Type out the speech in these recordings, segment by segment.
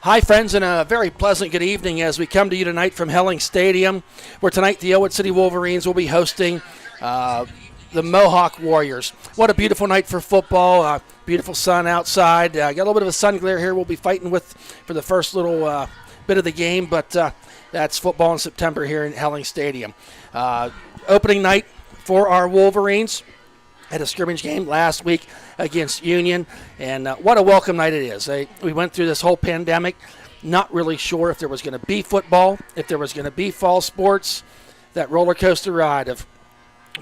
Hi, friends, and a very pleasant good evening as we come to you tonight from Helling Stadium, where tonight the Ellwood City Wolverines will be hosting the Mohawk Warriors. What a beautiful night for football. Beautiful sun outside. Got a little bit of a sun glare here we'll be fighting with for the first little bit of the game, but that's football in September here in Helling Stadium. Opening night for our Wolverines. Had a scrimmage game last week against Union, and what a welcome night it is. We went through this whole pandemic, not really sure if there was going to be football, if there was going to be fall sports, that roller coaster ride of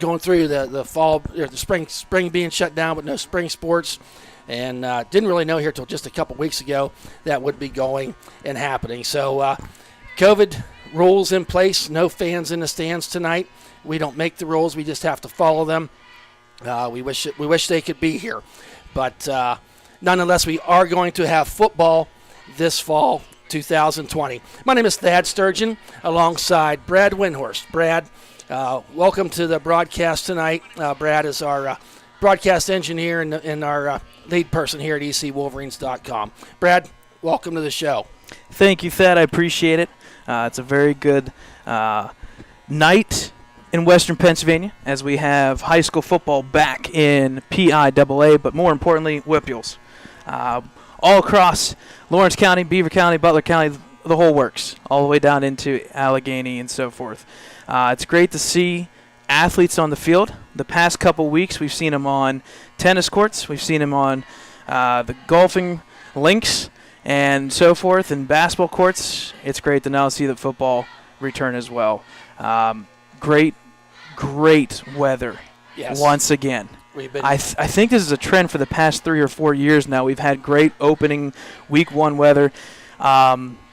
going through the fall, or the spring being shut down, but no spring sports, and didn't really know here till just a couple weeks ago that would be going and happening. So COVID rules in place, no fans in the stands tonight. We don't make the rules, we just have to follow them. We wish they could be here, but nonetheless, we are going to have football this fall, 2020. My name is Thad Sturgeon, alongside Brad Windhorst. Brad, welcome to the broadcast tonight. Brad is our broadcast engineer and our lead person here at ecwolverines.com. Brad, welcome to the show. Thank you, Thad. I appreciate it. It's a very good night in Western Pennsylvania, as we have high school football back in PIAA, but more importantly, Whippules. All across Lawrence County, Beaver County, Butler County, the whole works, all the way down into Allegheny and so forth. It's great to see athletes on the field. The past couple weeks, we've seen them on tennis courts, we've seen them on the golfing links and so forth, and basketball courts. It's great to now see the football return as well. Great weather. Yes. Once again. I think this is a trend for the past 3 or 4 years now. We've had great opening week one weather,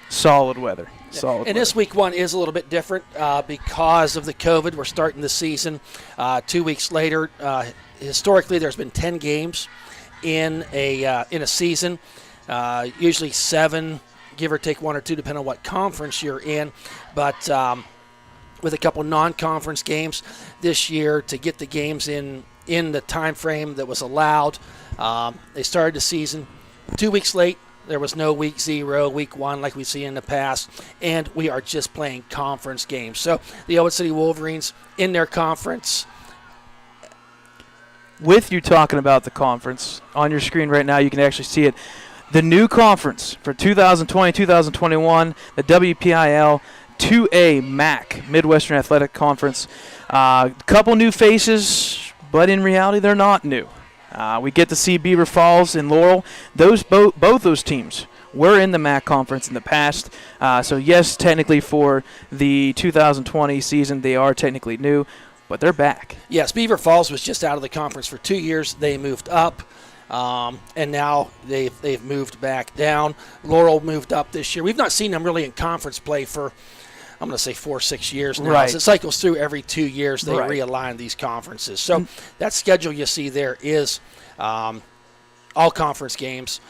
solid weather. This week one is a little bit different because of the COVID. We're starting the season 2 weeks later. Historically, there's been 10 games in a season, usually 7, give or take 1 or 2, depending on what conference you're in. But with a couple non-conference games this year to get the games in the time frame that was allowed. They started the season 2 weeks late. There was no week 0, week 1 like we see in the past, and we are just playing conference games. So the Ellwood City Wolverines in their conference. With you talking about the conference, on your screen right now you can actually see it. The new conference for 2020-2021, the WPIL 2A MAC, Midwestern Athletic Conference. Couple new faces, but in reality they're not new. We get to see Beaver Falls and Laurel. Both those teams were in the MAC conference in the past. So yes, technically for the 2020 season they are technically new, but they're back. Yes, Beaver Falls was just out of the conference for 2 years. They moved up. And now they've moved back down. Laurel moved up this year. We've not seen them really in conference play for, I'm going to say 4 or 6 years now. Right. So it cycles through every 2 years. They realign these conferences. So that schedule you see there is all conference games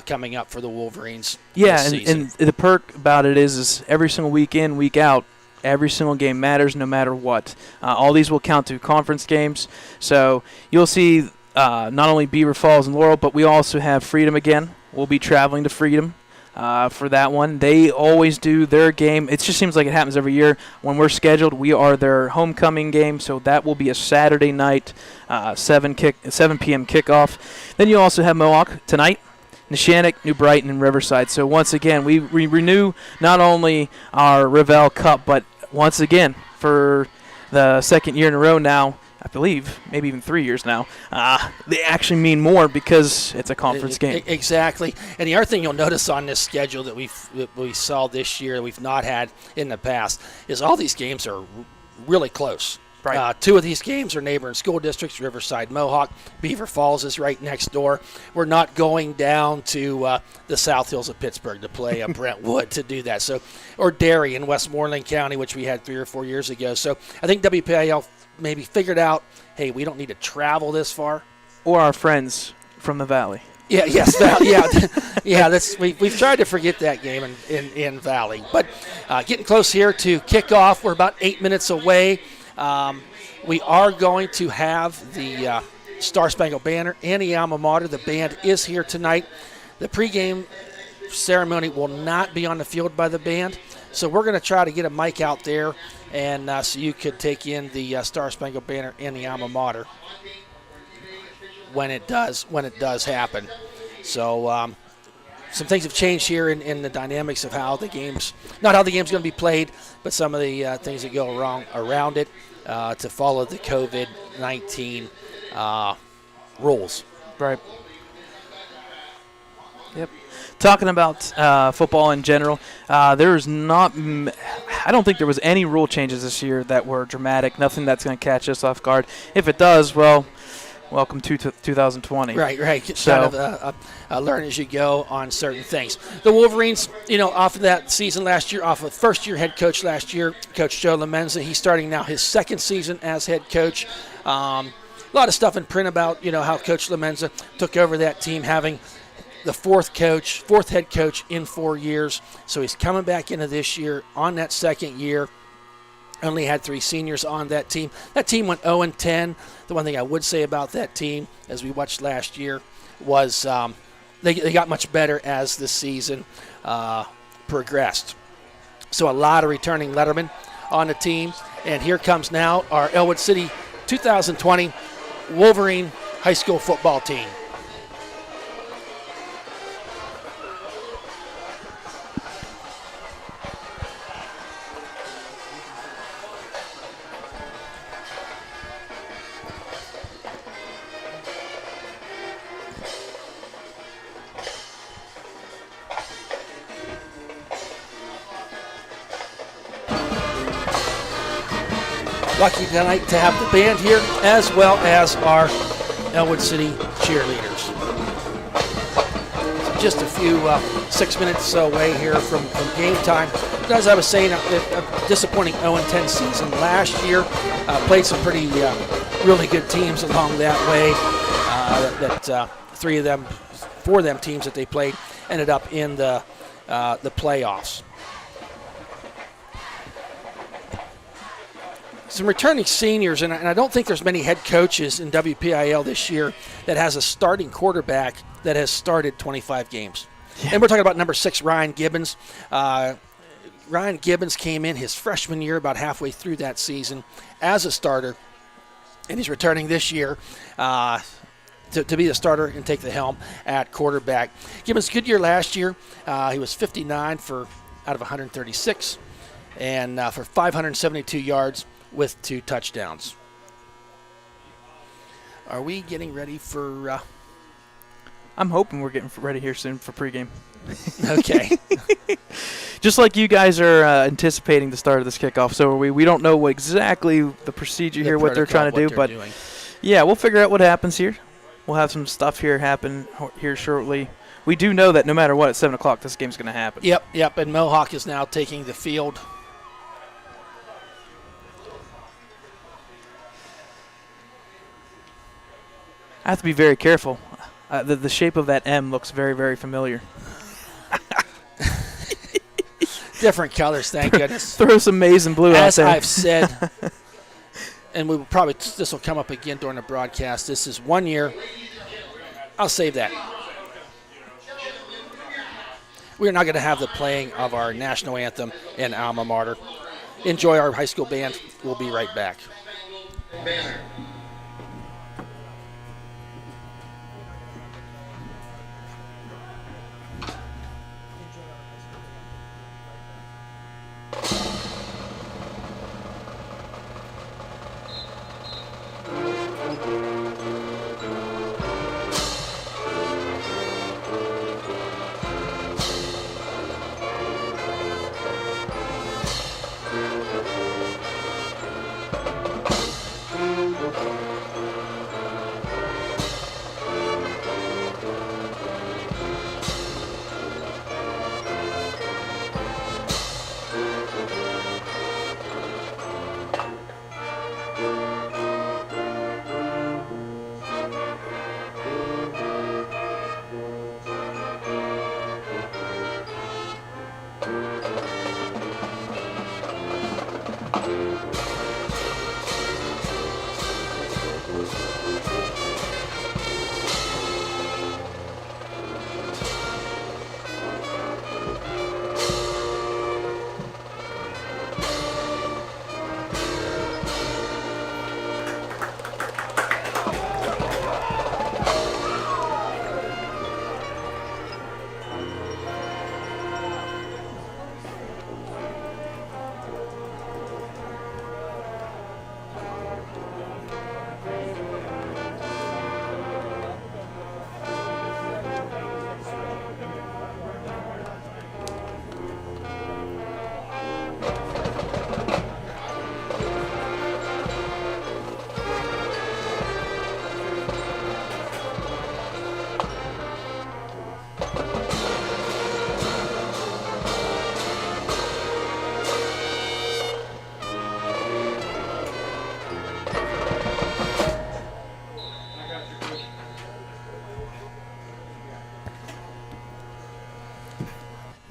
coming up for the Wolverines. Yeah, and the perk about it is every single week in, week out, every single game matters no matter what. All these will count to conference games. So you'll see not only Beaver Falls and Laurel, but we also have Freedom again. We'll be traveling to Freedom for that one. They always do their game. It just seems like it happens every year. When we're scheduled, we are their homecoming game, so that will be a Saturday night, 7 p.m. kickoff. Then you also have Mohawk tonight, Neshannock, New Brighton, and Riverside. So once again, we renew not only our Revell Cup, but once again, for the second year in a row now, I believe, maybe even 3 years now, they actually mean more because it's a conference game. Exactly. And the other thing you'll notice on this schedule that we saw this year that we've not had in the past is all these games are really close. Right. 2 of these games are neighboring school districts, Riverside, Mohawk. Beaver Falls is right next door. We're not going down to the South Hills of Pittsburgh to play Brentwood to do that. So, or Derry in Westmoreland County, which we had 3 or 4 years ago. So I think WPIL maybe figured out, hey, we don't need to travel this far. Or our friends from the Valley. Yeah, yes, Valley. Yeah. We've tried to forget that game in Valley, but getting close here to kickoff. We're about 8 minutes away. We are going to have the Star Spangled Banner and the alma mater. The band is here tonight. The pregame ceremony will not be on the field by the band. So we're going to try to get a mic out there, and so you could take in the Star Spangled Banner in the alma mater when it does happen. So some things have changed here in the dynamics of how the game's not how the game's going to be played, but some of the things that go wrong around it to follow the COVID-19 rules. Right. Yep. Talking about football in general, I don't think there was any rule changes this year that were dramatic. Nothing that's going to catch us off guard. If it does, well, welcome to 2020. Right. It's kind of learn as you go on certain things. The Wolverines, off of that season last year, off of first-year head coach last year, Coach Joe LaMenza, he's starting now his second season as head coach. A lot of stuff in print about, how Coach LaMenza took over that team, having the fourth head coach in 4 years. So he's coming back into this year on that second year. Only had 3 seniors on that team. That team went 0-10. The one thing I would say about that team, as we watched last year, was they got much better as the season progressed. So a lot of returning lettermen on the team. And here comes now our Ellwood City 2020 Wolverine high school football team. Lucky tonight to have the band here, as well as our Ellwood City cheerleaders. So just a few 6 minutes away here from game time. But as I was saying, a disappointing 0-10 season last year. Played some pretty really good teams along that way. Four of them teams that they played ended up in the playoffs. Some returning seniors, and I don't think there's many head coaches in WPIL this year that has a starting quarterback that has started 25 games. Yeah. And we're talking about number 6, Ryan Gibbons. Ryan Gibbons came in his freshman year about halfway through that season as a starter, and he's returning this year to be the starter and take the helm at quarterback. Gibbons, good year last year. He was 59 out of 136, and for 572 yards, with 2 touchdowns. Are we getting ready for... I'm hoping we're getting ready here soon for pregame. Okay. Just like you guys are anticipating the start of this kickoff, so are we. We don't know exactly the procedure here, what they're trying to do, but yeah, we'll figure out what happens here. We'll have some stuff here happen here shortly. We do know that no matter what, at 7 o'clock, this game's going to happen. Yep, and Mohawk is now taking the field. I have to be very careful. The shape of that M looks very, very familiar. Different colors, thank goodness. Throw some maize and blue out there. As I've said, and this will come up again during the broadcast, this is 1 year. I'll save that. We are not going to have the playing of our national anthem in alma mater. Enjoy our high school band. We'll be right back. Banner.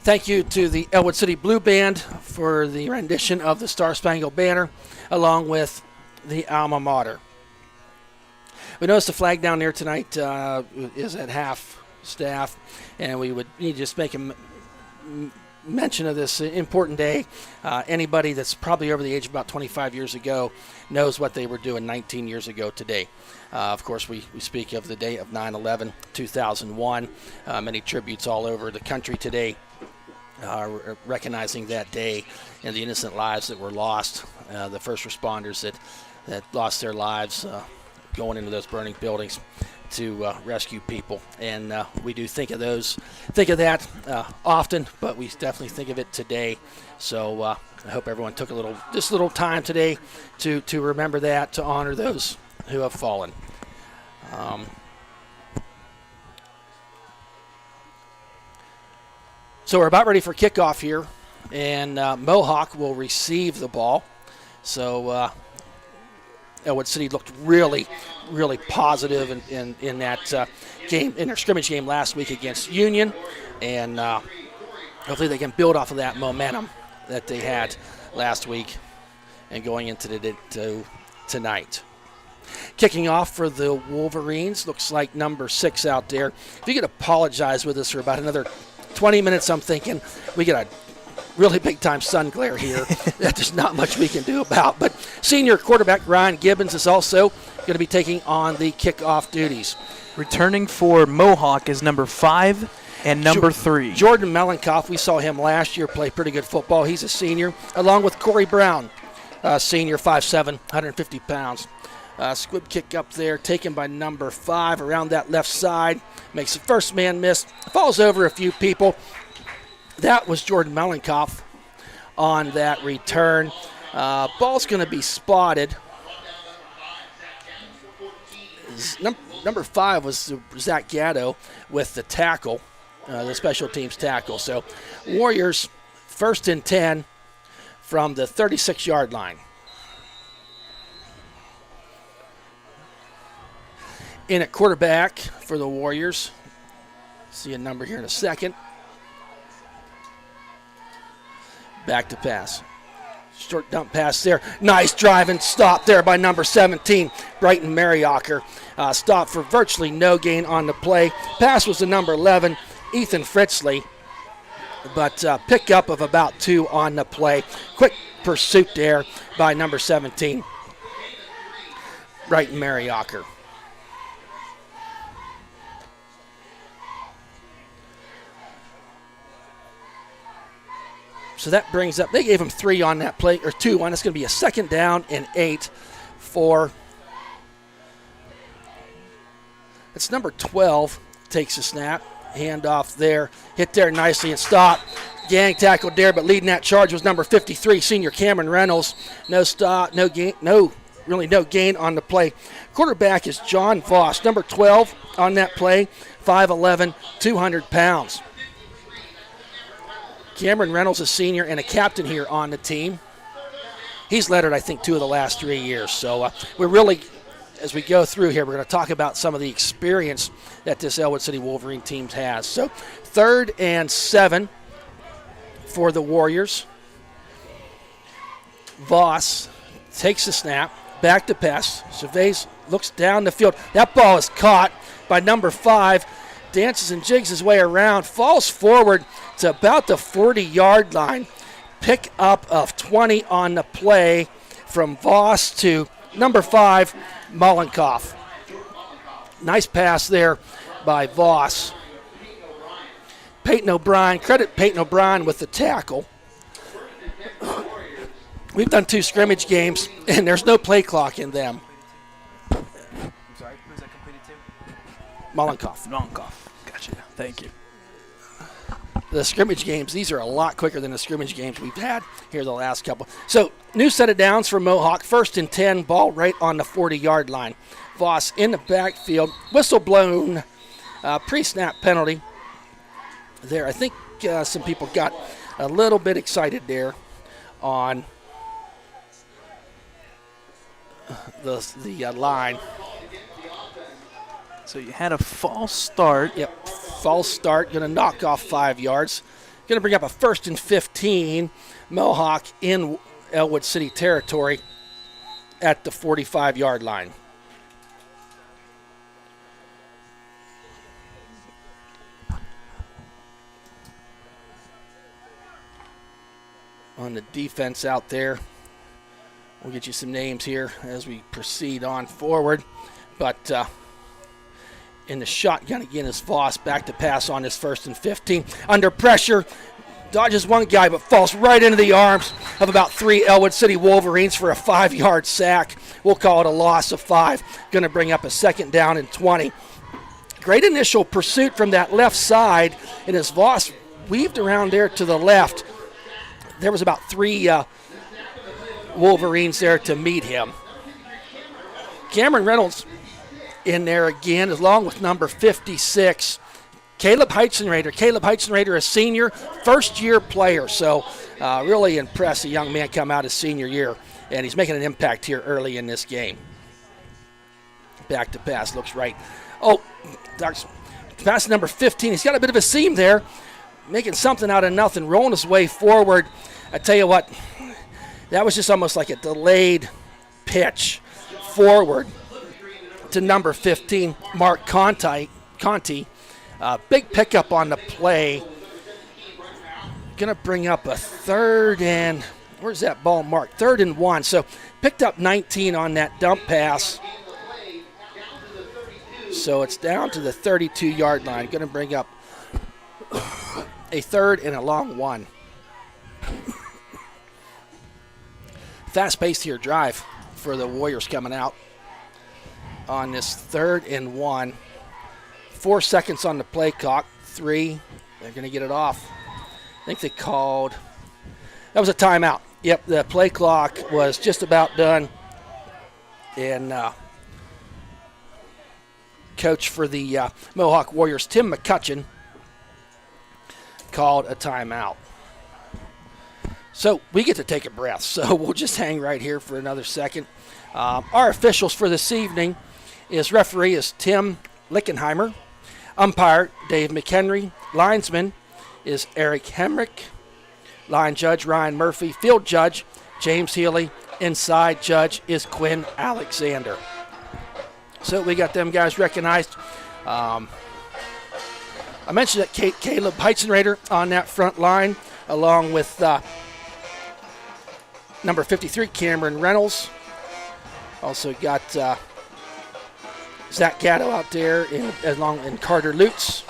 Thank you to the Ellwood City Blue Band for the rendition of the Star Spangled Banner, along with the alma mater. We noticed the flag down there tonight is at half staff, and we would need to just make a mention of this important day. Anybody that's probably over the age of about 25 years ago knows what they were doing 19 years ago today. Of course, we speak of the day of 9/11, 2001. Many tributes all over the country today recognizing that day and the innocent lives that were lost, the first responders that lost their lives going into those burning buildings to rescue people. And we do think of that often, but we definitely think of it today. So I hope everyone took a little time today to remember that, to honor those who have fallen. So we're about ready for kickoff here, and Mohawk will receive the ball. So Ellwood City looked really, really positive in that game, in their scrimmage game last week against Union, and hopefully they can build off of that momentum that they had last week and going into tonight. Kicking off for the Wolverines, looks like number 6 out there. If you could apologize with us for about another 20 minutes, I'm thinking we get a really big-time sun glare here that there's not much we can do about. But senior quarterback Ryan Gibbons is also going to be taking on the kickoff duties. Returning for Mohawk is number 5 and number 3. Jordan Melenkoff, we saw him last year play pretty good football. He's a senior, along with Corey Brown, senior, 5'7", 150 pounds. Squib kick up there, taken by number 5 around that left side. Makes the first man miss, falls over a few people. That was Jordan Melenkoff on that return. Ball's going to be spotted. Number 5 was Zach Gatto with the tackle, the special teams tackle. So Warriors 1st and 10 from the 36-yard line. In at quarterback for the Warriors. See a number here in a second. Back to pass. Short dump pass there. Nice drive and stop there by number 17, Brighton Mariacker. Stop for virtually no gain on the play. Pass was to number 11, Ethan Fritzley. But pickup of about 2 on the play. Quick pursuit there by number 17, Brighton Mariacker. So that brings up, they gave him 3 on that play, or 2 on. It's going to be a 2nd down and 8 for, it's number 12, takes a snap, handoff there, hit there nicely and stop. Gang tackled there, but leading that charge was number 53, senior Cameron Reynolds. No stop, no gain on the play. Quarterback is John Voss, number 12 on that play, 5'11", 200 pounds. Cameron Reynolds, a senior and a captain here on the team. He's led it, I think, 2 of the last 3 years. So we're really, as we go through here, we're going to talk about some of the experience that this Ellwood City Wolverine team has. So 3rd and 7 for the Warriors. Voss takes the snap, back to pass. Surveys, looks down the field. That ball is caught by number 5. Dances and jigs his way around, falls forward to about the 40-yard line. Pick up of 20 on the play from Voss to number 5, Melenkoff. Nice pass there by Voss. Peyton O'Brien, credit Peyton O'Brien with the tackle. We've done 2 scrimmage games, and there's no play clock in them. I'm sorry, who's that completed to? Melenkoff. Gotcha. Thank you. The scrimmage games, these are a lot quicker than the scrimmage games we've had here the last couple. So, new set of downs for Mohawk. 1st and 10, ball right on the 40-yard line. Voss in the backfield. Whistle blown. Pre-snap penalty there. I think some people got a little bit excited there on the line. So you had a false start. Yep, false start. Going to knock off 5 yards. Going to bring up a 1st and 15. Mohawk in Ellwood City territory at the 45-yard line. On the defense out there, we'll get you some names here as we proceed on forward. But in the shotgun again is Voss, back to pass on this 1st and 15. Under pressure, dodges one guy but falls right into the arms of about 3 Ellwood City Wolverines for a 5-yard sack. We'll call it a loss of 5. Going to bring up a 2nd down and 20. Great initial pursuit from that left side, and as Voss weaved around there to the left, there was about 3 Wolverines there to meet him. Cameron Reynolds in there again, along with number 56, Caleb Heitzenrader. Caleb Heitzenrader, a senior, first-year player, so really impressed. A young man come out his senior year, and he's making an impact here early in this game. Back to pass, looks right. Oh, pass number 15. He's got a bit of a seam there, making something out of nothing, rolling his way forward. I tell you what, that was just almost like a delayed pitch forward to number 15, Mark Conti. Big pickup on the play. Going to bring up a 3rd and, where's that ball marked? 3rd and 1. So picked up 19 on that dump pass. So it's down to the 32-yard line. Going to bring up a 3rd and a long 1. Fast-paced here drive for the Warriors coming out on this 3rd and 1. 4 seconds on the play clock. 3. They're going to get it off. I think they called. That was a timeout. Yep, the play clock was just about done. And coach for the Mohawk Warriors, Tim McCutcheon, called a timeout. So we get to take a breath, so we'll just hang right here for another second. Our officials for this evening referee is Tim Lickenheimer, umpire Dave McHenry, linesman is Eric Hemrick, line judge Ryan Murphy, field judge James Healy, inside judge is Quinn Alexander. So we got them guys recognized. I mentioned that Caleb Heitzenrader on that front line, along with number 53, Cameron Reynolds. Also got Zach Gatto out there, and Carter Lutz,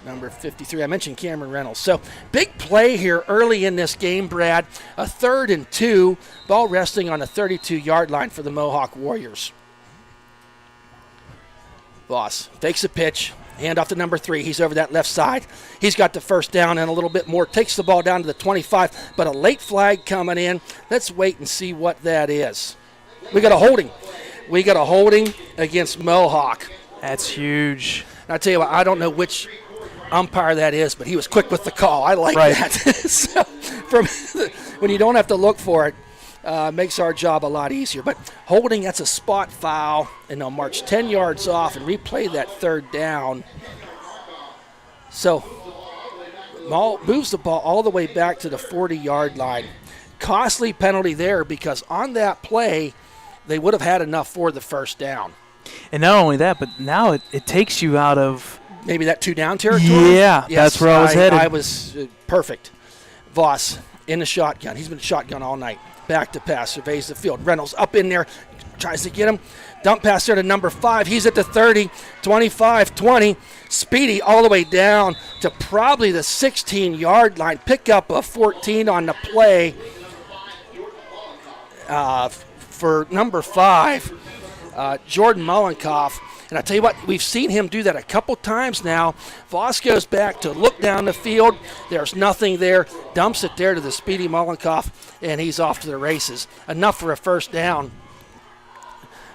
number 53. I mentioned Cameron Reynolds. So big play here early in this game, Brad. A 3rd and 2, ball resting on the 32-yard line for the Mohawk Warriors. Voss fakes a pitch. Hand off to number 3. He's over that left side. He's got the 1st down and a little bit more. Takes the ball down to the 25, but a late flag coming in. Let's wait and see what that is. We got a holding. We got a holding against Mohawk. That's huge. And I tell you what, I don't know which umpire that is, but he was quick with the call. I like that. So when you don't have to look for it, makes our job a lot easier. But holding, that's a spot foul, and they'll march 10 yards off and replay that 3rd down. So moves the ball all the way back to the 40-yard line. Costly penalty there because on that play, they would have had enough for the 1st down. And not only that, but now it takes you out of maybe that 2-down territory? Yeah, yes, that's where I was headed. I was perfect. Voss in the shotgun. He's been shotgun all night. Back to pass, surveys the field. Reynolds up in there, tries to get him. Dump pass there to number 5. He's at the 30, 25, 20. Speedy all the way down to probably the 16-yard line. Pick up a 14 on the play for number 5, Jordan Mollenkoff. And I tell you what, we've seen him do that a couple times now. Voss goes back to look down the field. There's nothing there. Dumps it there to the speedy Mollenkoff, and he's off to the races. Enough for a 1st down.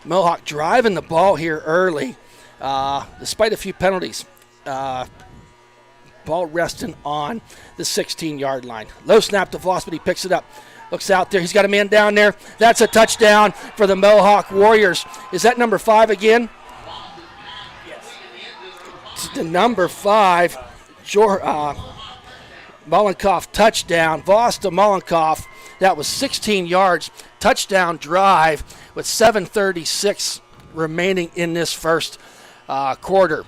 Mohawk driving the ball here early, despite a few penalties. Ball resting on the 16-yard line. Low snap to Voss, but he picks it up. Looks out there. He's got a man down there. That's a touchdown for the Mohawk Warriors. Is that number 5 again? The number 5, Mollenkoff touchdown. Voss to Mollenkoff. That was 16 yards. Touchdown drive with 7:36 remaining in this first quarter.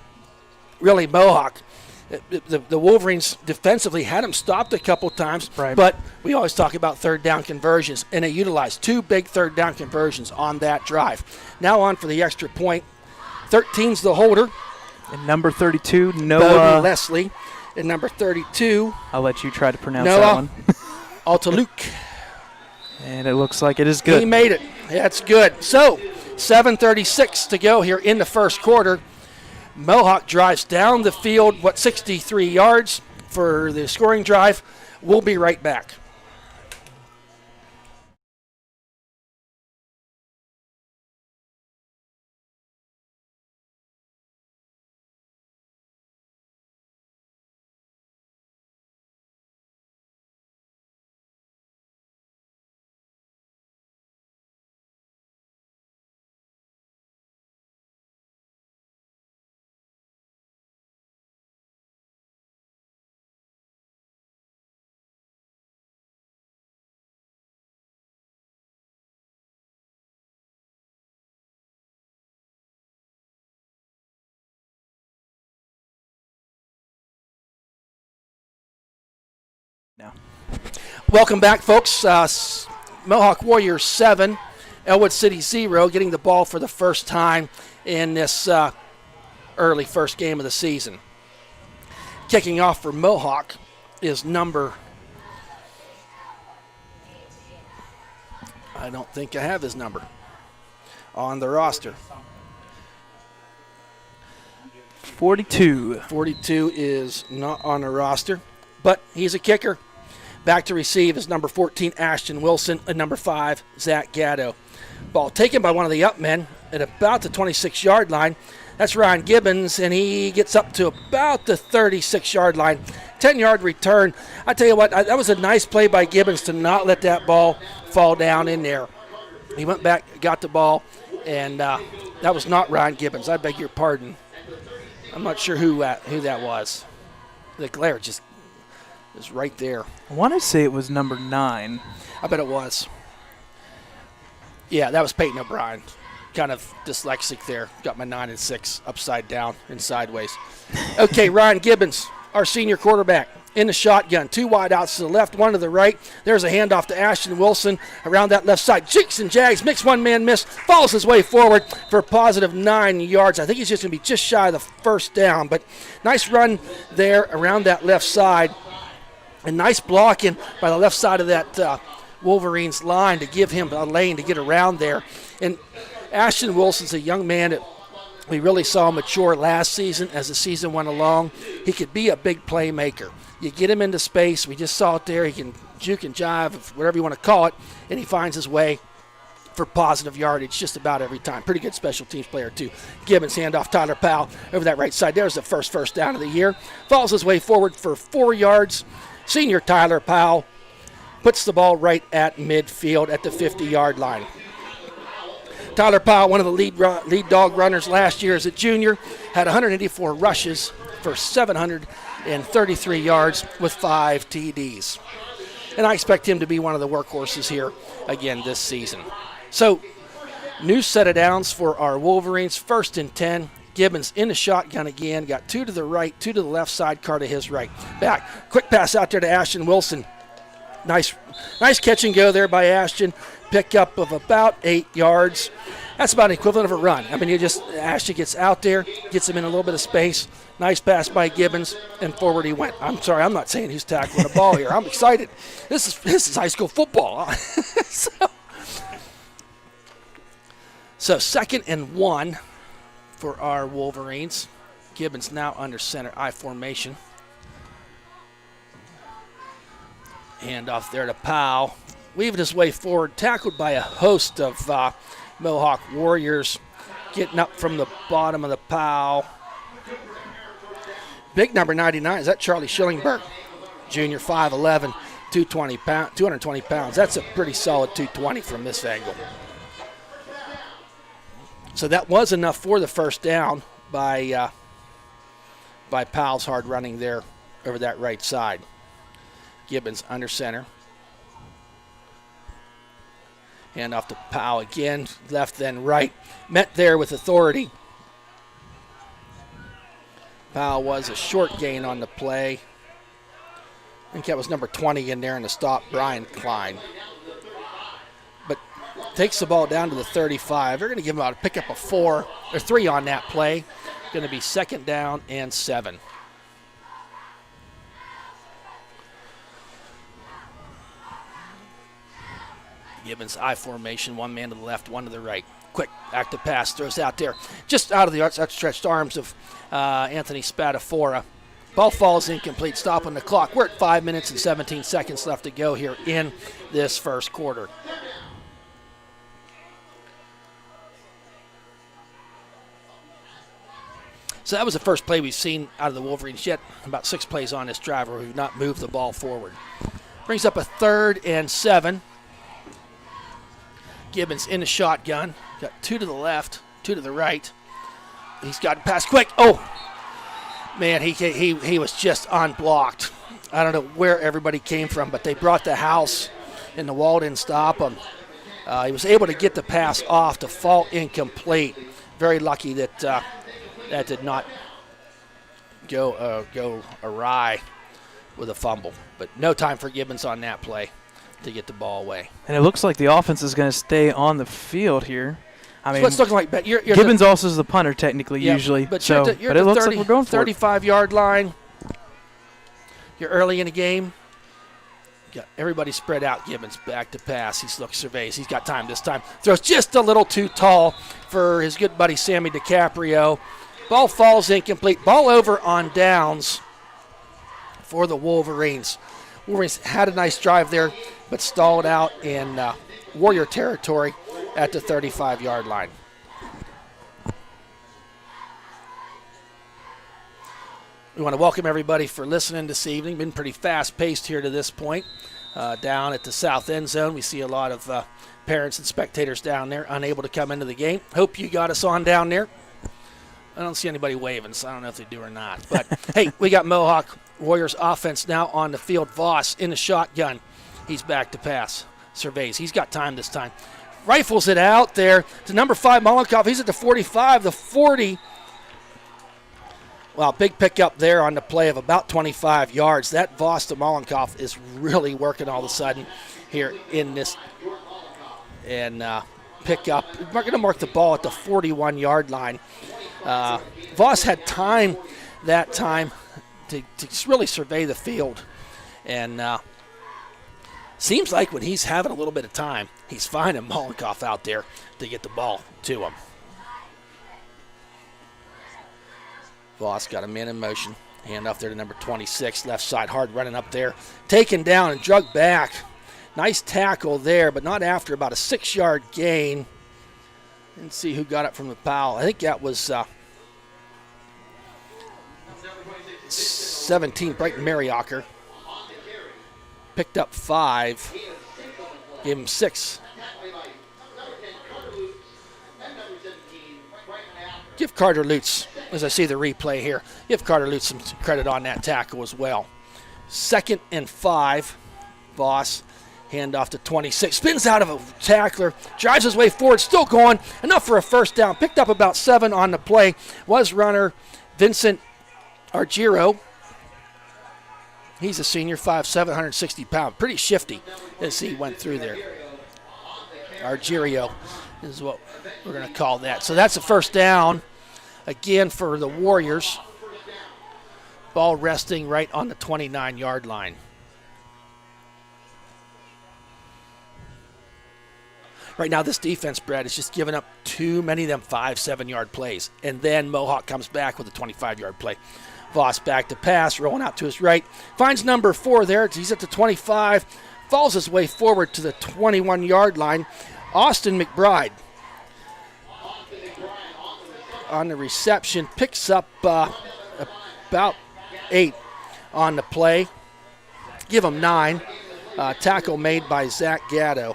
Really, Mohawk. The Wolverines defensively had them stopped a couple times, right. But we always talk about third down conversions, and they utilized 2 big third down conversions on that drive. Now on for the extra point. 13's the holder. And number 32, Bowden Noah Leslie. And number 32, I'll let you try to pronounce Noah that one. Altaluk. And it looks like it is good. He made it. That's good. So, 7:36 to go here in the first quarter. Mohawk drives down the field, 63 yards for the scoring drive. We'll be right back. No. Welcome back, folks. Mohawk Warriors 7, Ellwood City 0, getting the ball for the first time in this early first game of the season. Kicking off for Mohawk is number, I don't think I have his number on the roster. 42. 42 is not on the roster, but he's a kicker. Back to receive is number 14, Ashton Wilson, and number 5, Zach Gatto. Ball taken by one of the up men at about the 26-yard line. That's Ryan Gibbons, and he gets up to about the 36-yard line. 10-yard return. I tell you what, that was a nice play by Gibbons to not let that ball fall down in there. He went back, got the ball, and that was not Ryan Gibbons. I beg your pardon. I'm not sure who that was. The glare just is right there. I want to say it was number 9. I bet it was. Yeah, that was Peyton O'Brien. Kind of dyslexic there. Got my 9 and 6 upside down and sideways. Okay, Ryan Gibbons, our senior quarterback, in the shotgun. 2 wide outs to the left, 1 to the right. There's a handoff to Ashton Wilson around that left side. Jigs and jags, mix one-man miss, follows his way forward for a positive 9 yards. I think he's just going to be just shy of the first down, but nice run there around that left side. And nice blocking by the left side of that Wolverines line to give him a lane to get around there. And Ashton Wilson's a young man that we really saw mature last season as the season went along. He could be a big playmaker. You get him into space. We just saw it there. He can juke and jive, whatever you want to call it, and he finds his way for positive yardage just about every time. Pretty good special teams player, too. Gibbons handoff Tyler Powell over that right side. There's the first down of the year. Follows his way forward for 4 yards. Senior Tyler Powell puts the ball right at midfield at the 50-yard line. Tyler Powell, one of the lead dog runners last year as a junior, had 184 rushes for 733 yards with 5 TDs. And I expect him to be one of the workhorses here again this season. So, new set of downs for our Wolverines. 1st and 10. Gibbons in the shotgun again. Got 2 to the right, 2 to the left side, Carr to his right. Back. Quick pass out there to Ashton Wilson. Nice catch and go there by Ashton. Pick up of about 8 yards. That's about equivalent of a run. I mean, Ashton gets out there, gets him in a little bit of space. Nice pass by Gibbons, and forward he went. I'm sorry, I'm not saying who's tackling the ball here. I'm excited. This is high school football. So 2nd and 1 for our Wolverines. Gibbons now under center I formation. Hand off there to Powell. Weaving his way forward, tackled by a host of Mohawk Warriors. Getting up from the bottom of the Powell. Big number 99, is that Charlie Schillingberg? Junior, 5'11", 220 pounds. That's a pretty solid 220 from this angle. So that was enough for the first down by Powell's hard running there over that right side. Gibbons under center. Hand off to Powell again, left then right. Met there with authority. Powell was a short gain on the play. I think that was number 20 in there in the stop, Brian Klein. But takes the ball down to the 35. They're going to give him a pickup of 4 or 3 on that play. Going to be 2nd down and 7. Gibbons I formation, 1 man to the left, 1 to the right. Quick active pass, throws out there, just out of the outstretched arms of Anthony Spadafora. Ball falls incomplete, stopping the clock. We're at 5 minutes and 17 seconds left to go here in this first quarter. So that was the first play we've seen out of the Wolverines yet. About 6 plays on this drive where we've not moved the ball forward. Brings up a 3rd and 7. Gibbons in the shotgun. Got 2 to the left, 2 to the right. He's got to pass quick. Oh, man, he was just unblocked. I don't know where everybody came from, but they brought the house, and the wall didn't stop him. He was able to get the pass off to fall incomplete. Very lucky that that did not go awry with a fumble. But no time for Gibbons on that play to get the ball away. And it looks like the offense is going to stay on the field here. I mean, it's looking like you're Gibbons also is the punter technically usually. But so, it looks 30, like we're going for 35-yard line. You're early in the game. Got everybody spread out. Gibbons back to pass. Surveys. He's got time this time. Throws just a little too tall for his good buddy Sammy DiCaprio. Ball falls incomplete. Ball over on downs for the Wolverines. Wolverines had a nice drive there, but stalled out in Warrior territory at the 35-yard line. We want to welcome everybody for listening this evening. Been pretty fast-paced here to this point. Down at the south end zone, we see a lot of parents and spectators down there unable to come into the game. Hope you got us on down there. I don't see anybody waving, so I don't know if they do or not. But, hey, we got Mohawk Warriors offense now on the field. Voss in the shotgun. He's back to pass. Surveys. He's got time this time. Rifles it out there to number 5, Mollenkoff. He's at the 45, the 40. Wow, big pickup there on the play of about 25 yards. That Voss to Mollenkoff is really working all of a sudden here in this. And pick up. We're going to mark the ball at the 41-yard line. Voss had time that time to really survey the field. And seems like when he's having a little bit of time, he's finding Mollenkoff out there to get the ball to him. Voss got a man in motion. Hand off there to number 26, left side, hard running up there. Taken down and drugged back. Nice tackle there, but not after about a 6-yard gain. Let's see who got it from the Powell. I think that was 17, Brighton Mariacker. Picked up 5. Gave him 6. Give Carter Lutz, as I see the replay here, give Carter Lutz some credit on that tackle as well. 2nd and 5. Voss, hand off to 26. Spins out of a tackler, drives his way forward, still going. Enough for a first down. Picked up about 7 on the play. Was runner Vincent Argiro. He's a senior, 5'7", 160 pounds. Pretty shifty as he went through there. Argiro is what we're going to call that. So that's a first down again for the Warriors. Ball resting right on the 29-yard line. Right now, this defense, Brad, is just giving up too many of them 5-7-yard plays. And then Mohawk comes back with a 25-yard play. Voss back to pass, rolling out to his right. Finds number 4 there. He's at the 25. Falls his way forward to the 21-yard line. Austin McBride on the reception. Picks up about 8 on the play. Give him 9. Tackle made by Zach Gatto.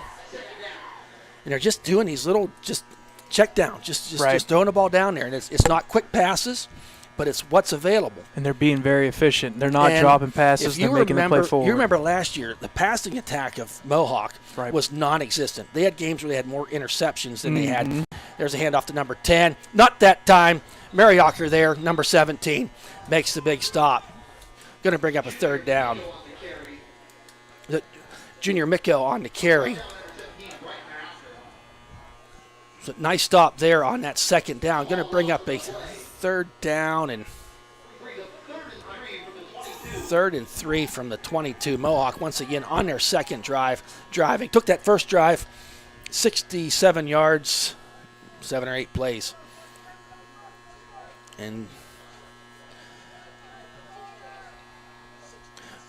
And they're just doing these little just check down, just throwing the ball down there. And it's not quick passes, but it's what's available. And they're being very efficient. They're not And dropping passes. They're making them play forward. You remember last year, the passing attack of Mohawk Right. was non-existent. They had games where they had more interceptions than they had. There's a handoff to number 10. Not that time. Mariacher there, number 17, makes the big stop. Going to bring up a third down. Junior Miko on the carry. So nice stop there on that second down. Going to bring up a third down and 3rd and 3 from the 22. Mohawk once again on their second drive, driving. Took that first drive, 67 yards, 7 or 8 plays. And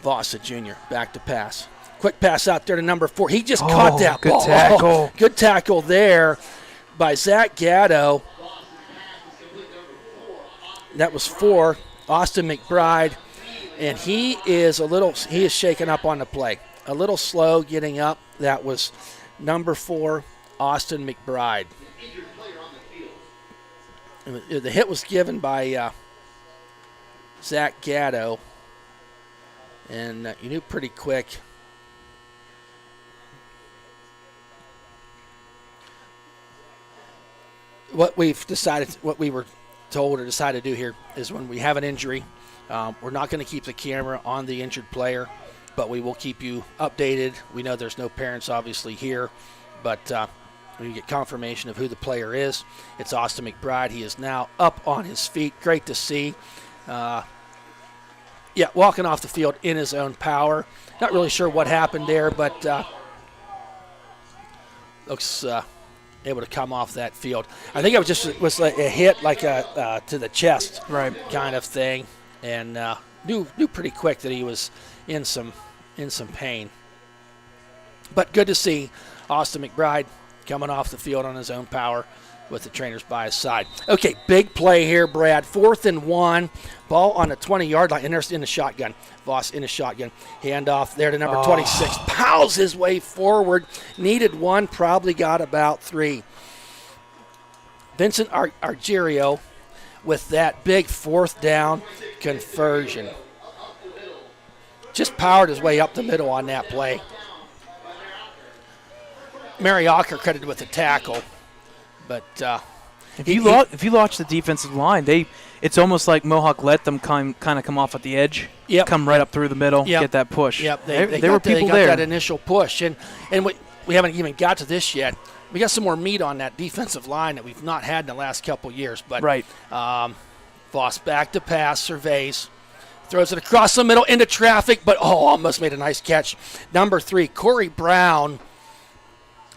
Voss, a junior, back to pass. Quick pass out there to number 4. He just caught that good ball. tackle. Good tackle there by Zach Gatto. That was 4. Austin McBride. And he is shaken up on the play. A little slow getting up. That was number 4, Austin McBride. The hit was given by Zach Gatto. And you knew pretty quick. What we were told or decided to do here is when we have an injury, we're not going to keep the camera on the injured player, but we will keep you updated. We know there's no parents obviously here, but when you get confirmation of who the player is, it's Austin McBride. He is now up on his feet. Great to see. Walking off the field in his own power. Not really sure what happened there, but looks able to come off that field. I think it was like a hit, like to the chest, right, kind of thing, and knew pretty quick that he was in some pain. But good to see Austin McBride coming off the field on his own power with the trainers by his side. Okay, big play here, Brad. 4th and 1. Ball on the 20-yard line, and there's in the shotgun. Voss in the shotgun. Handoff there to number 26. Pows his way forward. Needed 1, probably got about 3. Vincent Argerio with that big 4th down conversion. Just powered his way up the middle on that play. Mariacher credited with the tackle. But if you watch the defensive line, it's almost like Mohawk let them kind of come off at the edge, come right up through the middle, get that push. Yep, there were people got there. That initial push, and we haven't even got to this yet. We got some more meat on that defensive line that we've not had in the last couple years. But right, Voss back to pass, surveys, throws it across the middle into traffic, but almost made a nice catch. Number 3, Corey Brown.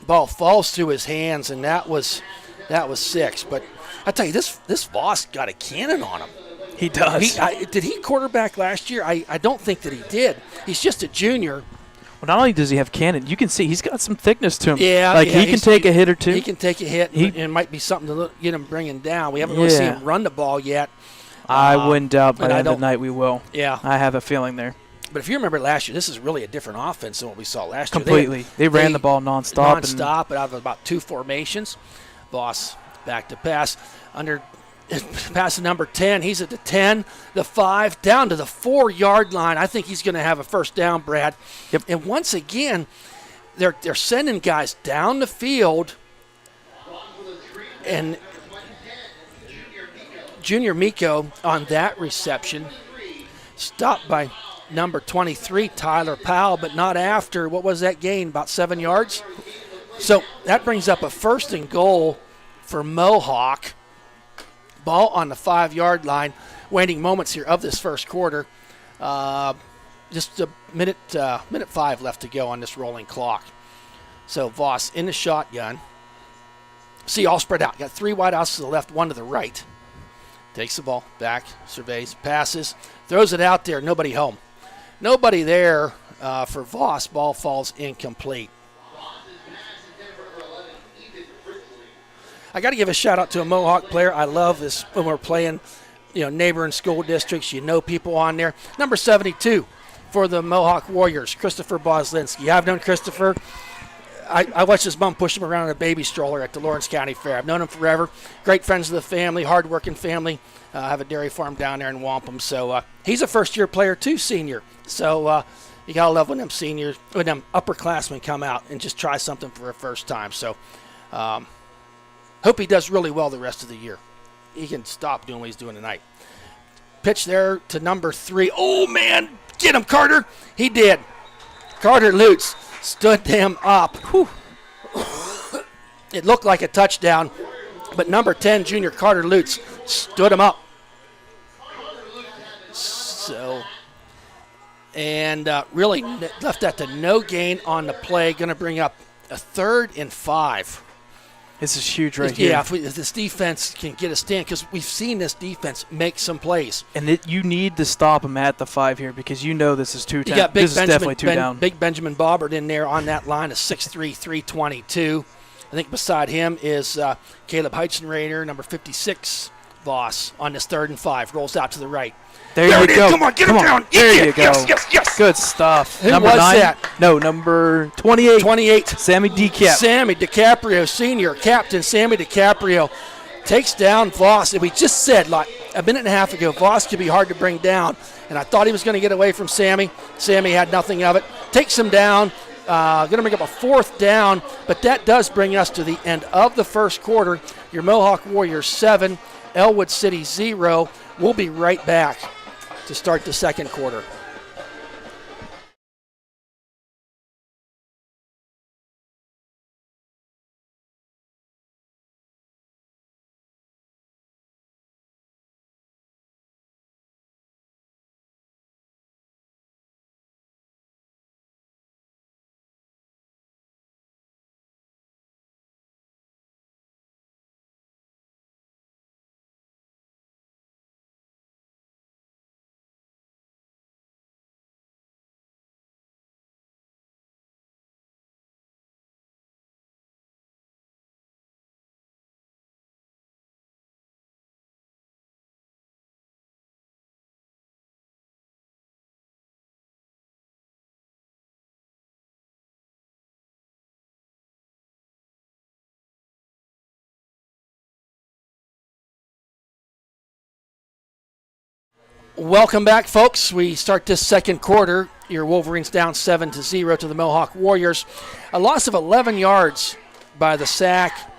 Ball falls through his hands, and that was 6. But I tell you, this Voss got a cannon on him. He does. Did he quarterback last year? I don't think that he did. He's just a junior. Well, not only does he have cannon, you can see he's got some thickness to him. Yeah, he can take a hit or two. He can take a hit, and it might be something to get him bringing down. We haven't really seen him run the ball yet. I wouldn't doubt by the end of the night we will. Yeah. I have a feeling there. But if you remember last year, this is really a different offense than what we saw last year. Completely. They ran the ball nonstop. Nonstop, out of about 2 formations. Voss back to pass. Pass to number 10. He's at the 10, the 5, down to the 4-yard line. I think he's going to have a first down, Brad. Yep. And once again, they're sending guys down the field. And Junior Miko on that reception, stopped by number 23, Tyler Powell, but not after. What was that gain? About 7 yards? So that brings up a 1st and goal for Mohawk. Ball on the 5-yard line. Waning moments here of this first quarter. Just a minute 5 left to go on this rolling clock. So Voss in the shotgun. See, all spread out. Got 3 wideouts to the left, 1 to the right. Takes the ball back, surveys, passes, throws it out there. Nobody home. Nobody there for Voss. Ball falls incomplete. I got to give a shout out to a Mohawk player. I love this when we're playing, neighboring school districts. You know people on there. Number 72 for the Mohawk Warriors, Christopher Boslinski. I've known Christopher. I watched his mom push him around in a baby stroller at the Lawrence County Fair. I've known him forever. Great friends of the family, hard-working family. have a dairy farm down there in Wampum. So he's a first-year player too, senior. So you got to love when them seniors, when them upperclassmen come out and just try something for the first time. So hope he does really well the rest of the year. He can stop doing what he's doing tonight. Pitch there to number 3. Oh, man. Get him, Carter. He did. Carter Lutz stood him up. Whew. It looked like a touchdown, but number 10, junior Carter Lutz, stood him up. So, and really left that to no gain on the play. Going to bring up a 3rd and 5. This is huge right here. Yeah, if this defense can get a stand, because we've seen this defense make some plays. And you need to stop them at the 5 here because you know this is 2 down. You got This is definitely 2 down. Big Benjamin Bobbert in there on that line of 6'3", 322. I think beside him is Caleb Heitzenrader, number 56, Voss, on this 3rd and 5. Rolls out to the right. There you go. Come on, get him down. There you go. Yes. Good stuff. Who number was 9? that? No, number 28. 28. Sammy DeCap. Sammy DiCaprio, senior captain Sammy DiCaprio, takes down Voss. And we just said, like a minute and a half ago, Voss could be hard to bring down. And I thought he was going to get away from Sammy. Sammy had nothing of it. Takes him down. Going to bring up a 4th down. But that does bring us to the end of the first quarter. Your Mohawk Warriors 7, Ellwood City 0. We'll be right back to start the second quarter. Welcome back, folks. We start this second quarter. Your Wolverines down 7-0 to the Mohawk Warriors. A loss of 11 yards by the sack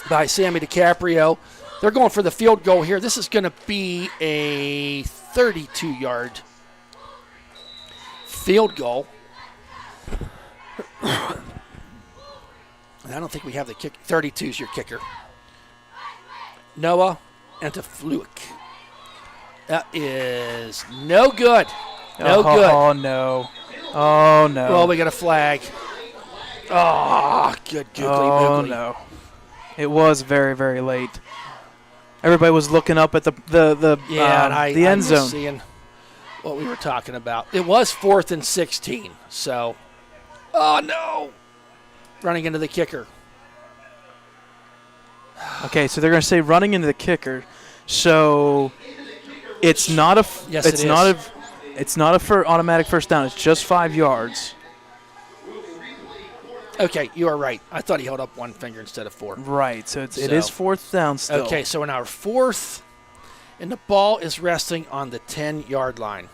by Sammy DiCaprio. They're going for the field goal here. This is going to be a 32-yard field goal. And I don't think we have the kick. 32 is your kicker. Noah Antafluik. That is no good. No good. Oh, no. Oh, no. Well, we got a flag. Oh, good googly Oh, moogly. no. It was very, very late. Everybody was looking up at the and end zone. Was seeing what we were talking about. It was 4th and 16. So, oh, no. Running into the kicker. Okay, so they're going to say running into the kicker. So it's not a Yes, it's it not is. it's not a automatic first down. It's just 5 yards. Okay, you are right. I thought he held up one finger instead of 4. Right. So it is 4th down still. Okay, so in our 4th, and the ball is resting on the 10-yard line.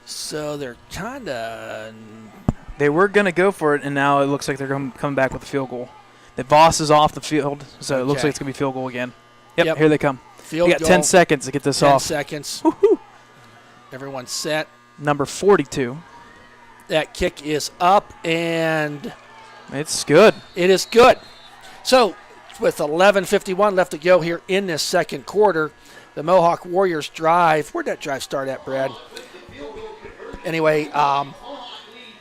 So they're kind of... They were going to go for it, and now it looks like they're coming back with a field goal. The Voss is off the field, so it looks Okay. like it's going to be field goal again. Yep, Yep. here they come. Field We got goal, 10 seconds to get this 10 off. seconds. Woo-hoo. Everyone's set. Number 42. That kick is up, and It's good. it is good. So with 11:51 left to go here in this second quarter, the Mohawk Warriors drive. Where'd that drive start at, Brad? Anyway,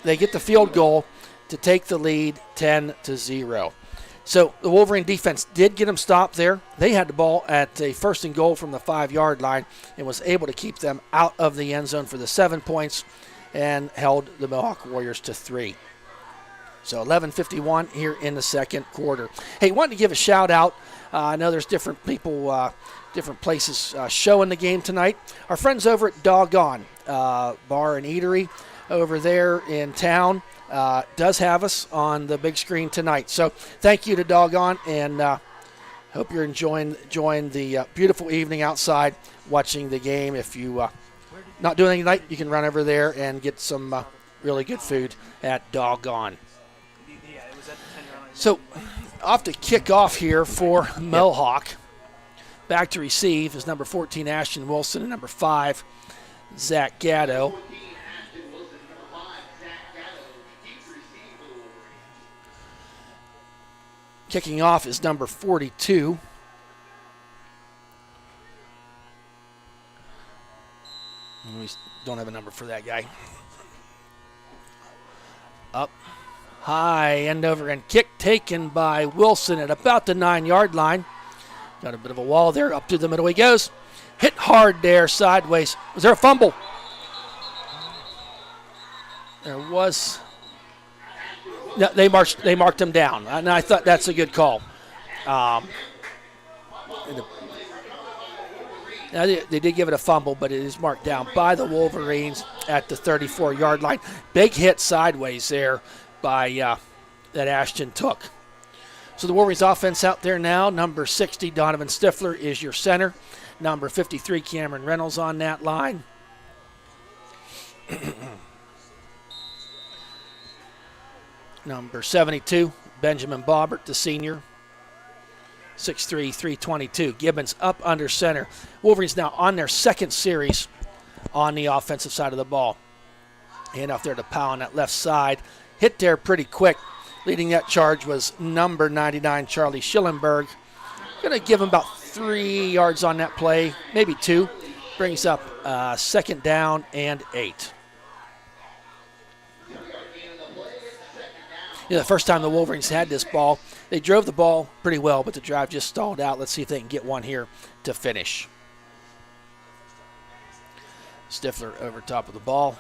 they get the field goal to take the lead 10-0. So the Wolverine defense did get them stopped there. They had the ball at a 1st and goal from the 5-yard line and was able to keep them out of the end zone for the 7 points and held the Mohawk Warriors to 3. So 11:51 here in the second quarter. Hey, wanted to give a shout out. I know there's different people, different places showing the game tonight. Our friends over at Doggone Bar and Eatery over there in town. does have us on the big screen tonight. So thank you to Doggone, and hope you're enjoying the beautiful evening outside watching the game. If you not doing anything tonight, you can run over there and get some really good food at Doggone. So off to kick off here for Mohawk. Back to receive is number 14, Ashton Wilson, and number 5, Zach Gatto. Kicking off is number 42. We don't have a number for that guy. Up high, end over, and kick taken by Wilson at about the 9-yard line. Got a bit of a wall there. Up to the middle he goes. Hit hard there, sideways. Was there a fumble? There was. No, they marked him down, and I thought that's a good call. They did give it a fumble, but it is marked down by the Wolverines at the 34-yard line. Big hit sideways there by that Ashton took. So the Wolverines offense out there now. Number 60, Donovan Stifler, is your center. Number 53, Cameron Reynolds on that line. Number 72, Benjamin Bobbert, the senior. 6'3", 322. Gibbons up under center. Wolverines now on their second series on the offensive side of the ball. Hand off there to Powell on that left side. Hit there pretty quick. Leading that charge was number 99, Charlie Schillenberg. Going to give him about 3 yards on that play, maybe 2. Brings up second down and 8. The first time the Wolverines had this ball, they drove the ball pretty well, but the drive just stalled out. Let's see if they can get one here to finish. Stifler over top of the ball.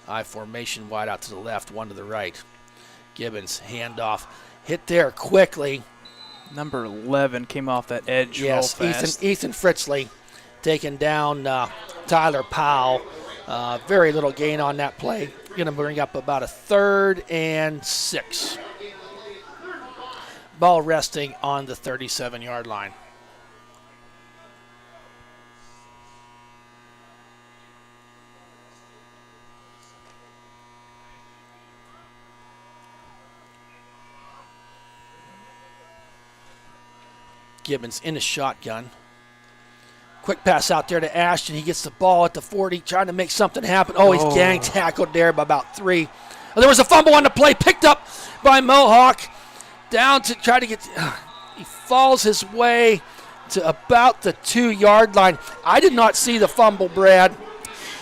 I formation, wide out to the left, one to the right. Gibbons, handoff. Hit there quickly. Number 11 came off that edge real fast. Ethan Fritzley taking down Tyler Powell. Very little gain on that play. Going to bring up about a 3rd and 6. Ball resting on the 37-yard line. Gibbons in a shotgun. Quick pass out there to Ashton. He gets the ball at the 40, trying to make something happen. Oh, he's gang tackled there by about 3. Oh, there was a fumble on the play, picked up by Mohawk. Down to try to get. He falls his way to about the 2-yard line. I did not see the fumble, Brad.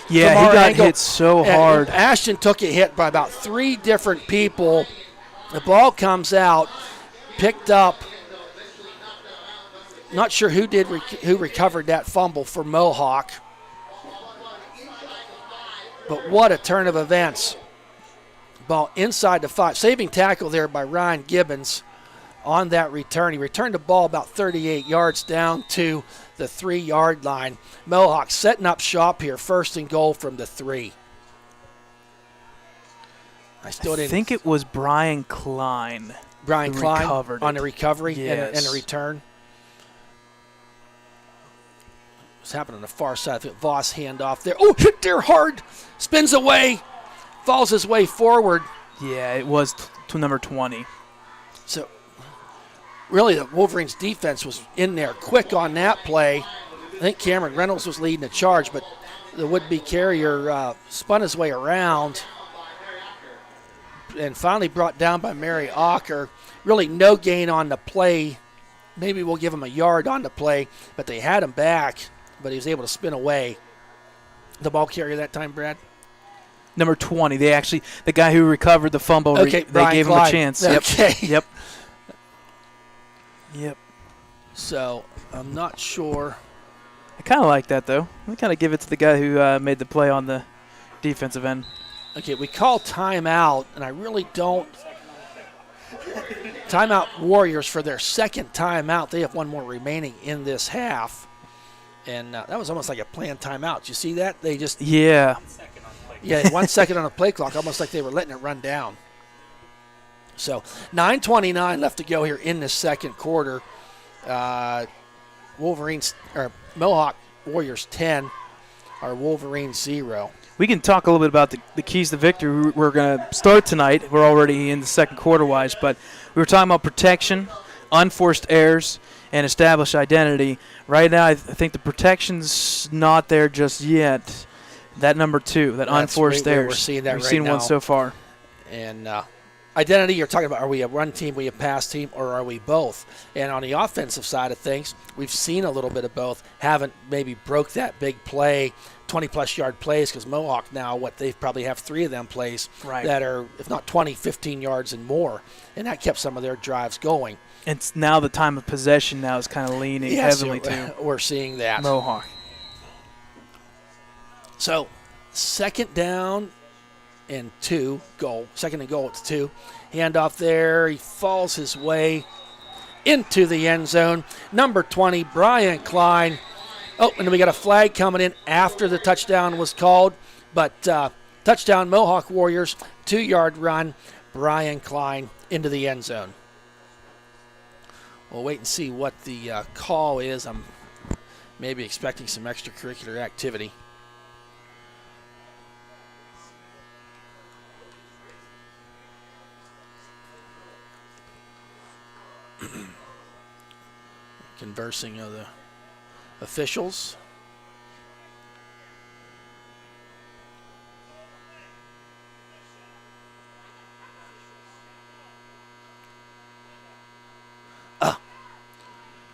Yeah, he got hit so hard. And Ashton took a hit by about 3 different people. The ball comes out, picked up. Not sure who recovered that fumble for Mohawk. But what a turn of events. Ball inside the 5. Saving tackle there by Ryan Gibbons on that return. He returned the ball about 38 yards down to the 3-yard line. Mohawk setting up shop here, 1st and goal from the 3. I think it was Brian Klein. Brian Klein on the recovery, yes, and a return. What's happening on the far side? I think Voss handoff there. Oh, hit there hard. Spins away. Falls his way forward. Yeah, it was to number 20. So, really, the Wolverines' defense was in there quick on that play. I think Cameron Reynolds was leading the charge, but the would-be carrier spun his way around and finally brought down by Mary Ocker. Really no gain on the play. Maybe we'll give him a yard on the play, but they had him back, but he was able to spin away. The ball carrier that time, Brad? Number 20. The guy who recovered the fumble, they gave him a chance. Okay. Yep. Yep. So, I'm not sure. I kind of like that, though. We kind of give it to the guy who made the play on the defensive end. Okay, we call timeout, and I really don't. Timeout Warriors for their second timeout. They have one more remaining in this half. And that was almost like a planned timeout. Did you see that? They just. Yeah. Yeah, 1 second on the play clock, almost like they were letting it run down. So 9:29 left to go here in the second quarter. Wolverines or Mohawk Warriors 10, our Wolverines 0. We can talk a little bit about the keys to victory. We're going to start tonight. We're already in the second quarter-wise, but we were talking about protection, unforced errors, and established identity. Right now, I think the protection's not there just yet. That number 2, that unforced errors. We're seeing that We've right seen now. one so far. And identity, you're talking about, are we a run team, we a pass team, or are we both? And on the offensive side of things, we've seen a little bit of both. Haven't maybe broke that big play, 20-plus yard plays, because Mohawk now, they probably have 3 of them plays that are, if not 20, 15 yards and more. And that kept some of their drives going. It's now the time of possession now is kind of leaning heavily to we're seeing that. Mohawk. So, second down and 2, goal. Second and goal, it's 2. Handoff there. He falls his way into the end zone. Number 20, Brian Klein. Oh, and then we got a flag coming in after the touchdown was called. But touchdown, Mohawk Warriors, 2-yard run. Brian Klein into the end zone. We'll wait and see what the call is. I'm maybe expecting some extracurricular activity. Conversing of the officials.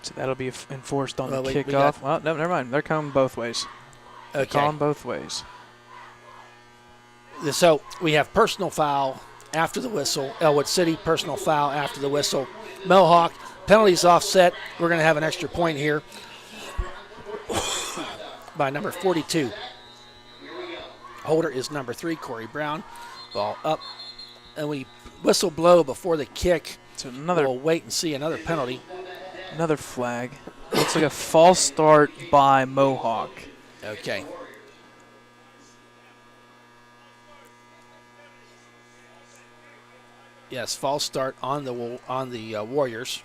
So that'll be enforced on the we kickoff. Well, no, never mind. They're coming both ways. Okay. Calling both ways. So we have personal foul after the whistle. Ellwood City, personal foul after the whistle. Mohawk, penalties offset. We're going to have an extra point here by number 42. Holder is number 3, Corey Brown. Ball up. And we whistle blow before the kick. So we'll wait and see another penalty. Another flag. Looks like a false start by Mohawk. Okay. Yes, false start on the Warriors.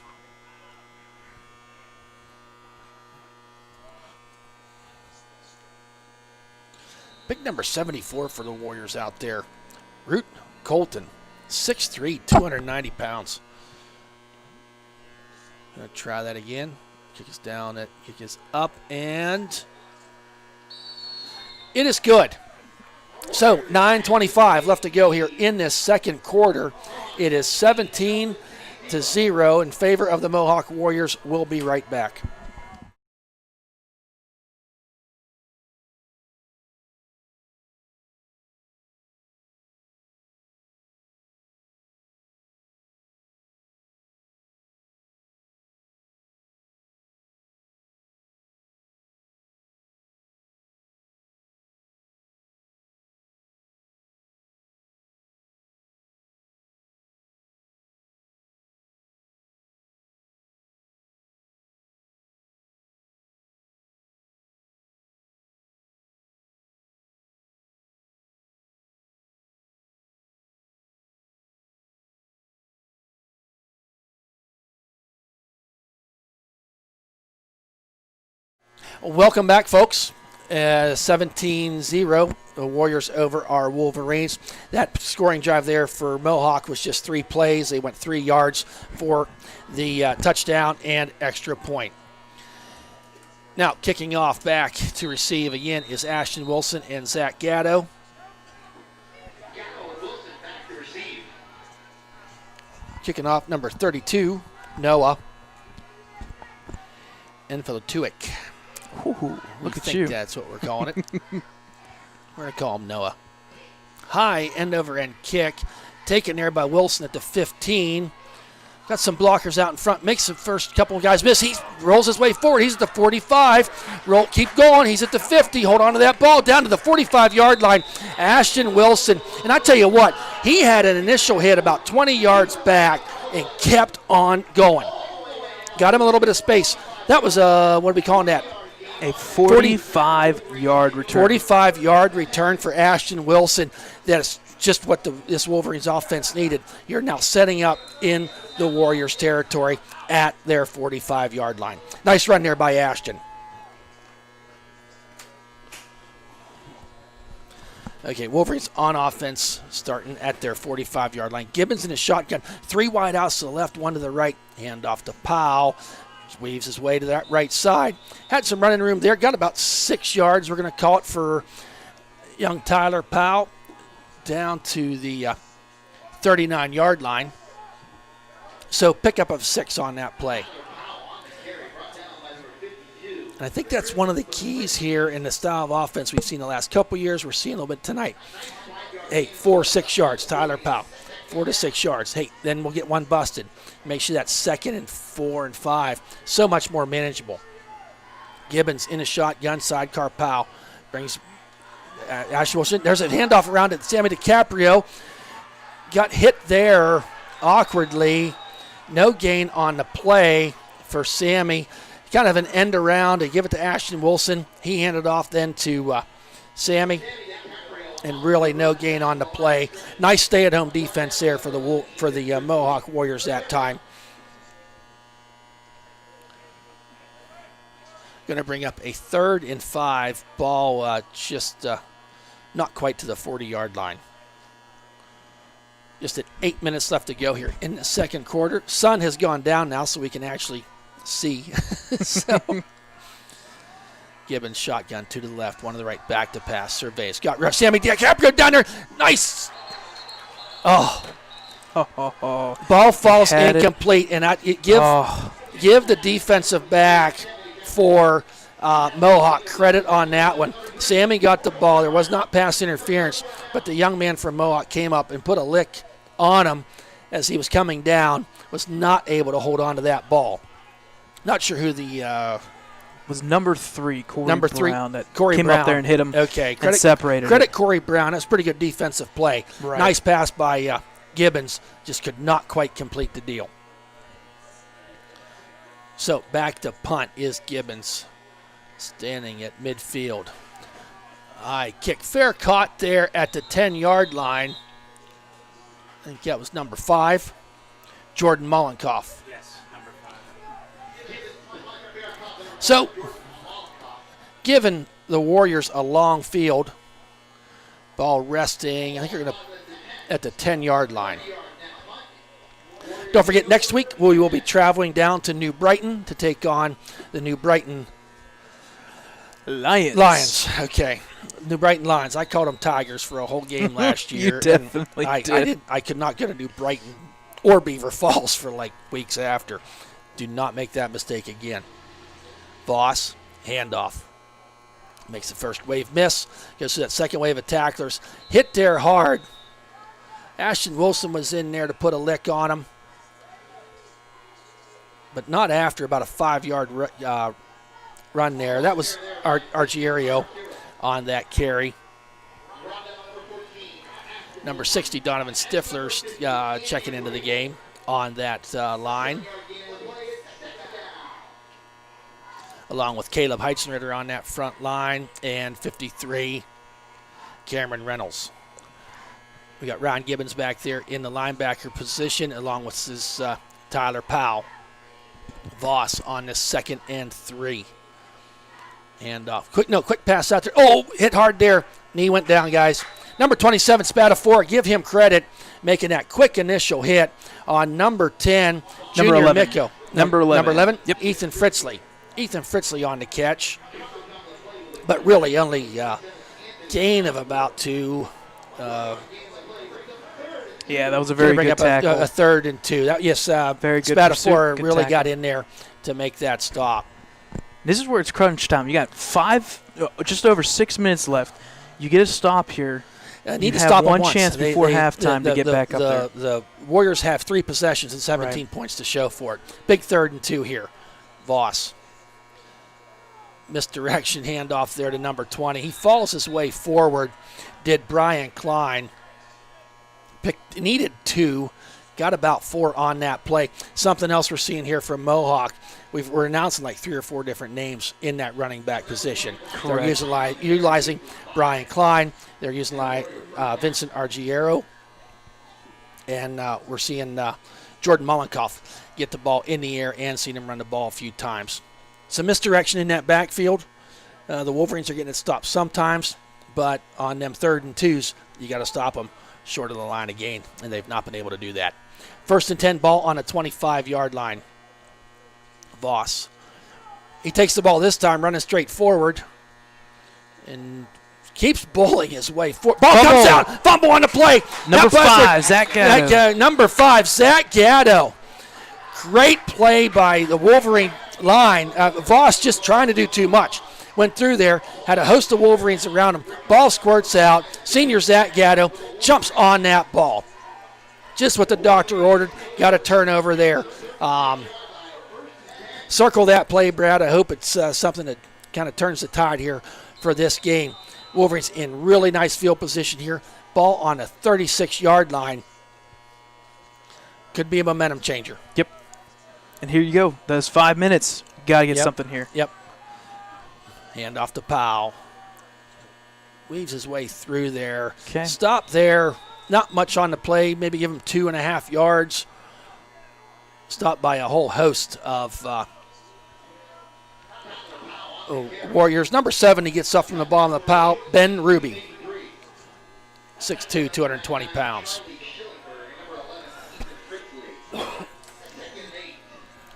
Big number 74 for the Warriors out there. Root Colton, 6'3", 290 pounds. Gonna try that again. Kick is down, kick is up, and it is good. So 9:25 left to go here in this second quarter. It is 17-0 in favor of the Mohawk Warriors. We'll be right back. Welcome back, folks. 17-0, the Warriors over our Wolverines. That scoring drive there for Mohawk was just 3 plays. They went 3 yards for the touchdown and extra point. Now, kicking off back to receive again is Ashton Wilson and Zach Gatto. Kicking off number 32, Noah. And for the Tuick. Look at think you. That's what we're calling it. We're going to call him Noah. High end-over-end kick. Taken there by Wilson at the 15. Got some blockers out in front. Makes the first couple of guys miss. He rolls his way forward. He's at the 45. Keep going. He's at the 50. Hold on to that ball. Down to the 45-yard line. Ashton Wilson. And I tell you what, he had an initial hit about 20 yards back and kept on going. Got him a little bit of space. That was, what are we calling that? A 45-yard return. 45-yard return for Ashton Wilson. That just what this Wolverines offense needed. You're now setting up in the Warriors' territory at their 45-yard line. Nice run there by Ashton. Okay, Wolverines on offense starting at their 45-yard line. Gibbons in a shotgun. 3 wide outs to the left, 1 to the right. Hand off to Powell. Weaves his way to that right side. Had some running room there. Got about 6 yards, we're going to call it, for young Tyler Powell. Down to the 39-yard line. So pickup of 6 on that play. And I think that's one of the keys here in the style of offense we've seen the last couple years. We're seeing a little bit tonight. Hey, 4 6 yards, Tyler Powell. 4 to 6 yards. Hey, then we'll get 1 busted. Make sure that's 2nd and 4 and 5. So much more manageable. Gibbons in a shotgun, sidecar Powell. Brings Ashley Wilson. There's a handoff around it. Sammy DiCaprio got hit there awkwardly. No gain on the play for Sammy. Kind of an end around to give it to Ashton Wilson. He handed off then to Sammy, and really no gain on the play. Nice stay-at-home defense there for the Mohawk Warriors that time. Going to bring up a 3rd and 5 ball, just not quite to the 40-yard line. Just at 8 minutes left to go here in the second quarter. Sun has gone down now, so we can actually see. So Gibbons shotgun, 2 to the left, 1 to the right, back to pass, surveys. Got Sammy DiCaprio down there. Nice. Oh. Ball falls incomplete, and give the defensive back for Mohawk credit on that one. Sammy got the ball. There was not pass interference, but the young man from Mohawk came up and put a lick on him as he was coming down. Was not able to hold on to that ball. Not sure who the was number 3, Corey Brown, that Corey came Brown. up there and hit him. Okay, and separated. Credit Corey Brown. That's pretty good defensive play. Right. Nice pass by Gibbons. Just could not quite complete the deal. So back to punt is Gibbons, standing at midfield. High kick, fair caught there at the 10-yard line. I think that was number 5, Jordan Mollenkoff. So, given the Warriors a long field, ball resting, I think you're going to at the 10-yard line. Don't forget, next week we will be traveling down to New Brighton to take on the New Brighton Lions. Okay, New Brighton Lions. I called them Tigers for a whole game last year. You definitely did. I could not go to New Brighton or Beaver Falls for like weeks after. Do not make that mistake again. Voss, handoff. Makes the first wave miss. Goes to that second wave of tacklers. Hit there hard. Ashton Wilson was in there to put a lick on him. But not after about a 5-yard run there. That was Argierio on that carry. Number 60, Donovan Stifler, checking into the game on that line. Along with Caleb Heitzenritter on that front line, and 53, Cameron Reynolds. We got Ron Gibbons back there in the linebacker position, along with his Tyler Powell. Voss on this 2nd and 3. And quick pass out there. Oh, hit hard there. Knee went down, guys. Number 27, Spatafor. Give him credit, making that quick initial hit on number 10, number Junior 11. Micko. Number 11. Number 11? Yep. Ethan Fritzley on the catch. But really only gain of about 2. Yeah, that was a very good tackle. A 3rd and 2. Very good. Spatafor Good really tackle. got in there to make that stop. This is where it's crunch time. You got just over 6 minutes left. You get a stop here. Need you to have stop one once. chance before halftime to get back up there. The Warriors have 3 possessions and 17 points to show for it. Big 3rd and 2 here. Voss. Misdirection handoff there to number 20. He follows his way forward. Did Brian Klein. Needed 2. Got about 4 on that play. Something else we're seeing here from Mohawk. We're announcing like 3 or 4 different names in that running back position. Correct. They're utilizing Brian Klein. They're using Vincent Argiero. And we're seeing Jordan Mollenkoff get the ball in the air and seeing him run the ball a few times. Some misdirection in that backfield. The Wolverines are getting it stopped sometimes, but on them 3rd and 2s, you got to stop them short of the line of gain, and they've not been able to do that. 1st and 10, ball on a 25-yard line. Voss. He takes the ball this time, running straight forward, and keeps bowling his way forward. Ball comes out. Fumble on the play. Number 5, Zach Gatto. Number 5, Zach Gatto. Great play by the Wolverine line. Voss just trying to do too much. Went through there, had a host of Wolverines around him. Ball squirts out. Senior Zach Gatto jumps on that ball. Just what the doctor ordered. Got a turnover there. Circle that play, Brad. I hope it's something that kind of turns the tide here for this game. Wolverines in really nice field position here. Ball on a 36-yard line. Could be a momentum changer. Yep. And here you go. Those 5 minutes. Got to get something here. Yep. Hand off to Powell. Weaves his way through there. Okay. Stop there. Not much on the play. Maybe give him 2.5 yards. Stopped by a whole host of Warriors. Number 7, he gets up from the bottom of the Powell. Ben Ruby. 6'2", 220 pounds.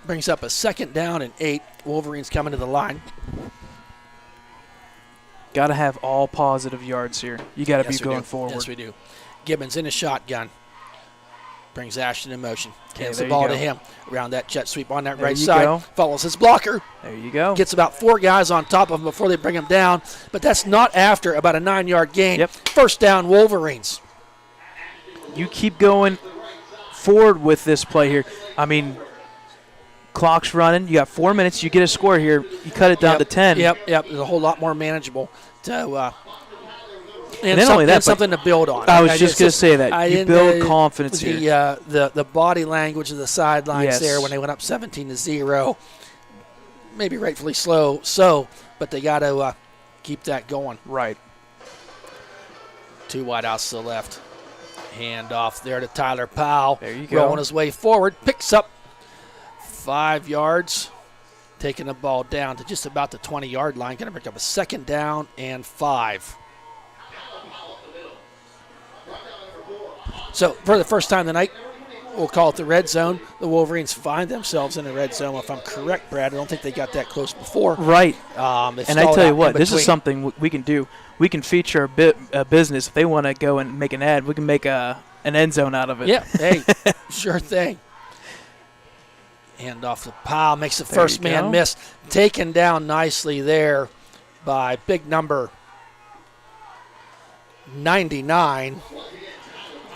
Brings up a 2nd down and 8. Wolverines coming to the line. Got to have all positive yards here. You got to be going forward. Yes, we do. Gibbons in a shotgun. Brings Ashton in motion. Hands the there ball you to go. him. Around that jet sweep on that There right you side. go. Follows his blocker. There you go. Gets about 4 guys on top of him before they bring him down. But that's not after about a 9-yard gain. Yep. 1st down, Wolverines. You keep going forward with this play here. I mean, clock's running. You got 4 minutes. You get a score here. You cut it down to 10. Yep. It's a whole lot more manageable to and not only that, something to build on. I was just going to say that. You build confidence here. The body language of the sidelines Yes. there when they went up 17-0, maybe rightfully slow, but they got to keep that going. Right. 2 wide outs to the left. Hand off there to Tyler Powell. There you go. Rolling his way forward. Picks up 5 yards. Taking the ball down to just about the 20-yard line. Going to pick up a 2nd down and 5. So for the first time tonight, we'll call it the red zone. The Wolverines find themselves in the red zone. If I'm correct, Brad, I don't think they got that close before. Right. And I tell you what, this is something we can do. We can feature a business. If they want to go and make an ad, we can make an end zone out of it. Yeah, hey, sure thing. Hand off to Powell, makes the first man miss. Taken down nicely there by big number 99,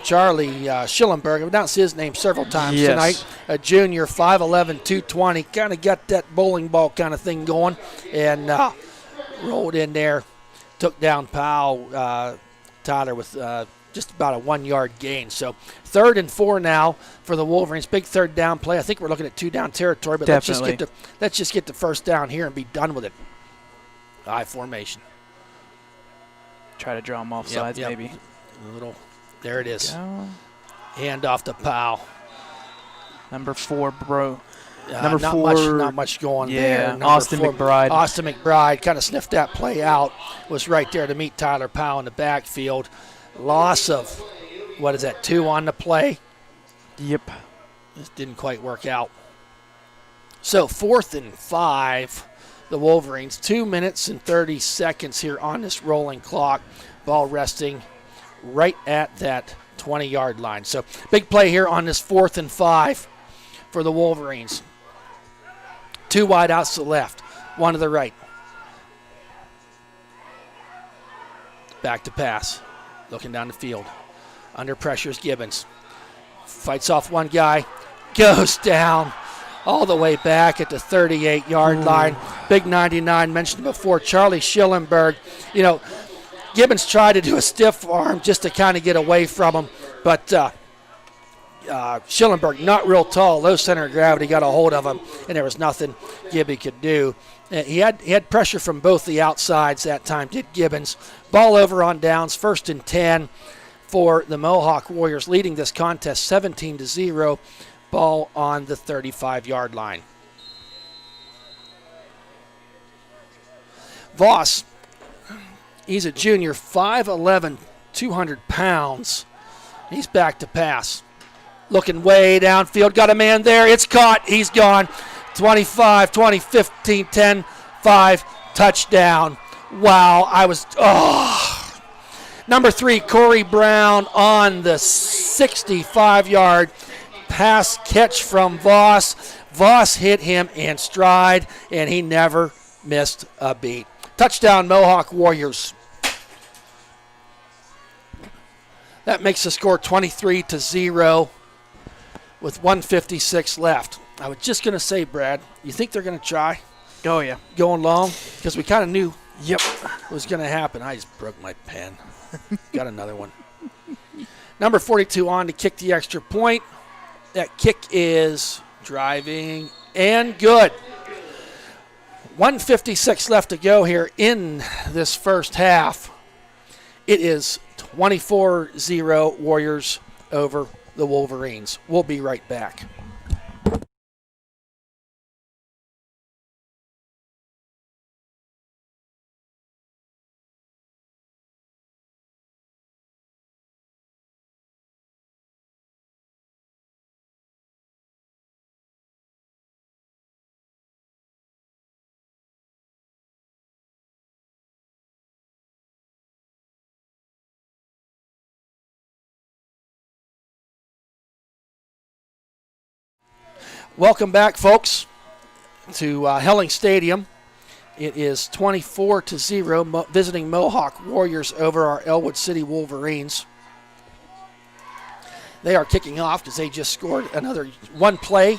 Charlie Schillenberg. I've announced his name several times tonight. A junior, 5'11", 220. Kind of got that bowling ball kind of thing going. And rolled in there. Took down Powell, Tyler, with just about a 1-yard gain. So 3rd and 4 now for the Wolverines. Big 3rd down play. I think we're looking at 2-down territory, but let's just get the 1st down here and be done with it. I formation. Try to draw them off sides, maybe. There it is. Hand off to Powell. Number 4, bro. Number 4. Not much going there. Austin McBride. Austin McBride kind of sniffed that play out. Was right there to meet Tyler Powell in the backfield. Loss of, 2 on the play? Yep. This didn't quite work out. So 4th and 5, the Wolverines. 2 minutes and 30 seconds here on this rolling clock. Ball resting right at that 20-yard line. So big play here on this 4th and 5 for the Wolverines. 2 wide outs to the left, 1 to the right. Back to pass. Looking down the field. Under pressure is Gibbons. Fights off one guy. Goes down all the way back at the 38-yard line. Big 99, mentioned before, Charlie Schillenberg. Gibbons tried to do a stiff arm just to kind of get away from him, but Schillenberg, not real tall, low center of gravity, got a hold of him, and there was nothing Gibby could do. He had pressure from both the outsides that time, did Gibbons. Ball over on downs, 1st and 10 for the Mohawk Warriors, leading this contest 17-0. Ball on the 35-yard line. Voss, he's a junior, 5'11", 200 pounds. He's back to pass. Looking way downfield, got a man there. It's caught. He's gone. 25, 20, 15, 10, 5, touchdown. Wow, Number 3, Corey Brown on the 65-yard pass catch from Voss. Voss hit him in stride, and he never missed a beat. Touchdown, Mohawk Warriors. That makes the score 23-0 with 1:56 left. I was just going to say, Brad, you think they're going to try? Oh, yeah. Going long? Because we kind of knew Yep. it was going to happen. I just broke my pen. Got another one. Number 42 on to kick the extra point. That kick is driving and good. 1:56 left to go here in this first half. It is 24-0 Warriors over the Wolverines. We'll be right back. Welcome back, folks, to Helling Stadium. It is 24-0, visiting Mohawk Warriors over our Ellwood City Wolverines. They are kicking off because they just scored another one play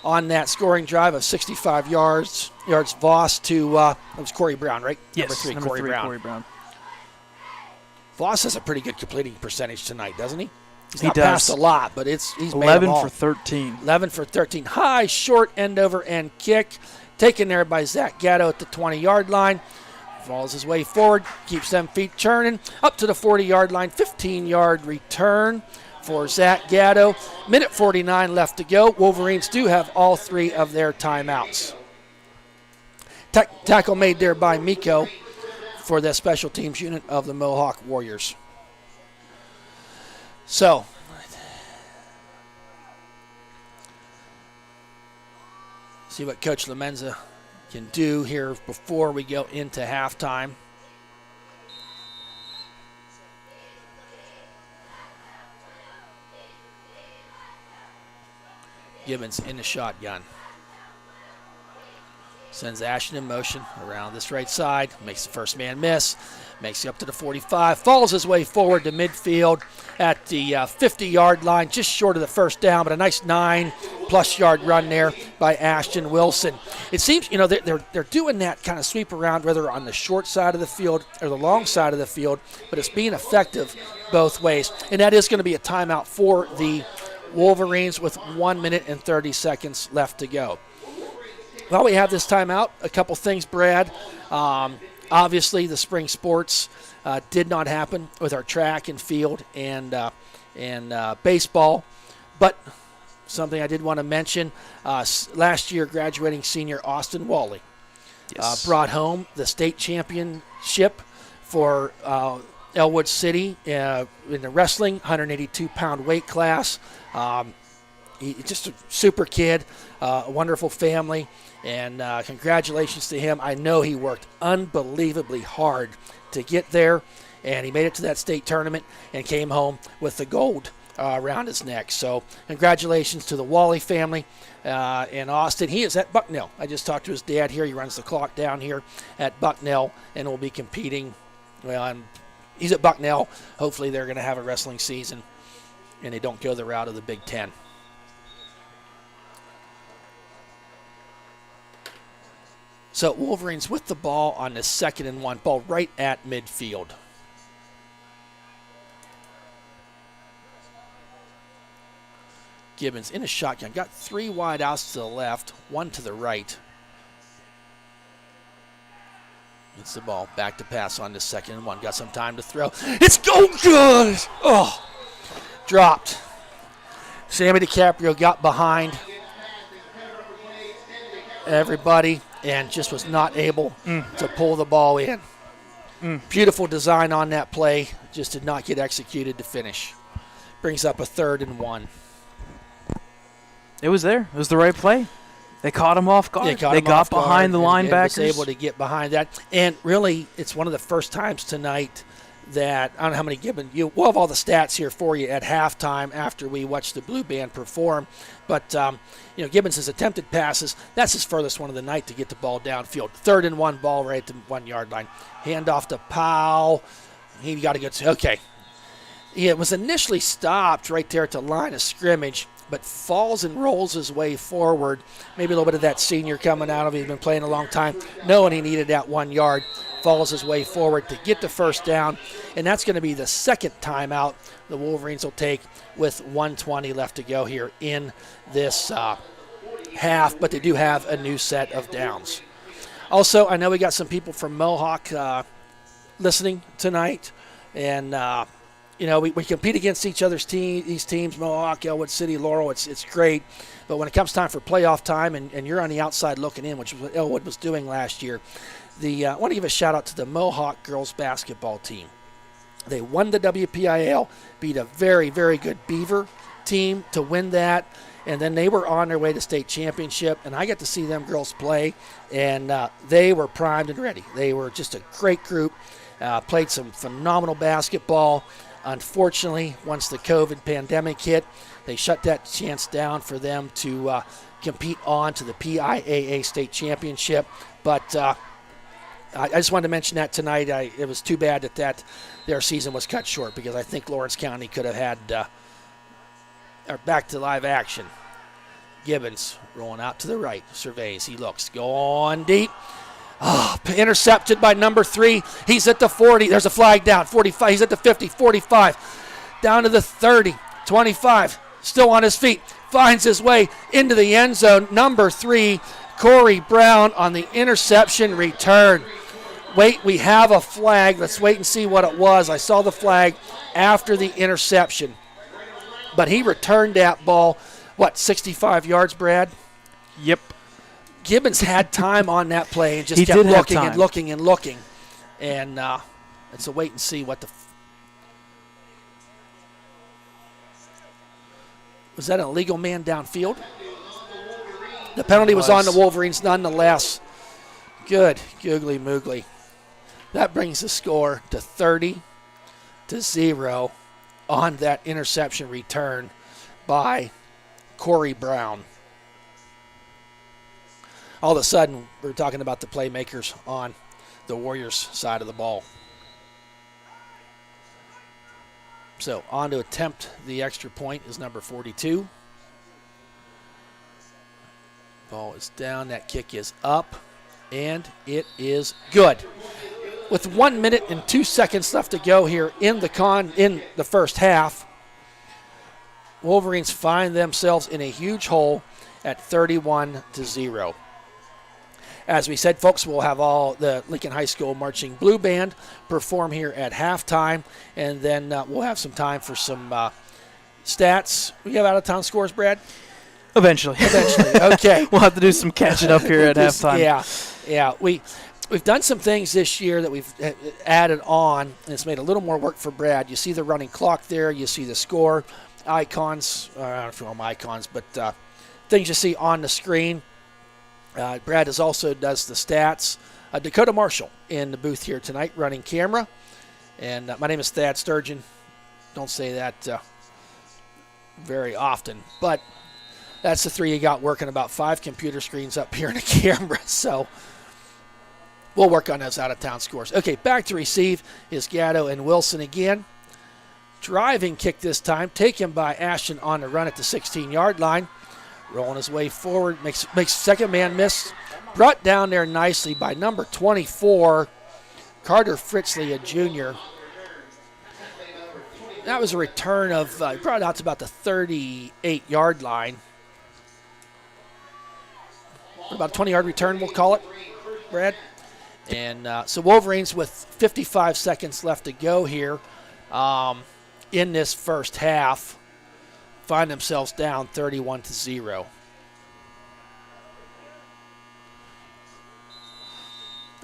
on that scoring drive of 65 yards. Voss to, it was Corey Brown, right? Yes, number three, Corey Brown. Brown. Voss has a pretty good completing percentage tonight, doesn't he? He's He not does. passed a lot, but he's made them 11 all. for 13. 11 for 13. High, short, end over end kick. Taken there by Zach Gatto at the 20-yard line. Falls his way forward, keeps them feet churning. Up to the 40-yard line, 15-yard return for Zach Gatto. Minute 49 left to go. Wolverines do have all 3 of their timeouts. Tackle made there by Miko for the special teams unit of the Mohawk Warriors. So, see what Coach Lamenza can do here before we go into halftime. Gibbons in the shotgun. Sends Ashton in motion around this right side. Makes the first man miss. Makes it up to the 45. Falls his way forward to midfield at the 50-yard line, just short of the first down, but a nice 9+ yard run there by Ashton Wilson. It seems, they're doing that kind of sweep around, whether on the short side of the field or the long side of the field, but it's being effective both ways. And that is going to be a timeout for the Wolverines with 1 minute and 30 seconds left to go. While we have this timeout, a couple things, Brad. Obviously, the spring sports did not happen with our track and field and baseball, but something I did want to mention, last year graduating senior Austin Wally brought home the state championship for Ellwood City in the wrestling, 182-pound weight class. He's just a super kid, a wonderful family, and congratulations to him. I know he worked unbelievably hard to get there, and he made it to that state tournament and came home with the gold around his neck. So congratulations to the Wally family in Austin. He is at Bucknell. I just talked to his dad here. He runs the clock down here at Bucknell and will be competing. Well, he's at Bucknell. Hopefully they're going to have a wrestling season and they don't go the route of the Big Ten. So Wolverines with the ball on the 2nd and 1, ball right at midfield. Gibbons in a shotgun. Got 3 wide outs to the left, 1 to the right. Gets the ball back to pass on to 2nd and 1. Got some time to throw. It's good. Oh, dropped. Sammy DiCaprio got behind everybody and just was not able to pull the ball in. Beautiful design on that play. Just did not get executed to finish. Brings up a 3rd and 1. It was there. It was the right play. They caught him off guard. They got behind the linebackers. And was able to get behind that. And really, it's one of the first times tonight that, I don't know how many Gibbons, we'll have all the stats here for you at halftime after we watch the Blue Band perform. But, Gibbons has attempted passes. That's his furthest one of the night to get the ball downfield. 3rd and 1, ball right at the 1 yard line. Handoff to Powell. He got to go to, okay. It was initially stopped right there at the line of scrimmage, but falls and rolls his way forward. Maybe a little bit of that senior coming out of him. He's been playing a long time, knowing he needed that 1 yard. Falls his way forward to get the first down, and that's going to be the second timeout the Wolverines will take with 1:20 left to go here in this half, but they do have a new set of downs. Also, I know we got some people from Mohawk listening tonight, and we compete against each other's these teams, Mohawk, Ellwood City, Laurel. It's great. But when it comes time for playoff time and you're on the outside looking in, which is what Ellwood was doing last year, I want to give a shout-out to the Mohawk girls basketball team. They won the WPIAL, beat a very, very good Beaver team to win that, and then they were on their way to state championship, and I got to see them girls play, and they were primed and ready. They were just a great group, played some phenomenal basketball. Unfortunately, once the COVID pandemic hit, they shut that chance down for them to compete on to the PIAA state championship. But I just wanted to mention that tonight. It was too bad that their season was cut short, because I think Lawrence County could have had back to live action. Gibbons rolling out to the right, surveys. He looks, going deep. Intercepted by number 3. He's at the 40. There's a flag down. 45. He's at the 50, 45. Down to the 30, 25. Still on his feet. Finds his way into the end zone. Number 3, Corey Brown on the interception return. Wait, we have a flag. Let's wait and see what it was. I saw the flag after the interception. But he returned that ball, 65 yards, Brad? Yep. Gibbons had time on that play and just kept looking and looking and looking. And it's a wait and see what the... Was that an illegal man downfield? The penalty was on the Wolverines nonetheless. Good, googly moogly. That brings the score to 30-0 on that interception return by Corey Brown. All of a sudden, we're talking about the playmakers on the Warriors side of the ball. So on to attempt the extra point is number 42. Ball is down. That kick is up, and it is good. With 1 minute and 2 seconds left to go here in the first half, Wolverines find themselves in a huge hole at 31-0. As we said, folks, we'll have all the Lincoln High School Marching Blue Band perform here at halftime, and then we'll have some time for some stats. We have out-of-town scores, Brad? Eventually. Okay. We'll have to do some catching up here at halftime. Yeah. We've done some things this year that we've added on, and it's made a little more work for Brad. You see the running clock there. You see the score icons. I don't know if you want them icons, but things you see on the screen. Brad also does the stats. Dakota Marshall in the booth here tonight running camera. And my name is Thad Sturgeon. Don't say that very often. But that's the 3 you got working, about 5 computer screens up here and a camera. So we'll work on those out-of-town scores. Okay, back to receive is Gatto and Wilson again. Driving kick this time, taken by Ashton on the run at the 16-yard line. Rolling his way forward, makes second man miss. Brought down there nicely by number 24, Carter Fritzley, a junior. That was a return of, he brought it out to about the 38-yard line. About a 20-yard return, we'll call it, Brad. And so Wolverines with 55 seconds left to go here in this first half find themselves down 31-0.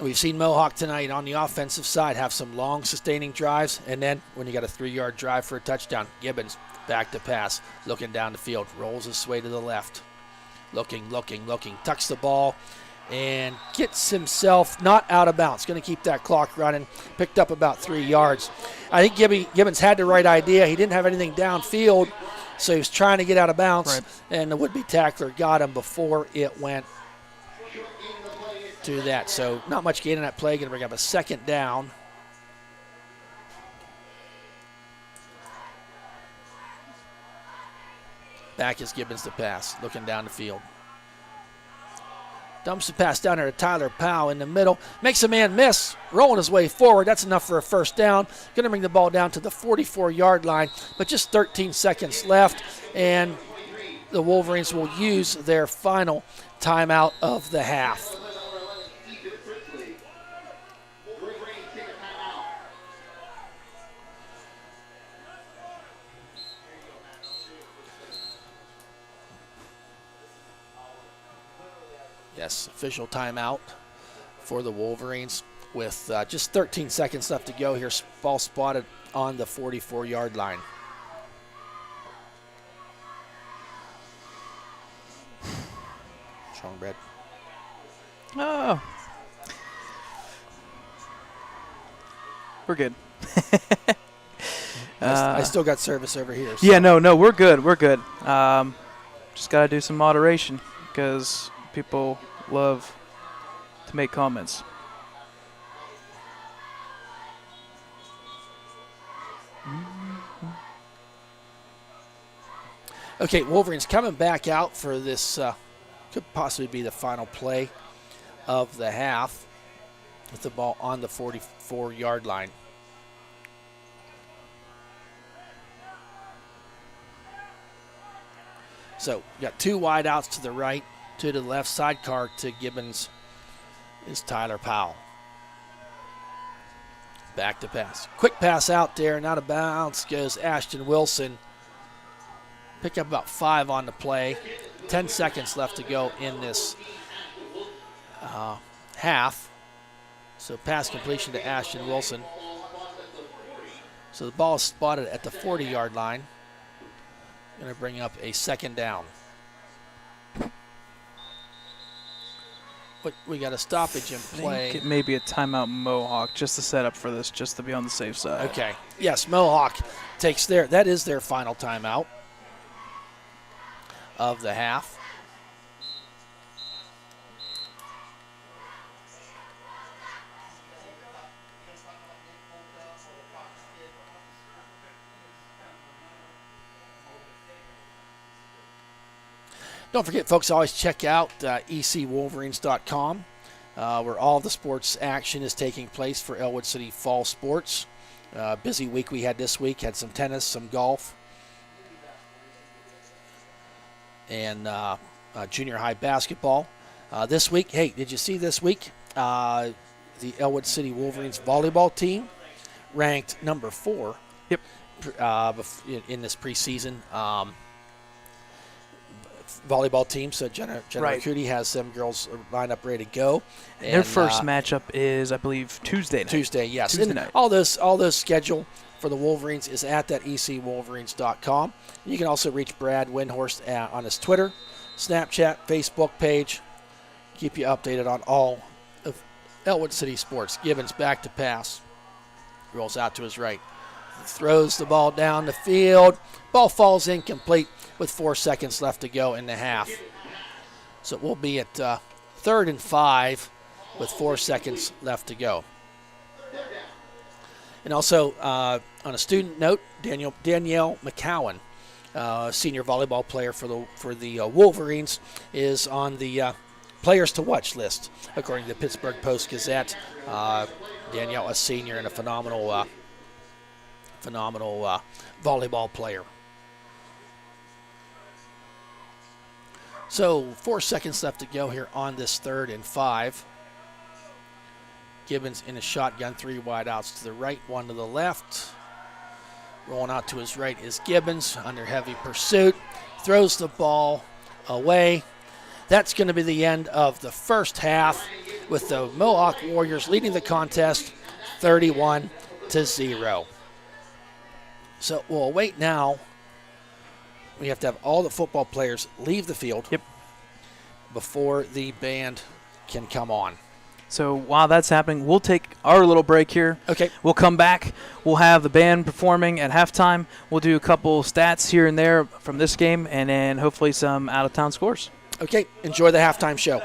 We've seen Mohawk tonight on the offensive side have some long sustaining drives, and then when you got a 3-yard drive for a touchdown, Gibbons back to pass, looking down the field, rolls his way to the left, looking, tucks the ball, and gets himself not out of bounds. Going to keep that clock running, picked up about 3 yards. I think Gibbons had the right idea. He didn't have anything downfield, so he was trying to get out of bounds, and the would-be tackler got him before it went to that. So not much gain in that play. Going to bring up a second down. Back is Gibbons to pass, looking down the field. Dumps the pass down there to Tyler Powell in the middle. Makes a man miss, rolling his way forward. That's enough for a first down. Going to bring the ball down to the 44-yard line, but just 13 seconds left, and the Wolverines will use their final timeout of the half. Yes, official timeout for the Wolverines with just 13 seconds left to go here. Ball spotted on the 44-yard line. Strong bread. Oh. We're good. I still got service over here. So. Yeah, no, we're good. Just got to do some moderation because people love to make comments. Okay, Wolverines coming back out for this, could possibly be the final play of the half with the ball on the 44-yard line. So, got 2 wide outs to the right, 2 to the left. Sidecar to Gibbons is Tyler Powell. Back to pass. Quick pass out there, and out of bounds goes Ashton Wilson. Pick up about 5 on the play. 10 seconds left to go in this half. So pass completion to Ashton Wilson. So the ball is spotted at the 40-yard line. Going to bring up a second down. But we got a stoppage in play. I think it may be a timeout Mohawk just to set up for this, just to be on the safe side. Okay. Yes, Mohawk takes that is their final timeout of the half. Don't forget, folks, always check out ecwolverines.com, where all the sports action is taking place for Ellwood City Fall Sports. Busy week we had this week. Had some tennis, some golf, and junior high basketball. This week, hey, did you see this week? The Ellwood City Wolverines volleyball team ranked number 4. Yep. In this preseason. Volleyball team, so Jenna Right. Cootie has them girls lined up ready to go. And their first matchup is, I believe, Tuesday night. Tuesday, yes. Tuesday And night. all those schedule for the Wolverines is at that ecwolverines.com. You can also reach Brad Windhorst on his Twitter, Snapchat, Facebook page. Keep you updated on all of Ellwood City sports. Gibbons back to pass. Rolls out to his right. Throws the ball down the field. Ball falls incomplete with 4 seconds left to go in the half. So we'll be at 3rd and 5 with 4 seconds left to go. And also, on a student note, Danielle McCowan, senior volleyball player for the Wolverines, is on the players to watch list, according to the Pittsburgh Post-Gazette. Danielle, a senior and a phenomenal phenomenal volleyball player. So 4 seconds left to go here on this 3rd and 5. Gibbons in a shotgun, 3 wide outs to the right, 1 to the left. Rolling out to his right is Gibbons under heavy pursuit. Throws the ball away. That's going to be the end of the first half, with the Mohawk Warriors leading the contest 31-0. So we'll wait now. We have to have all the football players leave the field before the band can come on. So while that's happening, we'll take our little break here. Okay. We'll come back. We'll have the band performing at halftime. We'll do a couple stats here and there from this game, and then hopefully some out-of-town scores. Okay. Enjoy the halftime show.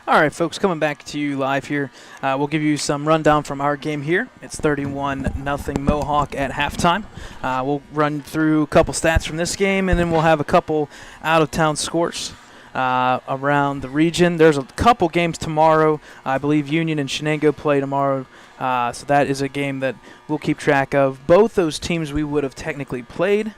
All right, folks, coming back to you live here. We'll give you some rundown from our game here. It's 31-0 Mohawk at halftime. We'll run through a couple stats from this game, and then we'll have a couple out-of-town scores around the region. There's a couple games tomorrow. I believe Union and Shenango play tomorrow, so that is a game that we'll keep track of. Both those teams we would have technically played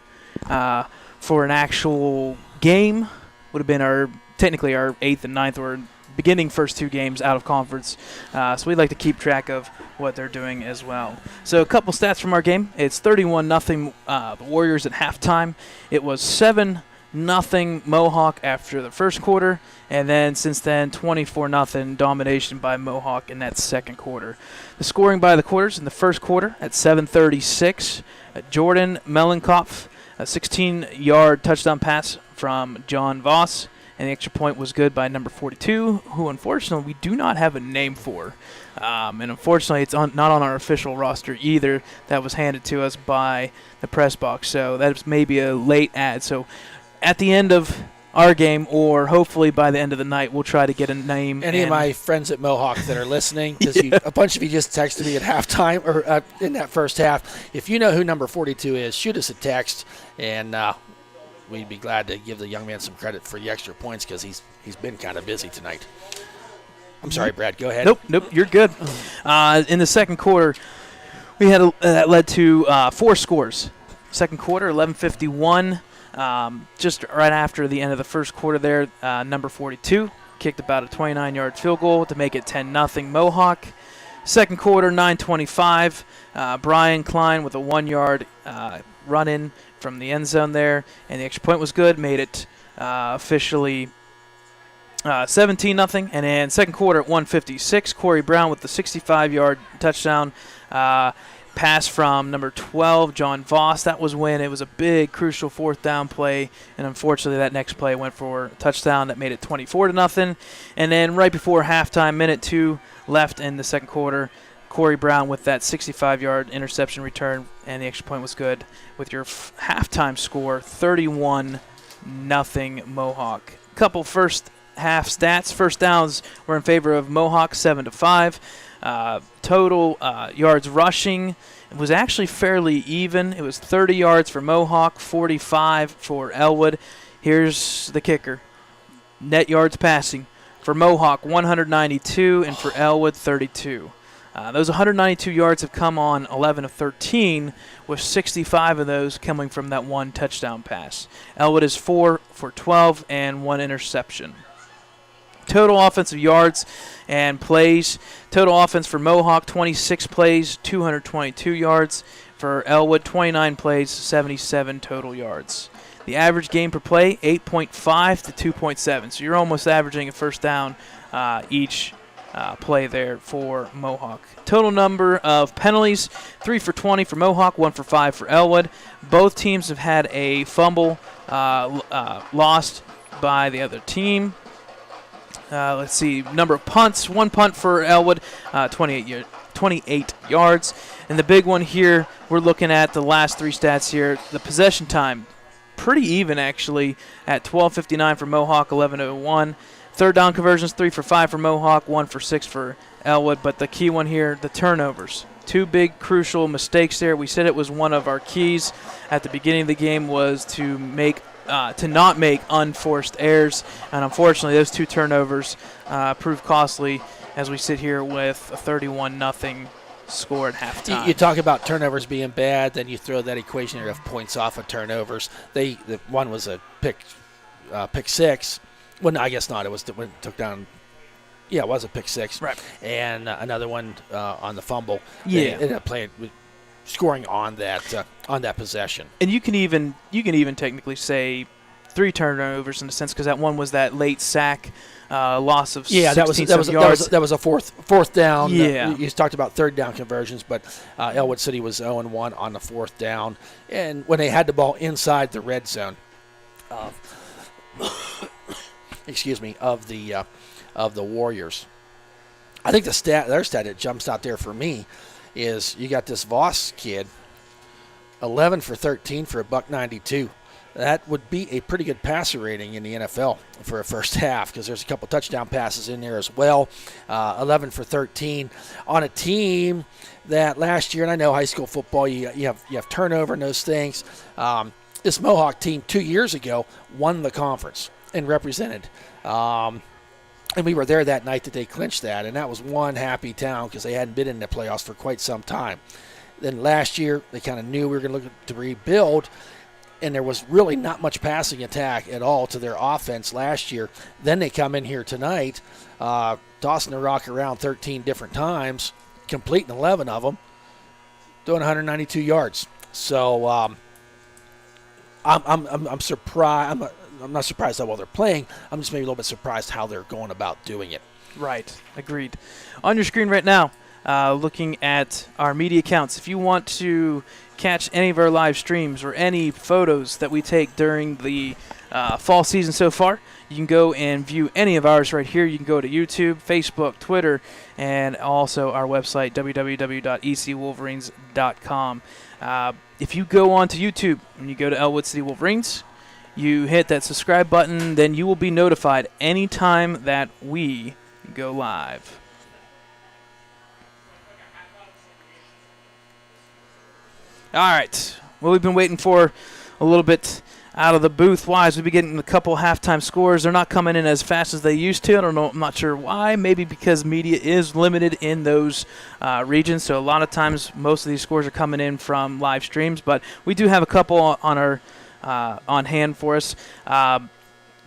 for an actual game would have been technically our 8th and 9th or beginning first two games out of conference. So we'd like to keep track of what they're doing as well. So a couple stats from our game. It's 31-0 the Warriors at halftime. It was 7-0 Mohawk after the first quarter, and then since then 24-0 domination by Mohawk in that second quarter. The scoring by the quarters in the first quarter at 7:36, Jordan Melenkopf, a 16-yard touchdown pass from John Voss. And the extra point was good by number 42, who unfortunately we do not have a name for. And unfortunately it's not on our official roster either. That was handed to us by the press box. So that's maybe a late add. So at the end of our game, or hopefully by the end of the night, we'll try to get a name. Any of my friends at Mohawk that are listening, because a bunch of you just texted me at halftime or in that first half. If you know who number 42 is, shoot us a text, and we'd be glad to give the young man some credit for the extra points because he's been kind of busy tonight. I'm sorry, Brad. Go ahead. Nope, you're good. In the second quarter, we had that led to 4 scores. Second quarter, 11:51. Just right after the end of the first quarter there, number 42 kicked about a 29-yard field goal to make it 10-0 Mohawk. Second quarter, 9:25. Brian Klein with a 1-yard run-in from the end zone there, and the extra point was good, made it officially 17-0. And then second quarter at 1:56, Corey Brown with the 65-yard touchdown pass from number 12, John Voss. That was when it was a big, crucial fourth down play, and unfortunately that next play went for a touchdown that made it 24-0. And then right before halftime, minute 2 left in the second quarter, Corey Brown with that 65-yard interception return, and the extra point was good with your halftime score, 31-0 Mohawk. Couple first half stats. First downs were in favor of Mohawk, 7-5. Total yards rushing was actually fairly even. It was 30 yards for Mohawk, 45 for Ellwood. Here's the kicker. Net yards passing. For Mohawk, 192, and for Ellwood, 32. Those 192 yards have come on 11 of 13, with 65 of those coming from that one touchdown pass. Ellwood is 4 for 12 and 1 interception. Total offensive yards and plays. Total offense for Mohawk, 26 plays, 222 yards. For Ellwood, 29 plays, 77 total yards. The average game per play, 8.5 to 2.7. So you're almost averaging a first down each play there for Mohawk. Total number of penalties, 3 for 20 for Mohawk, 1 for 5 for Ellwood. Both teams have had a fumble lost by the other team. Let's see, number of punts, 1 punt for Ellwood, 28 yards. And the big one here, we're looking at the last 3 stats here. The possession time, pretty even actually, at 12:59 for Mohawk, 11:01. Third down conversions, 3 for 5 for Mohawk, 1 for 6 for Ellwood. But the key one here, the turnovers. 2 big crucial mistakes there. We said it was one of our keys at the beginning of the game was to not make unforced errors. And unfortunately, those 2 turnovers proved costly as we sit here with a 31-0 score at halftime. You talk about turnovers being bad, then you throw that equation here of points off of turnovers. The one was a pick 6. Well, no, I guess not. It was when it took down. Yeah, it was a pick 6. Right. And another one on the fumble. Yeah. They ended up scoring on that possession. And you can even technically say 3 turnovers in a sense, because that one was that late sack loss of 16 yards. That was a fourth down. Yeah. You talked about third down conversions, but Ellwood City was 0-1 on the fourth down, and when they had the ball inside the red zone, of the Warriors. I think their stat that jumps out there for me is you got this Voss kid, 11 for 13 for $192. that would be a pretty good passer rating in the NFL for a first half, because there's a couple touchdown passes in there as well. 11 for 13 on a team that last year, and I know high school football, you have turnover and those things. This Mohawk team 2 years ago won the conference and represented. And we were there that night that they clinched that, and that was one happy town because they hadn't been in the playoffs for quite some time. Then last year, they kind of knew we were going to look to rebuild, and there was really not much passing attack at all to their offense last year. Then they come in here tonight, tossing the rock around 13 different times, completing 11 of them, doing 192 yards. So I'm surprised. I'm not surprised how well they're playing. I'm just maybe a little bit surprised how they're going about doing it. Right. Agreed. On your screen right now, looking at our media accounts. If you want to catch any of our live streams or any photos that we take during the fall season so far, you can go and view any of ours right here. You can go to YouTube, Facebook, Twitter, and also our website, www.ecwolverines.com. If you go on to YouTube and you go to Ellwood City Wolverines, you hit that subscribe button, then you will be notified anytime that we go live. All right. Well, we've been waiting for a little bit out of the booth-wise. We've been getting a couple halftime scores. They're not coming in as fast as they used to. I don't know. I'm not sure why. Maybe because media is limited in those regions. So a lot of times, most of these scores are coming in from live streams. But we do have a couple on our on hand for us.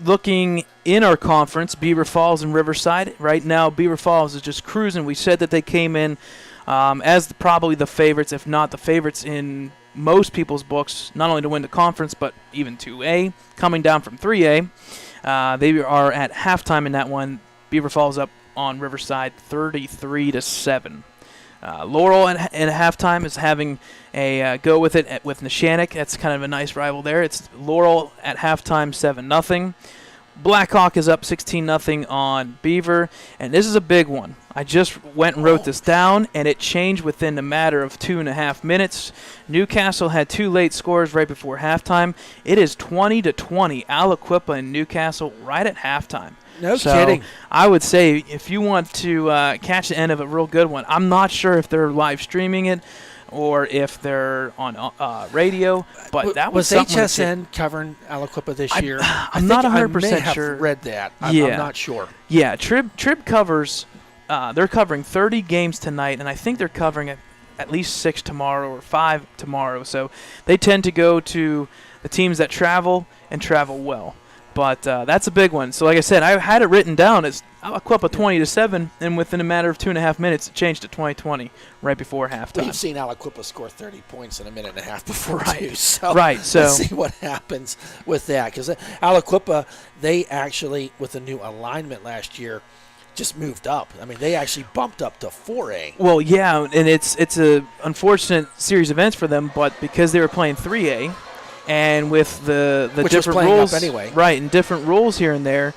Looking in our conference, Beaver Falls and Riverside. Right now, Beaver Falls is just cruising. We said that they came in as probably the favorites, if not the favorites in most people's books, not only to win the conference, but even 2A, coming down from 3A. They are at halftime in that one. Beaver Falls up on Riverside 33-7. Laurel at halftime is having a go with it with Neshannock. That's kind of a nice rival there. It's Laurel at halftime 7-0. Blackhawk is up 16-0 on Beaver, and this is a big one. I just went and wrote this down, and it changed within a matter of 2.5 minutes. Newcastle had two late scores right before halftime. It is 20-20, Aliquippa and Newcastle right at halftime. No kidding. I would say if you want to catch the end of a real good one, I'm not sure if they're live streaming it or if they're on radio, but that was HSN covering Aliquippa this year. I'm not 100% sure. I've read that. I'm not sure. Yeah, Trib covers. They're covering 30 games tonight, and I think they're covering at least 6 tomorrow or 5 tomorrow. So they tend to go to the teams that travel and travel well. But that's a big one. So like I said, I had it written down as Aliquippa 20-7, and within a matter of 2.5 minutes, it changed to 20-20 right before halftime. We've seen Aliquippa score 30 points in a minute and a half before, right. too. So let's see what happens with that. Because Aliquippa, they actually, with the new alignment last year, just moved up. I mean, they actually bumped up to 4A. Well, yeah, and it's a unfortunate series of events for them, but because they were playing 3A, and with the Which different rules, anyway. Right, and different rules here and there,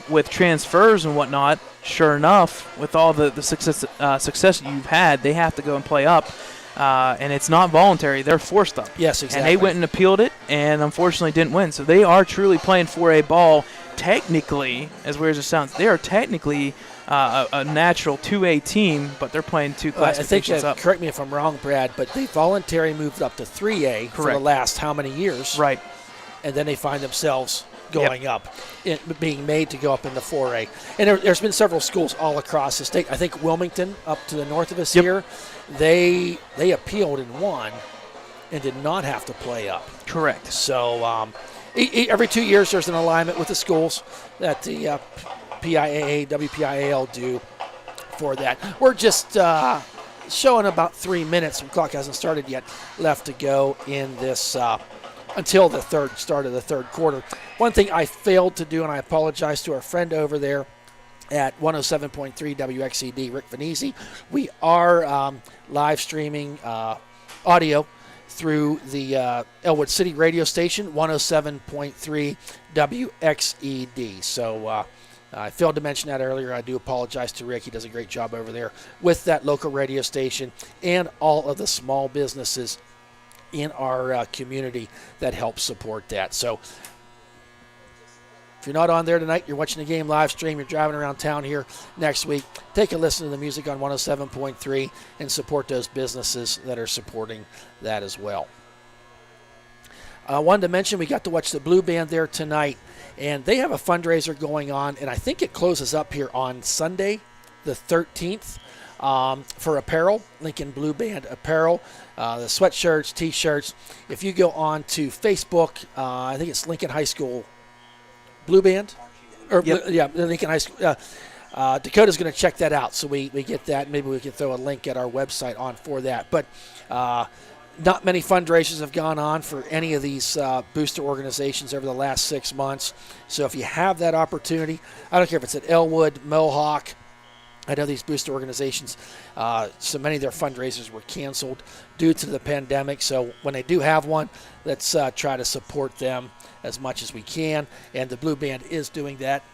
with transfers and whatnot, sure enough, with all the success you've had, they have to go and play up, and it's not voluntary. They're forced up. Yes, exactly. And they went and appealed it, and unfortunately didn't win. So they are truly playing 4A ball. Technically, as weird as it sounds, they are technically a natural 2A team, but they're playing two classifications up. Correct me if I'm wrong, Brad, but they voluntarily moved up to 3A for the last how many years? Right. And then they find themselves going up, being made to go up into 4A. And there's been several schools all across the state. I think Wilmington, up to the north of us here, they appealed and won and did not have to play up. Correct. So every 2 years there's an alignment with the schools that the PIAA, WPIAL do for that. We're just showing about 3 minutes. The clock hasn't started yet. Left to go in this until the start of the third quarter. One thing I failed to do, and I apologize to our friend over there at 107.3 WXED, Rick Venezi. We are live streaming audio through the Ellwood City radio station, 107.3 WXED. So I failed to mention that earlier. I do apologize to Rick. He does a great job over there with that local radio station and all of the small businesses in our community that help support that. So if you're not on there tonight, you're watching the game live stream, you're driving around town here next week, take a listen to the music on 107.3 and support those businesses that are supporting that as well. I wanted to mention we got to watch the Blue Band there tonight, and they have a fundraiser going on, and I think it closes up here on Sunday, the 13th, for apparel, Lincoln Blue Band apparel, the sweatshirts, T-shirts. If you go on to Facebook, I think it's Lincoln High School Blue Band, or yep. Yeah, Lincoln High School. Dakota's going to check that out, so we get that. Maybe we can throw a link at our website on for that. But not many fundraisers have gone on for any of these booster organizations over the last 6 months. So if you have that opportunity, I don't care if it's at Ellwood, Mohawk. I know these booster organizations, so many of their fundraisers were canceled due to the pandemic. So when they do have one, let's try to support them as much as we can. And the Blue Band is doing that.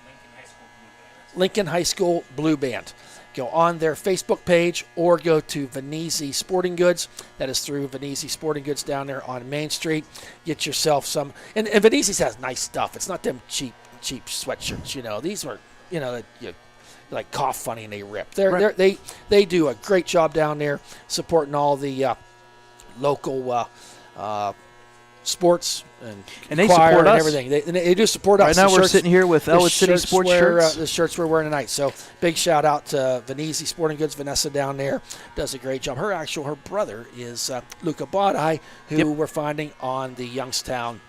Lincoln High School Blue Band. Go on their Facebook page or go to Venezi Sporting Goods. That is through Venezi Sporting Goods down there on Main Street. Get yourself some. And Venezi's has nice stuff. It's not them cheap sweatshirts. You know, these were, you know, like cough funny and they rip. They do a great job down there supporting all the local sports and they choir support and us. Everything. They do support us. Right now we're sitting here with Ellwood City sports shirts. The shirts we're wearing tonight. So big shout out to Venezi Sporting Goods. Vanessa down there does a great job. Her brother is Luca Bodai, who we're finding on the Youngstown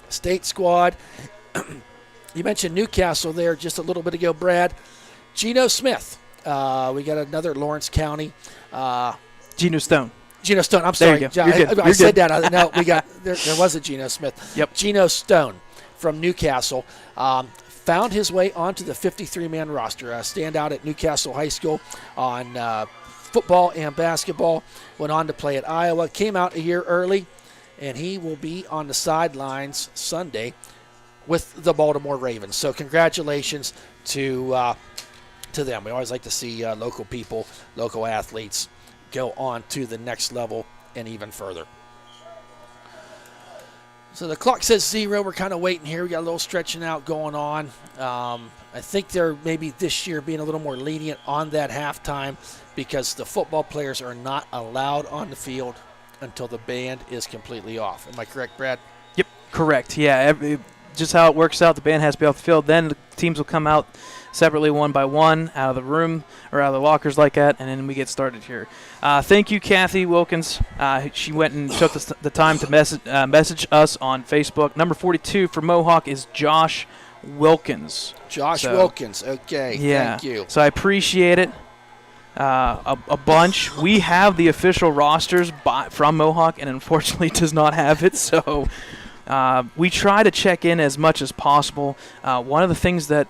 State squad. You mentioned Newcastle there just a little bit ago, Brad. Geno Smith. We got another Lawrence County. Geno Stone. Geno Stone. I'm sorry. There you go. I said that. No, we got there was a Geno Smith. Yep. Geno Stone from Newcastle found his way onto the 53-man roster. Standout at Newcastle High School on football and basketball. Went on to play at Iowa. Came out a year early, and he will be on the sidelines Sunday with the Baltimore Ravens. So congratulations to them. We always like to see local people, local athletes go on to the next level and even further. So the clock says 0. We're kind of waiting here. We got a little stretching out going on. I think they're maybe this year being a little more lenient on that halftime because the football players are not allowed on the field until the band is completely off. Am I correct, Brad? Yep, correct. Yeah, just how it works out, the band has to be off the field. Then the teams will come out separately one by one out of the room or out of the lockers like that, and then we get started here. Thank you, Kathy Wilkins. She went and took the time to message us on Facebook. Number 42 for Mohawk is Josh Wilkins. Wilkins. Okay, yeah. Thank you. So I appreciate it a bunch. We have the official rosters from Mohawk, and unfortunately does not have it, so we try to check in as much as possible. One of the things that,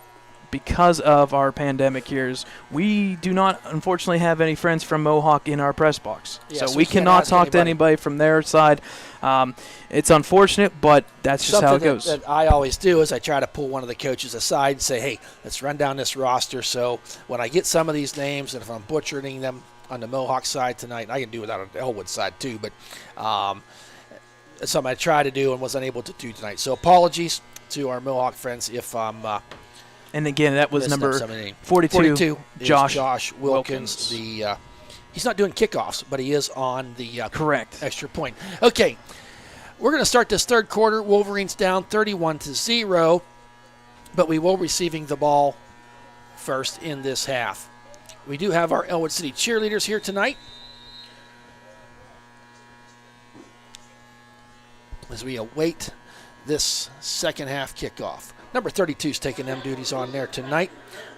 because of our pandemic years, we do not, unfortunately, have any friends from Mohawk in our press box. Yeah, so we cannot talk to anybody from their side. It's unfortunate, but that's just how it goes. Something that I always do is I try to pull one of the coaches aside and say, hey, let's run down this roster. So when I get some of these names, and if I'm butchering them on the Mohawk side tonight, I can do it on the Ellwood side too, but something I tried to do and was unable to do tonight. So apologies to our Mohawk friends if I'm and again, that was number 42 Josh Wilkins. He's not doing kickoffs, but he is on the correct extra point. Okay, we're going to start this third quarter. Wolverines down 31-0, but we will receiving the ball first in this half. We do have our Ellwood City cheerleaders here tonight as we await this second half kickoff. Number 32 is taking them duties on there tonight.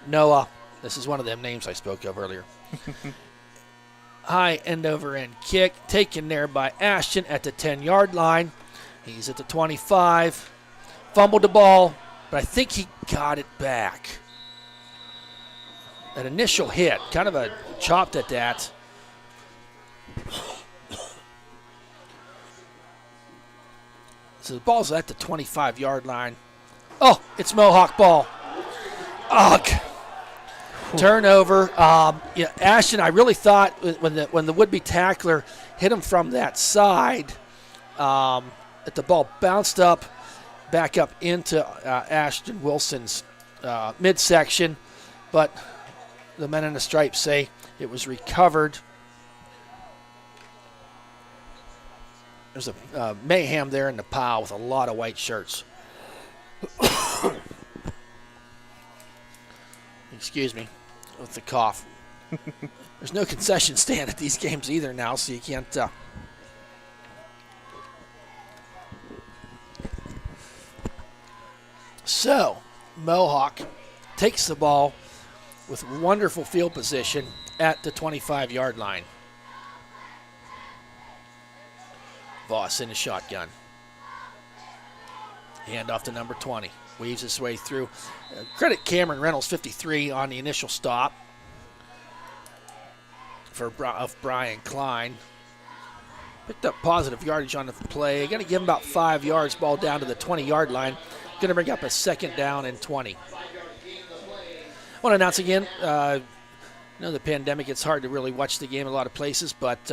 Noah, this is one of them names I spoke of earlier. High end over end kick taken there by Ashton at the 10-yard line. He's at the 25. Fumbled the ball, but I think he got it back. An initial hit, kind of a chopped at that. So the ball's at the 25-yard line. Oh, it's Mohawk ball. Ugh. Turnover. Ashton, I really thought when the would-be tackler hit him from that side That the ball bounced up, back up into Ashton Wilson's midsection, but the men in the stripes say it was recovered. There's a mayhem there in the pile with a lot of white shirts. Excuse me with the cough. There's no concession stand at these games either now, so you can't. So, Mohawk takes the ball with wonderful field position at the 25-yard line. Voss in a shotgun. Hand off to number 20. Weaves his way through. Credit Cameron Reynolds, 53, on the initial stop of Brian Klein. Picked up positive yardage on the play. Going to give him about 5 yards. Ball down to the 20-yard line. Going to bring up a second down and 20. I want to announce again, the pandemic, it's hard to really watch the game in a lot of places, but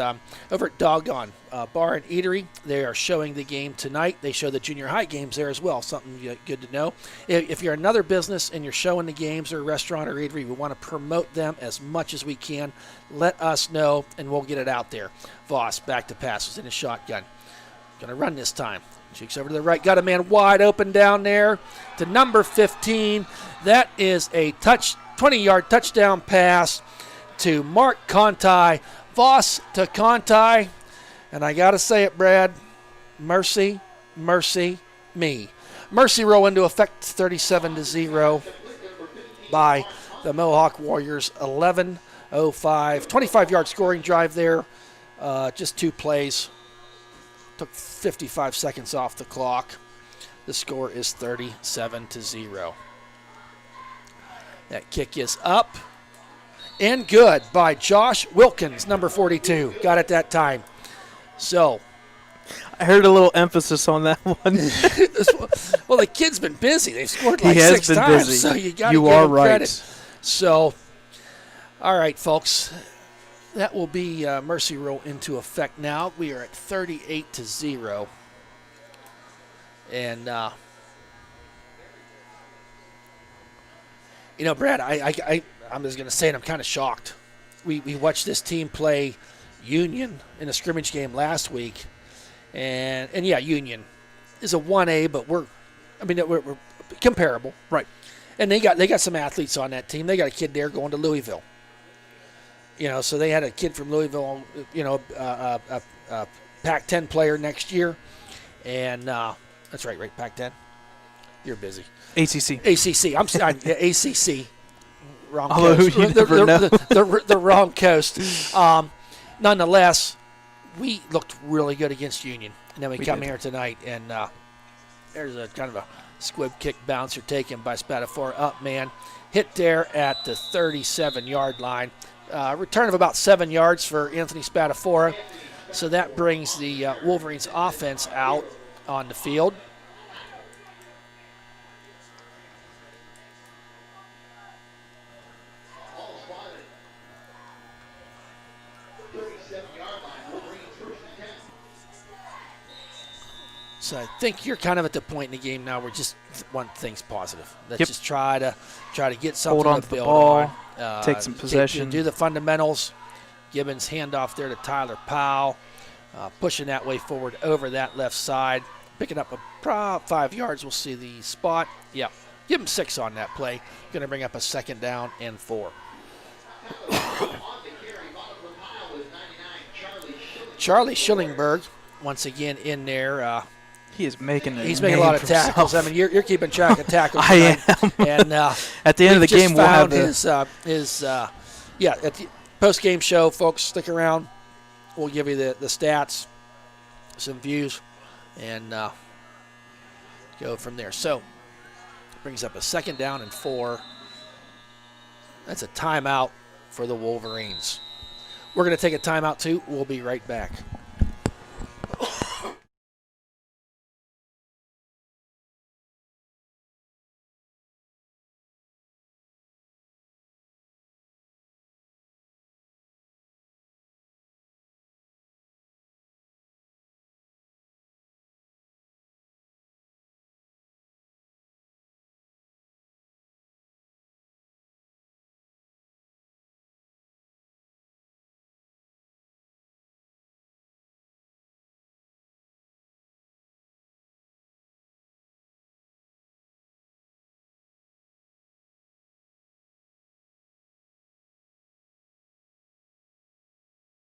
over at Doggone Bar and Eatery, they are showing the game tonight. They show the junior high games there as well, something good to know. If you're another business and you're showing the games or a restaurant or eatery, we want to promote them as much as we can. Let us know, and we'll get it out there. Voss back to pass, was in a shotgun. Going to run this time. Cheeks over to the right, got a man wide open down there to number 15. That is a 20-yard touchdown pass to Mark Conti. Voss to Conti. And I got to say it, Brad, mercy, mercy, me. Mercy roll into effect 37-0 by the Mohawk Warriors. 11:05. 25-yard scoring drive there. Just 2 plays. Took 55 seconds off the clock. The score is 37-0. That kick is up and good by Josh Wilkins, number 42. Got it that time. So, I heard a little emphasis on that one. well, the kid's been busy. They've scored like 6 times, busy. So you got to give him credit. So, all right, folks. That will be mercy roll into effect now. We are at 38-0. And, Brad, I'm just going to say it, I'm kind of shocked. We watched this team play Union in a scrimmage game last week. And yeah, Union is a 1A, but we're comparable. Right. And they got some athletes on that team. They got a kid there going to Louisville. So they had a kid from Louisville, a Pac-10 player next year. And that's right, Pac-10? You're busy. ACC. I'm sorry, ACC. Wrong coast. The wrong coast. Nonetheless, we looked really good against Union. And then we come here tonight, and there's a kind of a squib kick bouncer taken by Spatafora. Up, man. Hit there at the 37-yard line. Return of about 7 yards for Anthony Spatafora. So that brings the Wolverines offense out on the field. So I think you're kind of at the point in the game now where just want things positive. Let's just try to get something Hold on to the build ball, on. take some possession. Do the fundamentals. Gibbons handoff there to Tyler Powell. Pushing that way forward over that left side. Picking up a 5 yards. We'll see the spot. Yeah. Give him 6 on that play. Going to bring up a second down and 4. Charlie Schillingberg once again in there. He is making He's making a lot of tackles. Himself. I mean, you're keeping track of tackles. I am. And at the end of the game, we'll have his at the post-game show, folks. Stick around. We'll give you the stats, some views, and go from there. So, brings up a second down and 4. That's a timeout for the Wolverines. We're going to take a timeout, too. We'll be right back.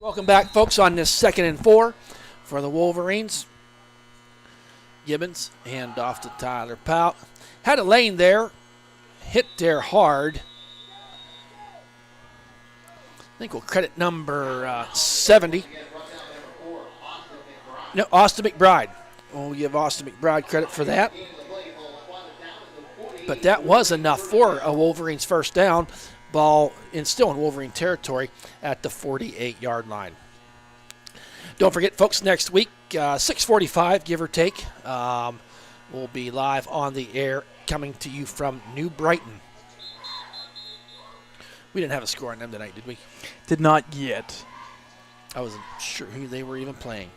Welcome back, folks, on this 2nd and 4 for the Wolverines. Gibbons, hand off to Tyler Powell. Had a lane there, hit there hard. I think we'll credit number 70. No, Austin McBride. We'll give Austin McBride credit for that. But that was enough for a Wolverines first down. Ball still in Wolverine territory at the 48-yard line. Don't forget, folks, next week, 6:45, give or take, we'll be live on the air coming to you from New Brighton. We didn't have a score on them tonight, did we? Did not yet. I wasn't sure who they were even playing.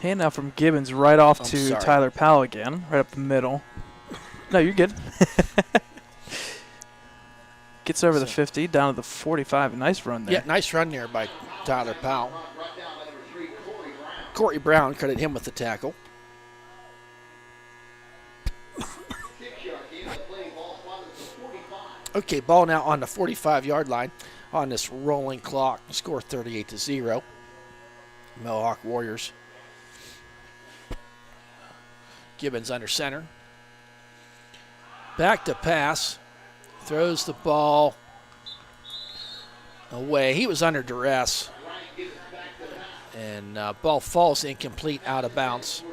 Handoff from Gibbons right off to sorry. Tyler Powell again, right up the middle. No, you're good. Gets over the 50, down to the 45. Nice run there. Yeah, nice run there by Tyler Powell. Corey Brown, credit him with the tackle. Okay, ball now on the 45-yard line on this rolling clock. Score 38-0. Mohawk Warriors. Gibbons under center. Back to pass. Throws the ball away. He was under duress. And ball falls incomplete, out of bounds.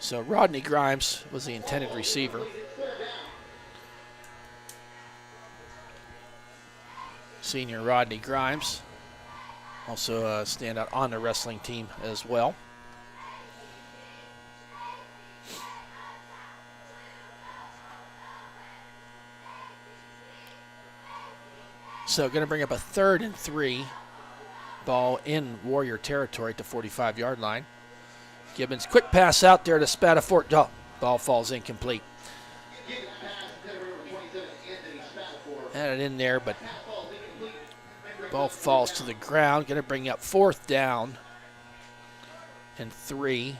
So Rodney Grimes was the intended receiver. Senior Rodney Grimes. Also a standout on the wrestling team as well. So going to bring up a 3rd and 3. Ball in Warrior territory at the 45-yard line. Gibbons, quick pass out there to Spatafort. Oh, ball falls incomplete. Had it in there, but ball falls to the ground. Going to bring up 4th down and 3.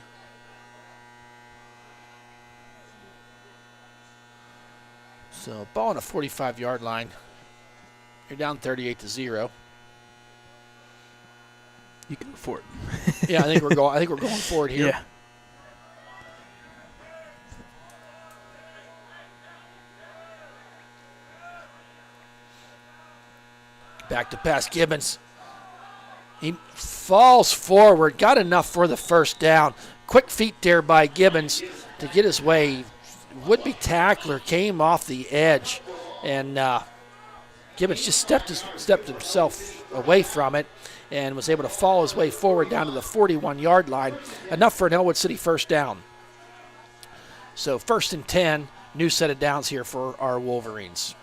So ball on a 45-yard line. You're down 38-0. You go for it. Yeah, I think we're going for it here. Yeah. Back to pass, Gibbons. He falls forward, got enough for the first down. Quick feet there by Gibbons to get his way. Would-be tackler came off the edge, and Gibbons just stepped himself away from it and was able to fall his way forward down to the 41-yard line. Enough for an Ellwood City first down. So 1st and 10, new set of downs here for our Wolverines.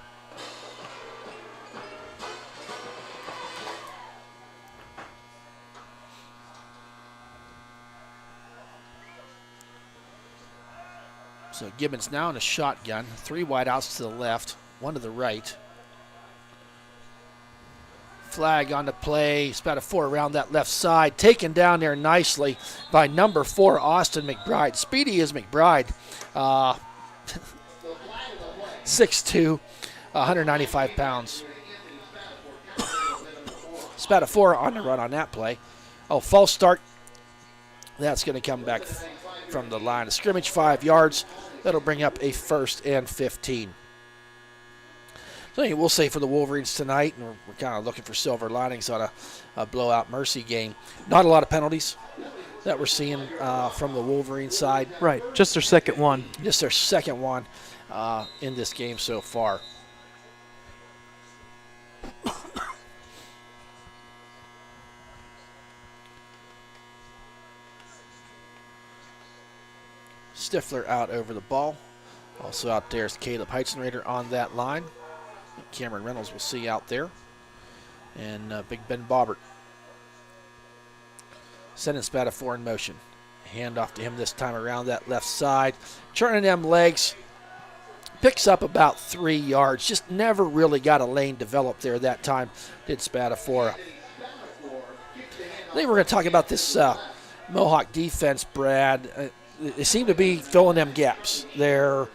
So Gibbons now in a shotgun. 3 wideouts to the left, 1 to the right. Flag on the play. Spatafort around that left side. Taken down there nicely by number 4, Austin McBride. Speedy is McBride. 6'2", 195 pounds. Spatafort on the run on that play. Oh, false start. That's going to come back from the line of scrimmage, 5 yards. That'll bring up a 1st and 15. So anyway, we'll say for the Wolverines tonight, and we're kind of looking for silver linings on a blowout Mercy game. Not a lot of penalties that we're seeing from the Wolverine side. Right, just their second one. Just their second one in this game so far. Stifler out over the ball. Also out there is Caleb Heitzenrader on that line. Cameron Reynolds we'll see out there. And Big Ben Bobbert. Sending Spatafort in motion. Hand off to him this time around that left side. Turning them legs. Picks up about 3 yards. Just never really got a lane developed there that time, did Spadafora. I think we're going to talk about this Mohawk defense, Brad. They seem to be filling them gaps. They're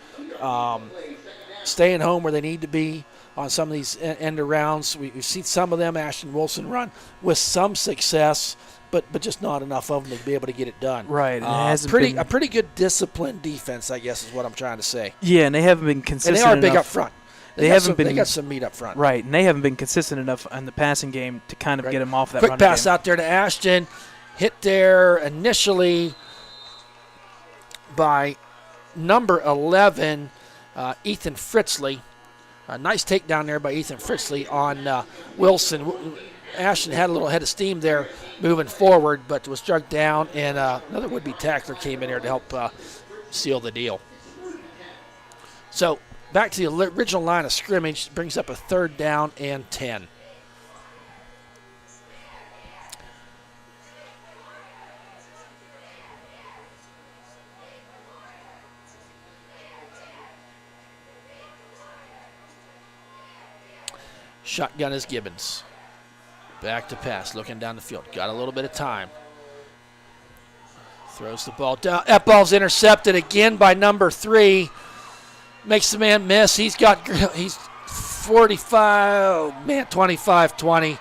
staying home where they need to be on some of these end arounds. We've seen some of them, Ashton Wilson, run with some success, but just not enough of them to be able to get it done. Right. A pretty good disciplined defense, I guess, is what I'm trying to say. Yeah, and they haven't been consistent And they are enough. big up front. They got some meat up front. Right, and they haven't been consistent enough in the passing game to kind of get them off that Quick running pass game. out there to Ashton. Hit there initially by number 11, Ethan Fritzley. A nice takedown there by Ethan Fritzley on Wilson. Ashton had a little head of steam there moving forward, but was struck down, and another would-be tackler came in there to help seal the deal. So back to the original line of scrimmage, brings up a 3rd down and 10. Shotgun is Gibbons. Back to pass, looking down the field. Got a little bit of time. Throws the ball down. That ball's intercepted again by number 3. Makes the man miss. He's 45, 25-20.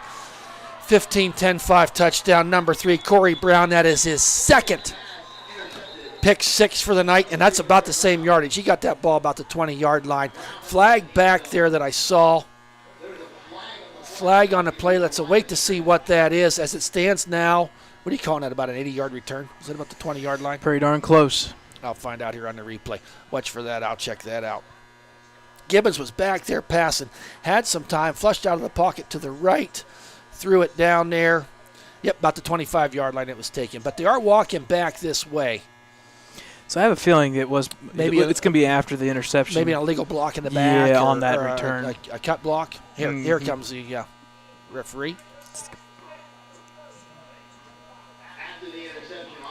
15-10-5 touchdown. Number 3, Corey Brown. That is his 2nd pick 6 for the night, and that's about the same yardage. He got that ball about the 20-yard line. Flag back there that I saw. Flag on the play. Let's wait to see what that is. As it stands now, what are you calling that, about an 80-yard return? Is it about the 20-yard line? Pretty darn close. I'll find out here on the replay. Watch for that. I'll check that out. Gibbons was back there passing. Had some time. Flushed out of the pocket to the right. Threw it down there. Yep, about the 25-yard line it was taken. But they are walking back this way. So I have a feeling it's going to be after the interception. Maybe an illegal block in the back. Yeah, on that return. A cut block. Here comes the referee.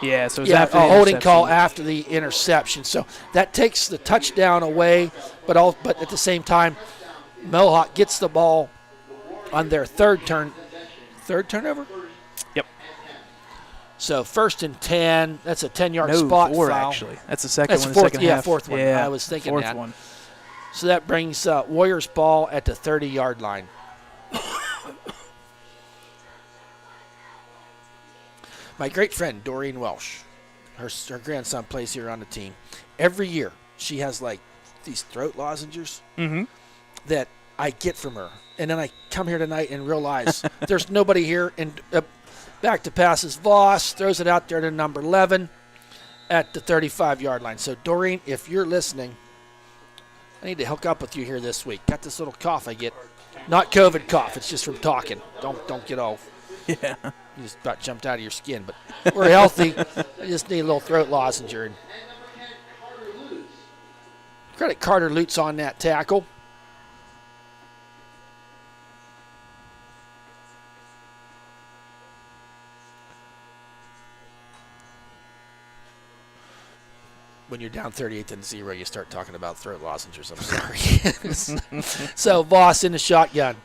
Yeah, so it's after the holding call after the interception. So that takes the touchdown away, but at the same time, Mohawk gets the ball on their third turnover? Yep. So 1st and 10. That's a 10-yard spot 4 foul. actually. That's the second one. Fourth, second half. fourth one. Yeah, I was thinking fourth that. One. So that brings Warriors ball at the 30-yard line. My great friend, Doreen Welsh, her grandson plays here on the team. Every year, she has like these throat lozenges that I get from her. And then I come here tonight and realize there's nobody here. And back to passes. Voss throws it out there to number 11 at the 35-yard line. So, Doreen, if you're listening, I need to hook up with you here this week. Got this little cough I get. Not COVID cough. It's just from talking. Don't get all. Yeah. You just about jumped out of your skin. But we're healthy. I just need a little throat lozenge. Credit Carter Lutz on that tackle. When you're down 38-0, you start talking about throat lozenges. I'm sorry. So Voss in the shotgun.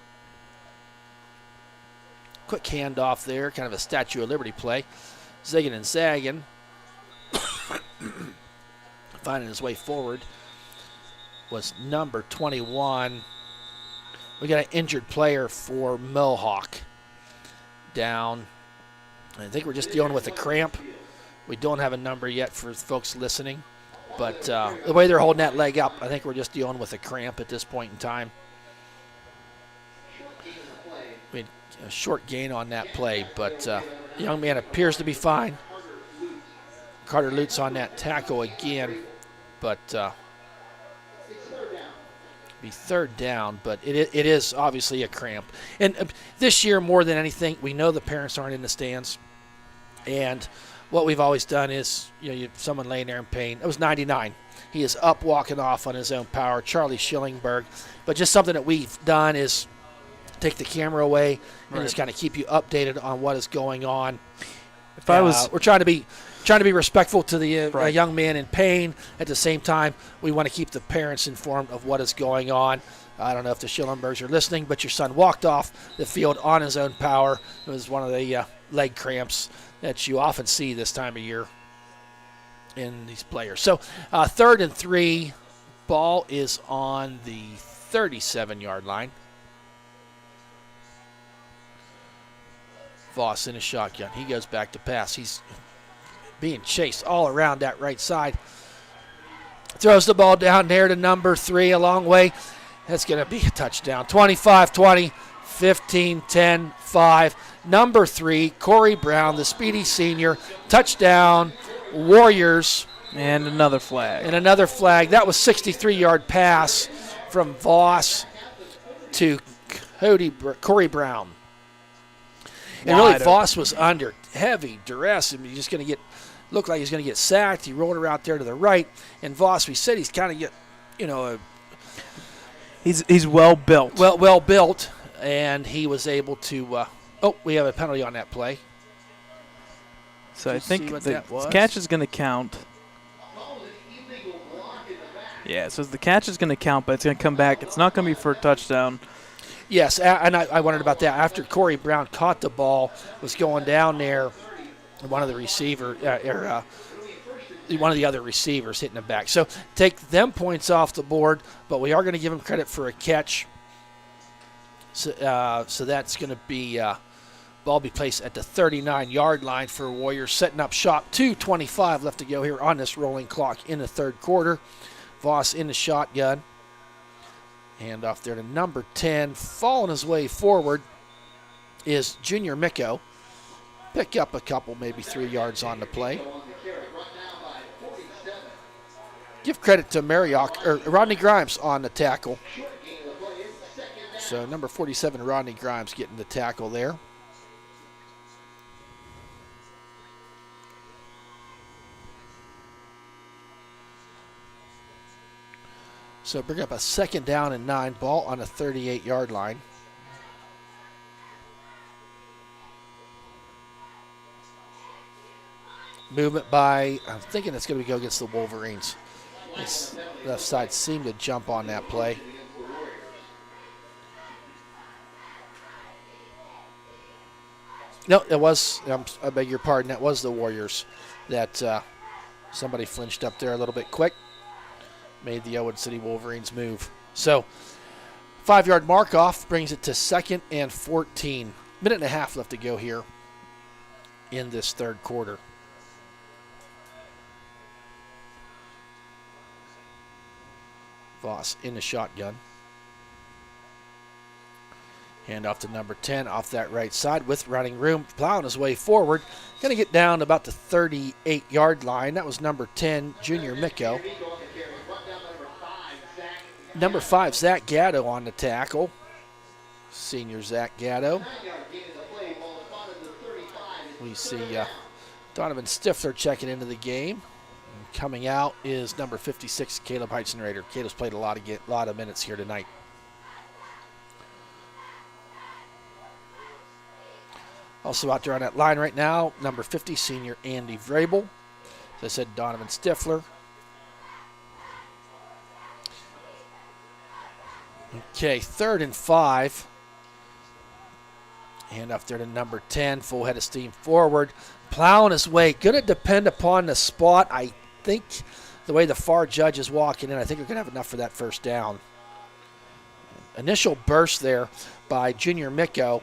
Quick handoff there, kind of a Statue of Liberty play. Zigging and zagging. Finding his way forward was number 21. We got an injured player for Mohawk down. I think we're just dealing with a cramp. We don't have a number yet for folks listening. But the way they're holding that leg up, I think we're just dealing with a cramp at this point in time. We had a short gain on that play, but the young man appears to be fine. Carter Lutz on that tackle again, but be 3rd down, but it is obviously a cramp. And this year, more than anything, we know the parents aren't in the stands. And what we've always done is, you have someone laying there in pain. It was 99. He is up, walking off on his own power. Charlie Schillingberg. But just something that we've done is take the camera away and just kind of keep you updated on what is going on. If I was, we're trying to be respectful to the Right. young man in pain. At the same time, we want to keep the parents informed of what is going on. I don't know if the Schillenbergs are listening, but your son walked off the field on his own power. It was one of the leg cramps that you often see this time of year in these players. So 3rd and 3, ball is on the 37-yard line. Voss in a shotgun. He goes back to pass. He's being chased all around that right side. Throws the ball down there to number 3 a long way. That's going to be a touchdown. 25-20, 15-10, 5. Number 3, Corey Brown, the speedy senior. Touchdown, Warriors. and another flag. And another flag. That was 63-yard pass from Voss to Corey Brown. And really, Wide Voss was under heavy duress. I mean, he's going to looked like he's going to get sacked. He rolled her out there to the right. And Voss, we said he's kind of He's well built. well built, and he was able to. We have a penalty on that play. So I Did you see think what the that was? catch is going to count. Yeah, so the catch is going to count, but it's going to come back. It's not going to be for a touchdown. Yes, and I wondered about that. After Corey Brown caught the ball, was going down there, one of the one of the other receivers hitting him back. So take them points off the board, but we are going to give him credit for a catch. So that's going to be ball be placed at the 39-yard line for Warriors, setting up shop. 2:25 left to go here on this rolling clock in the third quarter. Voss in the shotgun. Hand off there to number 10. Following his way forward is Junior Micko. Pick up a couple, maybe 3 yards on the play. Give credit to Rodney Grimes on the tackle. So number 47, Rodney Grimes, getting the tackle there. So bring up a 2nd down and 9, ball on a 38-yard line. Movement by, I'm thinking it's going to go against the Wolverines. This left side seemed to jump on that play. No, it was, I beg your pardon, that was the Warriors that somebody flinched up there a little bit quick. Made the Ellwood City Wolverines move. So 5-yard mark off brings it to 2nd and 14. Minute and a half left to go here in this third quarter. Voss in the shotgun. Hand off to number 10 off that right side with running room. Plowing his way forward. Going to get down about the 38-yard line. That was number 10, Junior Micko. Number 5, Zach Gatto on the tackle. Senior Zach Gatto. We see Donovan Stifler checking into the game. And coming out is number 56, Caleb Heitzenrader. Caleb's played a lot of minutes here tonight. Also out there on that line right now, number 50, senior Andy Vrabel. As I said, Donovan Stifler. Okay, 3rd and 5. Hand off there to number 10, full head of steam forward. Plowing his way. Going to depend upon the spot. I think the way the far judge is walking in, I think we're going to have enough for that first down. Initial burst there by Junior Micko.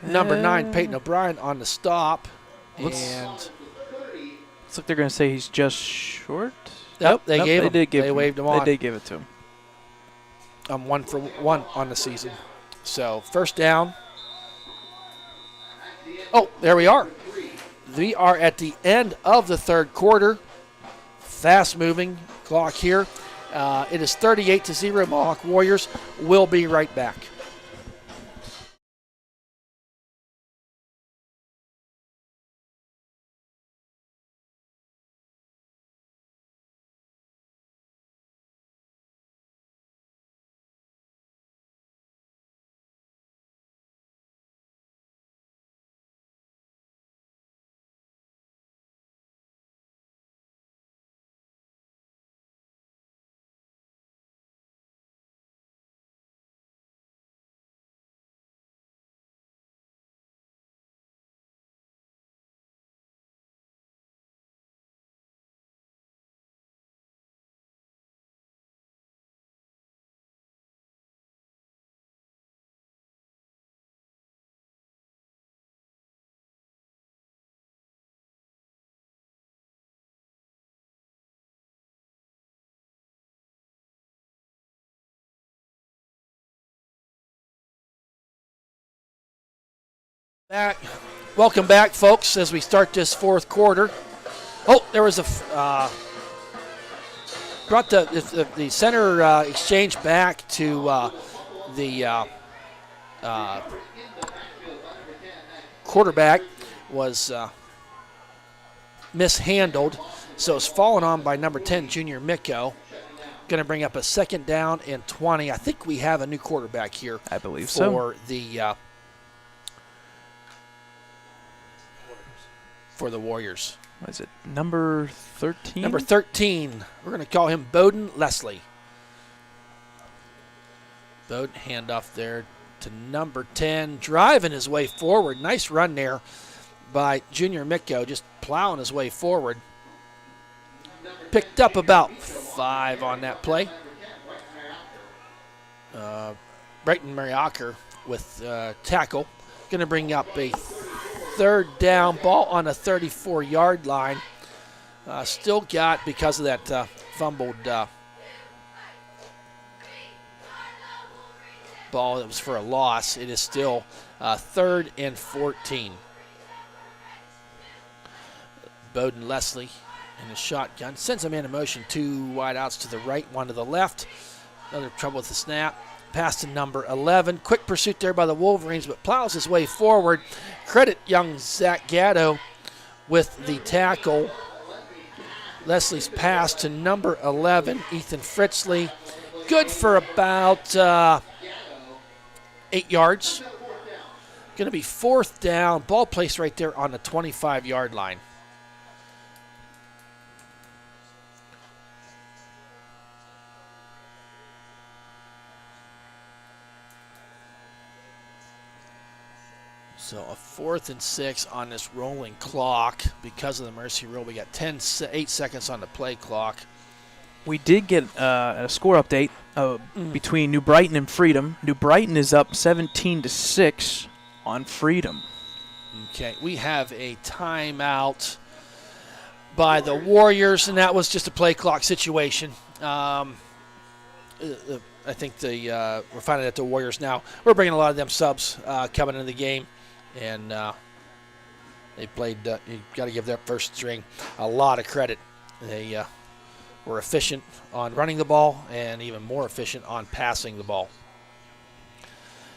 Number 9, Peyton O'Brien on the stop. Looks And like they're going to say he's just short. Nope, they waved him on. They did give it to him. 1 for 1 on the season. So first down. Oh, there we are. We are at the end of the third quarter. Fast moving clock here. It is 38-0 Mohawk Warriors. We'll be right back. Back. Welcome back, folks, as we start this fourth quarter. Oh, there was brought the center exchange back to the quarterback was mishandled, so it's fallen on by number 10, Junior Micko. Going to bring up a 2nd down and 20. I think we have a new quarterback here. I believe for the Warriors. What is it, number 13? Number 13. We're going to call him Bowden Leslie. Bowden, handoff there to number 10, driving his way forward. Nice run there by Junior Micko, just plowing his way forward. Picked up about 5 on that play. Brighton Mariacker with tackle. Going to bring up a 3rd down, ball on a 34-yard line. Still got, because of that fumbled ball that was for a loss, it is still 3rd and 14. Bowden Leslie in the shotgun. Sends a man in motion. 2 wideouts to the right, 1 to the left. Another trouble with the snap. Pass to number 11. Quick pursuit there by the Wolverines, but plows his way forward. Credit young Zach Gatto with the tackle. Leslie's pass to number 11, Ethan Fritzley. Good for about 8 yards. Going to be 4th down. Ball placed right there on the 25-yard line. So a 4th and 6 on this rolling clock. Because of the mercy rule, we got 8 seconds on the play clock. We did get a score update between New Brighton and Freedom. New Brighton is up 17-6 on Freedom. Okay, we have a timeout by the Warriors, and that was just a play clock situation. I think we're finding that the Warriors now, we're bringing a lot of them subs coming into the game. And they played, you got to give that first string a lot of credit. They were efficient on running the ball and even more efficient on passing the ball.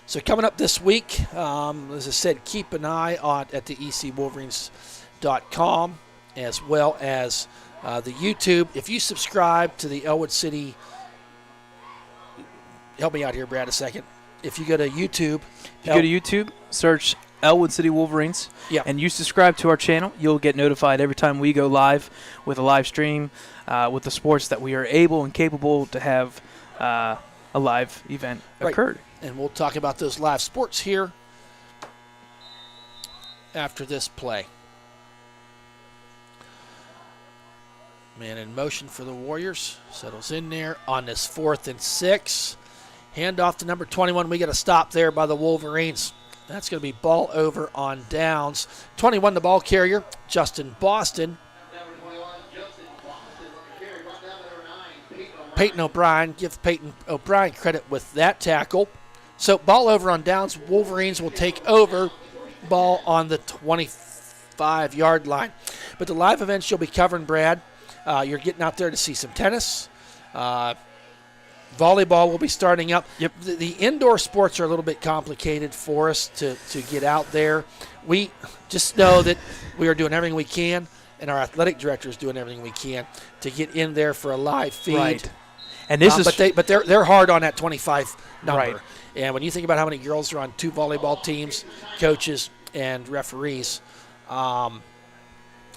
So coming up this week, as I said, keep an eye at the ecwolverines.com as well as the YouTube. If you subscribe to the Ellwood City, help me out here, Brad, a second. If you go to YouTube. Search Ellwood City Wolverines, and you subscribe to our channel, you'll get notified every time we go live with a live stream with the sports that we are able and capable to have a live event occurred. And we'll talk about those live sports here after this play. Man in motion for the Warriors. Settles in there on this 4th and 6. Hand off to number 21. We got a stop there by the Wolverines. That's going to be ball over on downs. 21, the ball carrier, Justin Boston. Peyton O'Brien, give Peyton O'Brien credit with that tackle. So ball over on downs. Wolverines will take over, ball on the 25-yard line. But the live events you'll be covering, Brad, you're getting out there to see some tennis. Volleyball will be starting up. Yep. The indoor sports are a little bit complicated for us to get out there. We just know that we are doing everything we can, and our athletic director is doing everything we can to get in there for a live feed. Right. And this but they're hard on that 25 number. Right. And when you think about how many girls are on 2 volleyball teams, coaches and referees,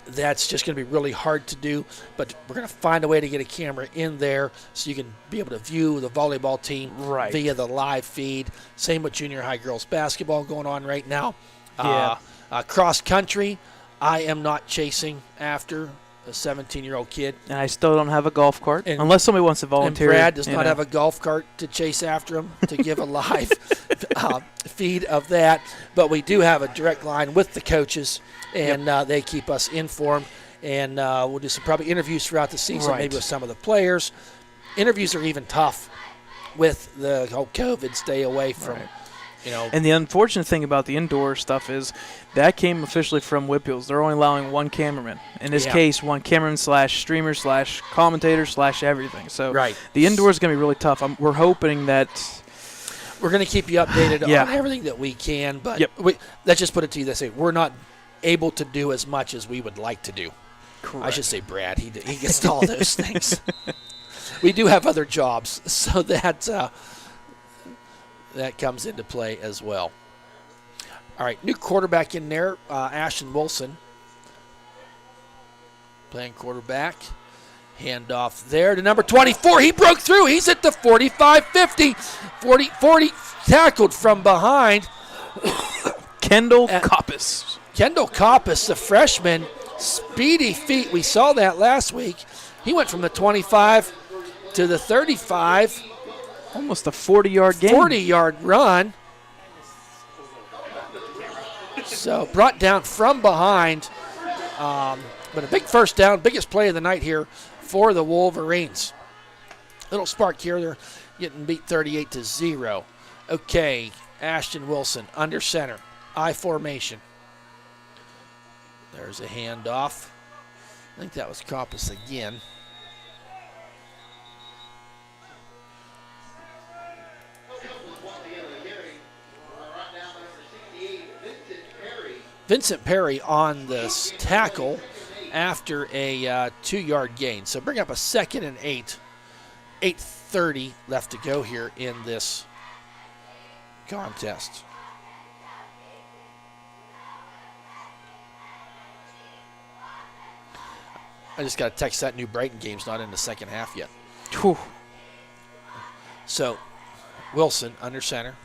that's just going to be really hard to do, but we're going to find a way to get a camera in there so you can be able to view the volleyball team via the live feed. Same with junior high girls basketball going on right now. Cross country, I am not chasing after a 17-year-old kid. And I still don't have a golf cart, unless somebody wants to volunteer. And Brad does not have a golf cart to chase after him to give a live feed of that. But we do have a direct line with the coaches, and they keep us informed. And we'll do some probably interviews throughout the season, maybe with some of the players. Interviews are even tough with the whole COVID, stay away from And the unfortunate thing about the indoor stuff is that came officially from Whitfields. They're only allowing one cameraman. In this case, one cameraman / streamer / commentator / everything. So the indoor is going to be really tough. We're hoping that we're going to keep you updated on everything that we can. But let's just put it to you this way: we're not able to do as much as we would like to do. Correct. I should say Brad. He gets to all those things. We do have other jobs, so that comes into play as well. All right, new quarterback in there, Ashton Wilson. Playing quarterback. Handoff there to number 24. He broke through. He's at the 45-50. 40 tackled from behind. Kendall Koppus. Kendall Koppus, the freshman, speedy feet. We saw that last week. He went from the 25 to the 35. Almost a 40-yard gain. 40-yard run. So brought down from behind. But a big first down, biggest play of the night here for the Wolverines. Little spark here. They're getting beat 38-0. Okay, Ashton Wilson under center. I formation. There's a handoff. I think that was Koppus again. Vincent Perry on this tackle after a 2-yard gain. So bring up a 2nd and 8. 8:30 left to go here in this contest. I just got a text that New Brighton game's not in the second half yet. Whew. So Wilson under center.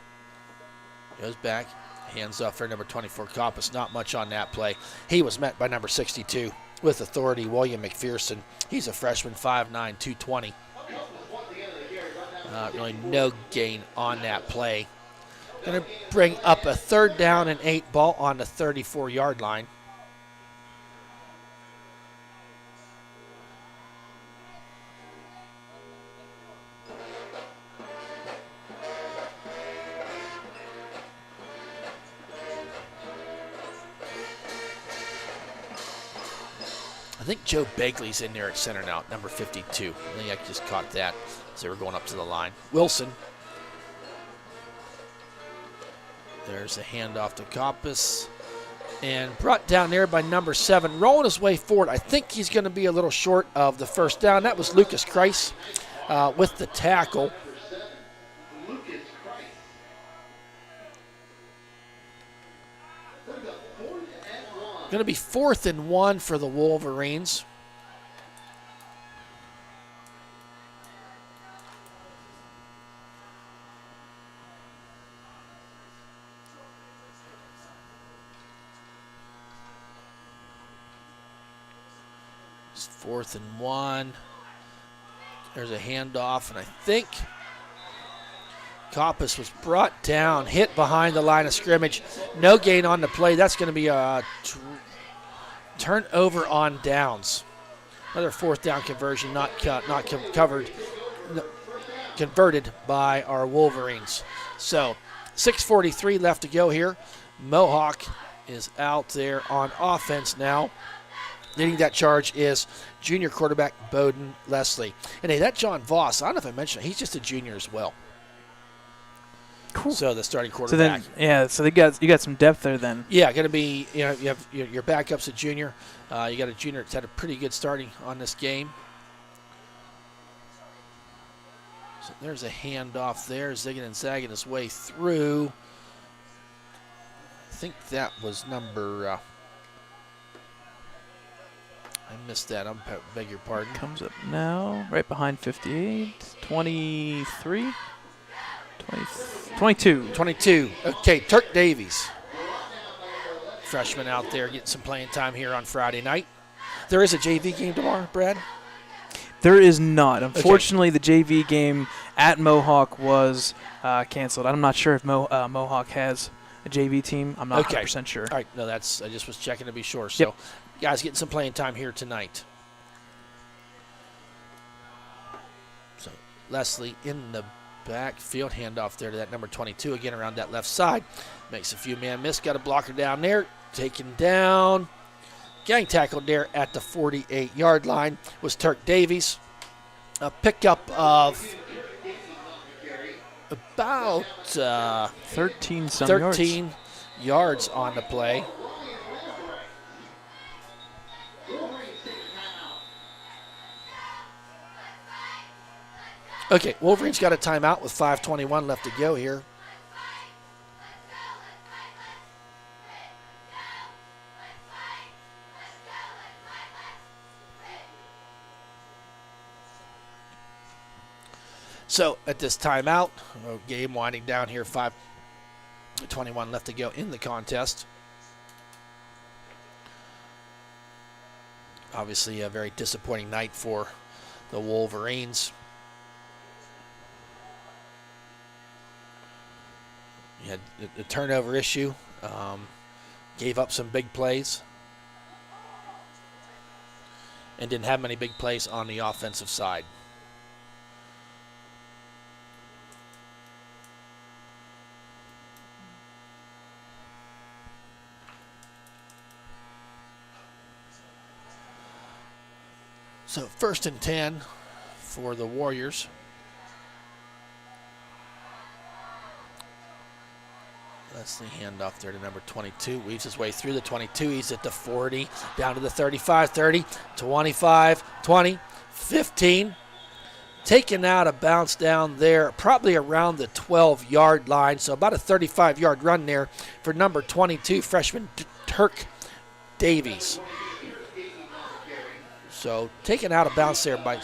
Goes back. Hands off for number 24, Koppus. Not much on that play. He was met by number 62 with authority, William McPherson. He's a freshman, 5'9", 220. Really no gain on that play. Going to bring up a 3rd down and 8 ball on the 34-yard line. I think Joe Begley's in there at center now, number 52. I think I just caught that as they were going up to the line. Wilson. There's a handoff to Koppus. And brought down there by number 7, rolling his way forward. I think he's going to be a little short of the first down. That was Lucas Kreis with the tackle. Going to be 4th and 1 for the Wolverines. It's 4th and 1. There's a handoff, and I think Koppus was brought down, hit behind the line of scrimmage. No gain on the play. That's going to be a turnover on downs. Another 4th down conversion converted by our Wolverines. So 6:43 left to go here. Mohawk is out there on offense now. Leading that charge is junior quarterback Bowden Leslie. And hey, that John Voss, I don't know if I mentioned it, he's just a junior as well. Cool. So the starting quarterback. So you got some depth there then. Yeah, going to be, you have your backup's a junior. You got a junior that's had a pretty good starting on this game. So there's a handoff there, zigging and zagging his way through. I think that was number. I missed that. I beg your pardon. Comes up now, right behind 58, 23. 22. Okay, Turk Davies. Freshman out there getting some playing time here on Friday night. There is a JV game tomorrow, Brad? There is not. Unfortunately, the JV game at Mohawk was canceled. I'm not sure if Mohawk has a JV team. I'm not 100% sure. All right, no, I just was checking to be sure. So, guys getting some playing time here tonight. So, Leslie in the backfield handoff there to that number 22 again around that left side. Makes a few man miss. Got a blocker down there. Taken down. Getting tackled there at the 48-yard line was Turk Davies. A pickup of about 13 yards on the play. Okay, Wolverines got a timeout with 5:21 left to go here. So at this timeout, game winding down here, 5:21 left to go in the contest. Obviously a very disappointing night for the Wolverines. You had the turnover issue, gave up some big plays, and didn't have many big plays on the offensive side. So 1st and 10 for the Warriors. That's the handoff there to number 22. Weaves his way through the 22. He's at the 40, down to the 35, 30, 25, 20, 15. Taken out of bounds down there, probably around the 12-yard line. So about a 35-yard run there for number 22, freshman Turk Davies. So taken out of bounds there by...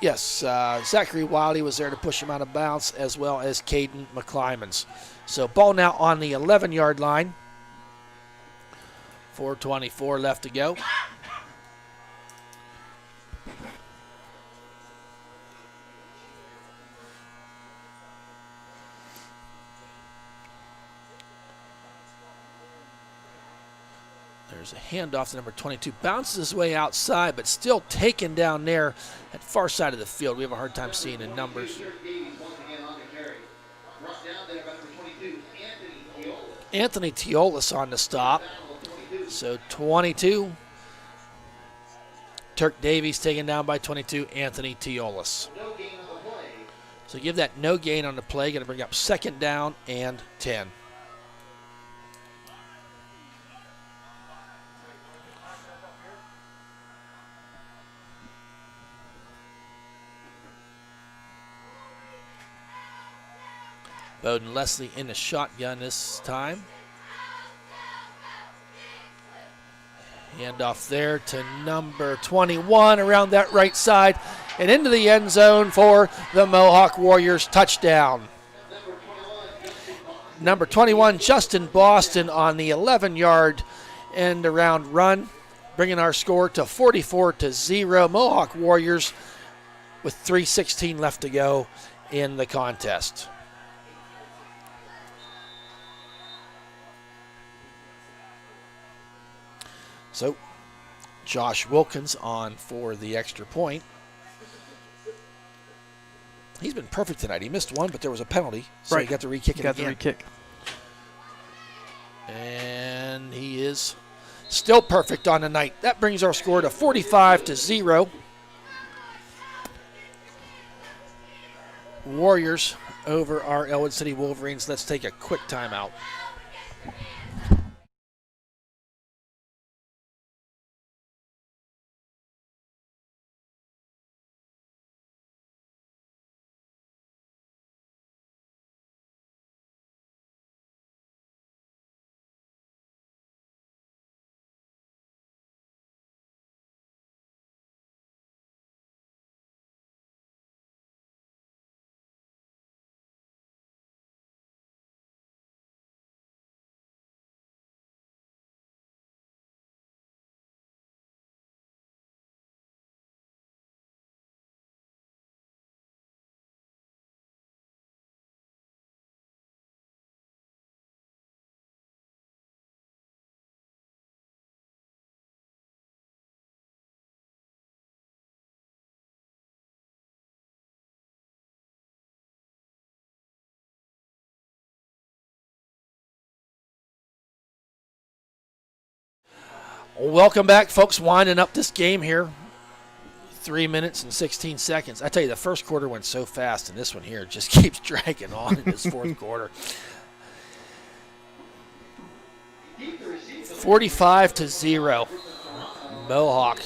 Yes, Zachary Wiley was there to push him out of bounds, as well as Caden McClymans. So ball now on the 11-yard line. 4:24 left to go. There's a handoff to number 22. Bounces his way outside, but still taken down there at far side of the field. We have a hard time seeing the numbers. Anthony Teolis on the stop. So 22. Turk Davies taken down by 22. Anthony Teolis. So give that no gain on the play. Going to bring up 2nd down and 10. Bowden Leslie in the shotgun this time. Handoff there to number 21 around that right side and into the end zone for the Mohawk Warriors touchdown. Number 21, Justin Boston on the 11-yard end around run, bringing our score to 44-0. Mohawk Warriors with 3:16 left to go in the contest. So, Josh Wilkins on for the extra point. He's been perfect tonight. He missed one, but there was a penalty, so right. he got to re-kick it again. Got the re-kick. And he is still perfect on the night. That brings our score to 45-0. Warriors over our Ellwood City Wolverines. Let's take a quick timeout. Welcome back, folks. Winding up this game here. 3 minutes and 16 seconds. I tell you, the first quarter went so fast, and this one here just keeps dragging on in this fourth quarter. 45-0. Mohawk.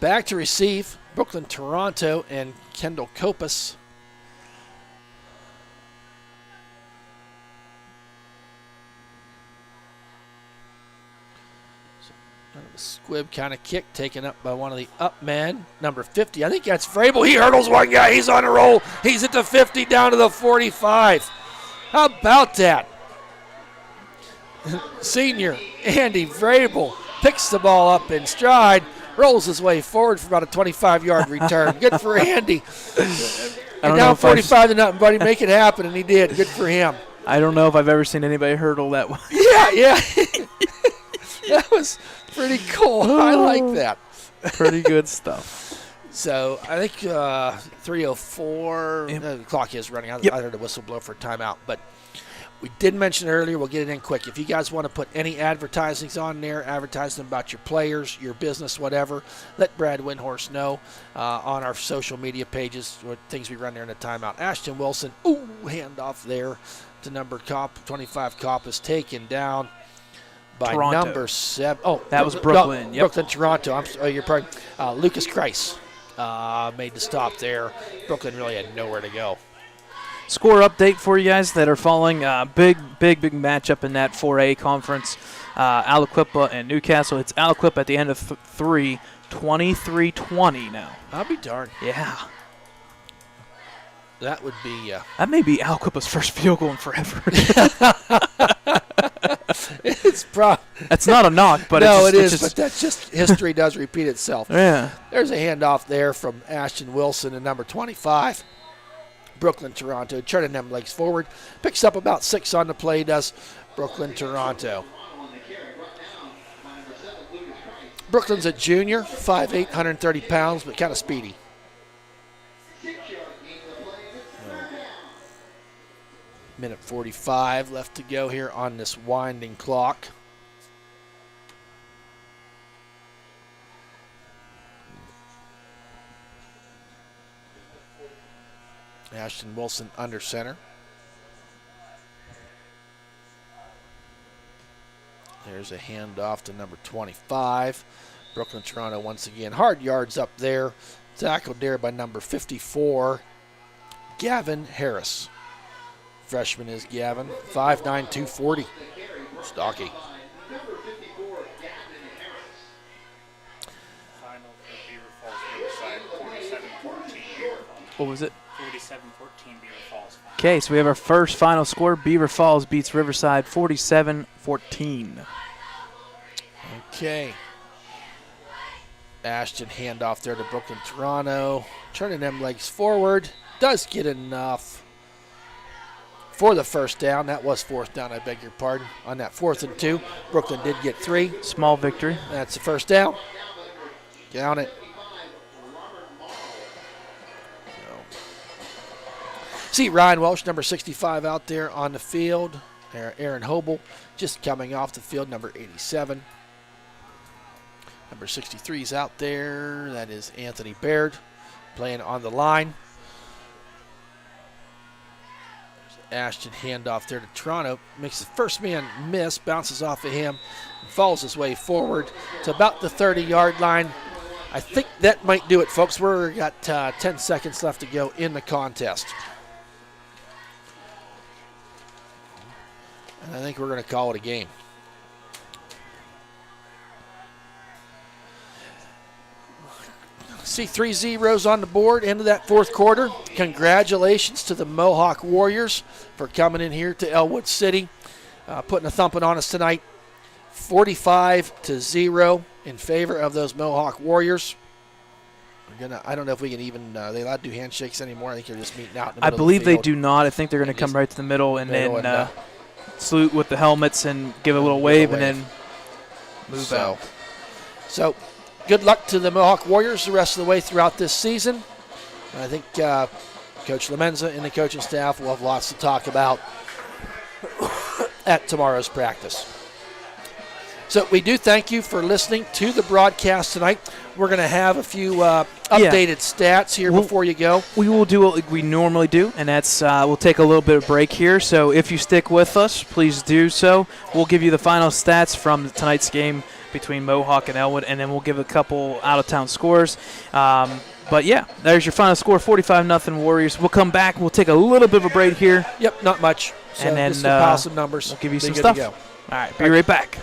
Back to receive. Brooklyn Toronto and Kendall Kopus. Squib kind of kick taken up by one of the up men, number 50. I think that's Vrabel. He hurdles one guy. He's on a roll. He's at the 50 down to the 45. How about that? Senior Andy Vrabel picks the ball up in stride, rolls his way forward for about a 25-yard return. Good for Andy. And down 45-0, buddy. Make it happen, and he did. Good for him. I don't know if I've ever seen anybody hurdle that way. Yeah. That was pretty cool. I like that. Pretty good stuff. So I think 3:04. Yep. The clock is running. I Yep. heard a whistle blow for a timeout, but we did mention earlier. We'll get it in quick. If you guys want to put any advertisings on there, advertising about your players, your business, whatever, let Brad Windhorst know on our social media pages what things we run there in the timeout. Ashton Wilson, handoff there to number 25. Cop is taken down by Toronto. number 7. Oh, that was Brooklyn. Yep. Brooklyn, Toronto. You're probably Lucas Kreis made the stop there. Brooklyn really had nowhere to go. Score update for you guys that are following. Big matchup in that 4A conference. Aliquippa and Newcastle. It's Aliquippa at the end of 3, 23-20 now. I'll be darned. Yeah. That would be. That may be Aliquippa's first field goal in forever. It's That's not a knock, but no, it's but that's just history does repeat itself. Yeah. There's a handoff there from Ashton Wilson and number 25. Brooklyn, Toronto, turning them legs forward. Picks up about 6 on the play, does Brooklyn, Toronto. Brooklyn's a junior, 5'8", 130 pounds, but kind of speedy. Minute 45 left to go here on this winding clock. Ashton Wilson under center. There's a handoff to number 25. Brooklyn, Toronto once again. Hard yards up there. Tackled there by number 54, Gavin Harris. Freshman is Gavin. 5'9", 240. Stocky. What was it? 47-14 Beaver Falls. Okay, so we have our first final score. Beaver Falls beats Riverside 47-14. Okay. Ashton handoff there to Brooklyn, Toronto. Turning them legs forward. Does get enough for the first down. That was fourth down, I beg your pardon. On that 4th and 2, Brooklyn did get 3. Small victory. That's the first down. Count it. See Ryan Welsh, number 65, out there on the field. Aaron Hobel just coming off the field, number 87. Number 63 is out there. That is Anthony Baird playing on the line. Ashton handoff there to Toronto. Makes the first man miss, bounces off of him, follows his way forward to about the 30-yard line. I think that might do it, folks. We've got 10 seconds left to go in the contest. And I think we're going to call it a game. See 3 zeros on the board, end of that 4th quarter. Congratulations to the Mohawk Warriors for coming in here to Ellwood City, putting a thumping on us tonight. 45-0 in favor of those Mohawk Warriors. I don't know if we can even, they allowed to do handshakes anymore. I think they're just meeting out in the middle I believe of the they field. do not. I think they're going to come right to the middle and then salute with the helmets and give a little wave and then move out. So good luck to the Mohawk Warriors the rest of the way throughout this season. I think Coach Lamenza and the coaching staff will have lots to talk about at tomorrow's practice. So we do thank you for listening to the broadcast tonight. We're going to have a few updated stats here before you go. We will do what we normally do, and that's we'll take a little bit of break here. So if you stick with us, please do so. We'll give you the final stats from tonight's game between Mohawk and Ellwood, and then we'll give a couple out-of-town scores. But, yeah, there's your final score, 45-0 Warriors. We'll come back. We'll take a little bit of a break here. Yep, not much. So and then just compile some numbers. We'll give you some good stuff. to go. All right, be right back.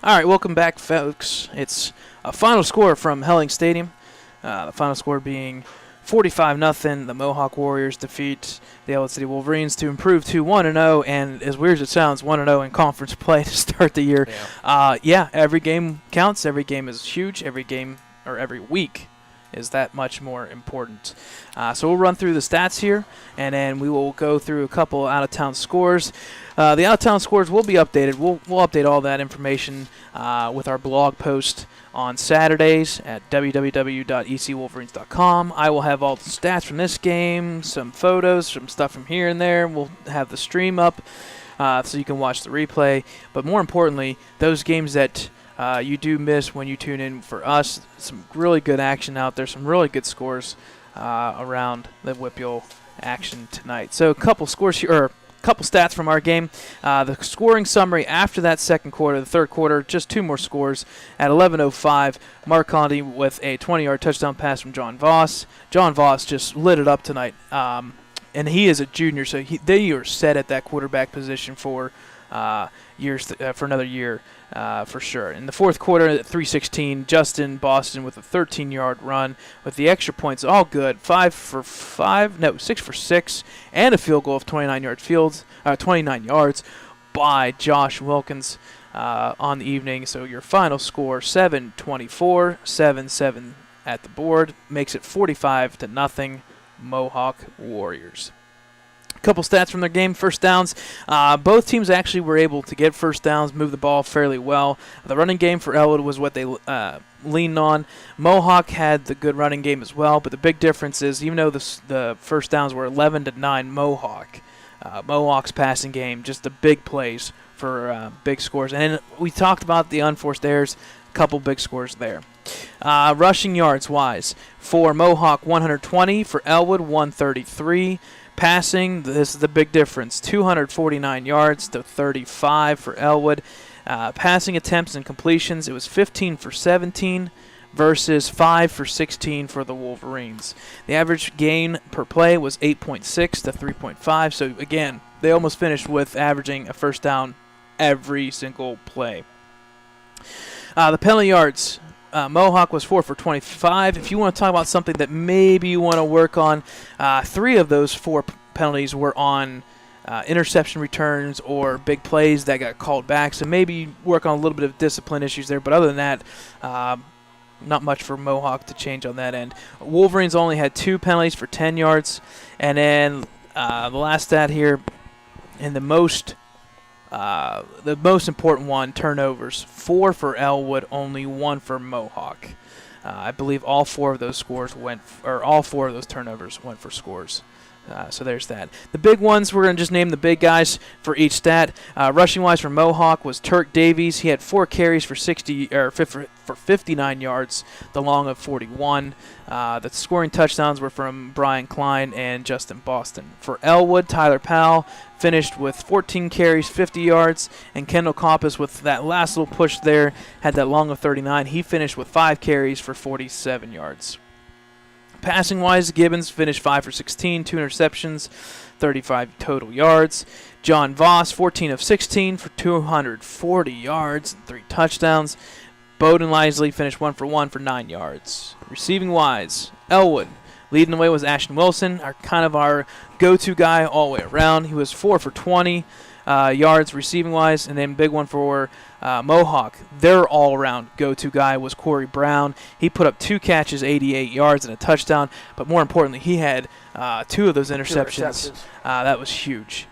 All right, welcome back, folks. It's a final score from Helling Stadium. The final score being 45-0. The Mohawk Warriors defeat the Ellwood City Wolverines to improve to 1-0. And as weird as it sounds, 1-0 in conference play to start the year. Yeah, every game counts. Every game is huge. Every game or every week is that much more important. So we'll run through the stats here, and then we will go through a couple out-of-town scores. The out-of-town scores will be updated. We'll update all that information with our blog post on Saturdays at www.ecwolverines.com. I will have all the stats from this game, some photos, some stuff from here and there. We'll have the stream up so you can watch the replay. But more importantly, those games that you do miss when you tune in for us, some really good action out there, some really good scores around the Whipple action tonight. So a couple scores here, or a couple stats from our game. The scoring summary after that second quarter, the third quarter, just two more scores. At 11:05, Mark Conti with a 20-yard touchdown pass from John Voss. John Voss just lit it up tonight, and he is a junior, so they are set at that quarterback position for for another year. For sure. In the fourth quarter at 3:16, Justin Boston with a 13-yard run with the extra points, all good. 6 for 6, and a field goal of 29 yards by Josh Wilkins on the evening. So your final score 7-24, 7-7 at the board makes it 45-0 Mohawk Warriors. Couple stats from their game. First downs. Both teams actually were able to get first downs, move the ball fairly well. The running game for Ellwood was what they leaned on. Mohawk had the good running game as well, but the big difference is even though the first downs were 11-9 Mohawk, Mohawk's passing game, just the big plays for big scores. And we talked about the unforced errors, a couple big scores there. Rushing yards wise, for Mohawk 120, for Ellwood 133. Passing, this is the big difference, 249 yards to 35 for Ellwood. Passing attempts and completions, it was 15 for 17 versus 5 for 16 for the Wolverines. The average gain per play was 8.6 to 3.5, so again, they almost finished with averaging a first down every single play. The penalty yards, Mohawk was 4 for 25. If you want to talk about something that maybe you want to work on, 3 of those 4 penalties were on interception returns or big plays that got called back. So maybe work on a little bit of discipline issues there. But other than that, not much for Mohawk to change on that end. Wolverines only had 2 penalties for 10 yards. And then the last stat here, and the most important one, turnovers. 4 for Ellwood, only 1 for Mohawk. I believe all 4 of those turnovers went for scores. So there's that. The big ones, we're going to just name the big guys for each stat. Rushing-wise for Mohawk was Turk Davies. He had 4 carries for 59 yards, the long of 41. The scoring touchdowns were from Brian Klein and Justin Boston. For Ellwood, Tyler Powell finished with 14 carries, 50 yards, and Kendall Compass with that last little push there had that long of 39. He finished with 5 carries for 47 yards. Passing-wise, Gibbons finished 5 for 16, 2 interceptions, 35 total yards. John Voss, 14 of 16 for 240 yards and 3 touchdowns. Bowden Lisley finished 1 for 1 for 9 yards. Receiving-wise, Ellwood leading the way was Ashton Wilson, our go-to guy all the way around. He was 4 for 20 yards receiving-wise, and then big one for Mohawk. Their all-around go-to guy was Corey Brown. He put up 2 catches, 88 yards, and a touchdown. But more importantly, he had 2 of those interceptions. That was huge.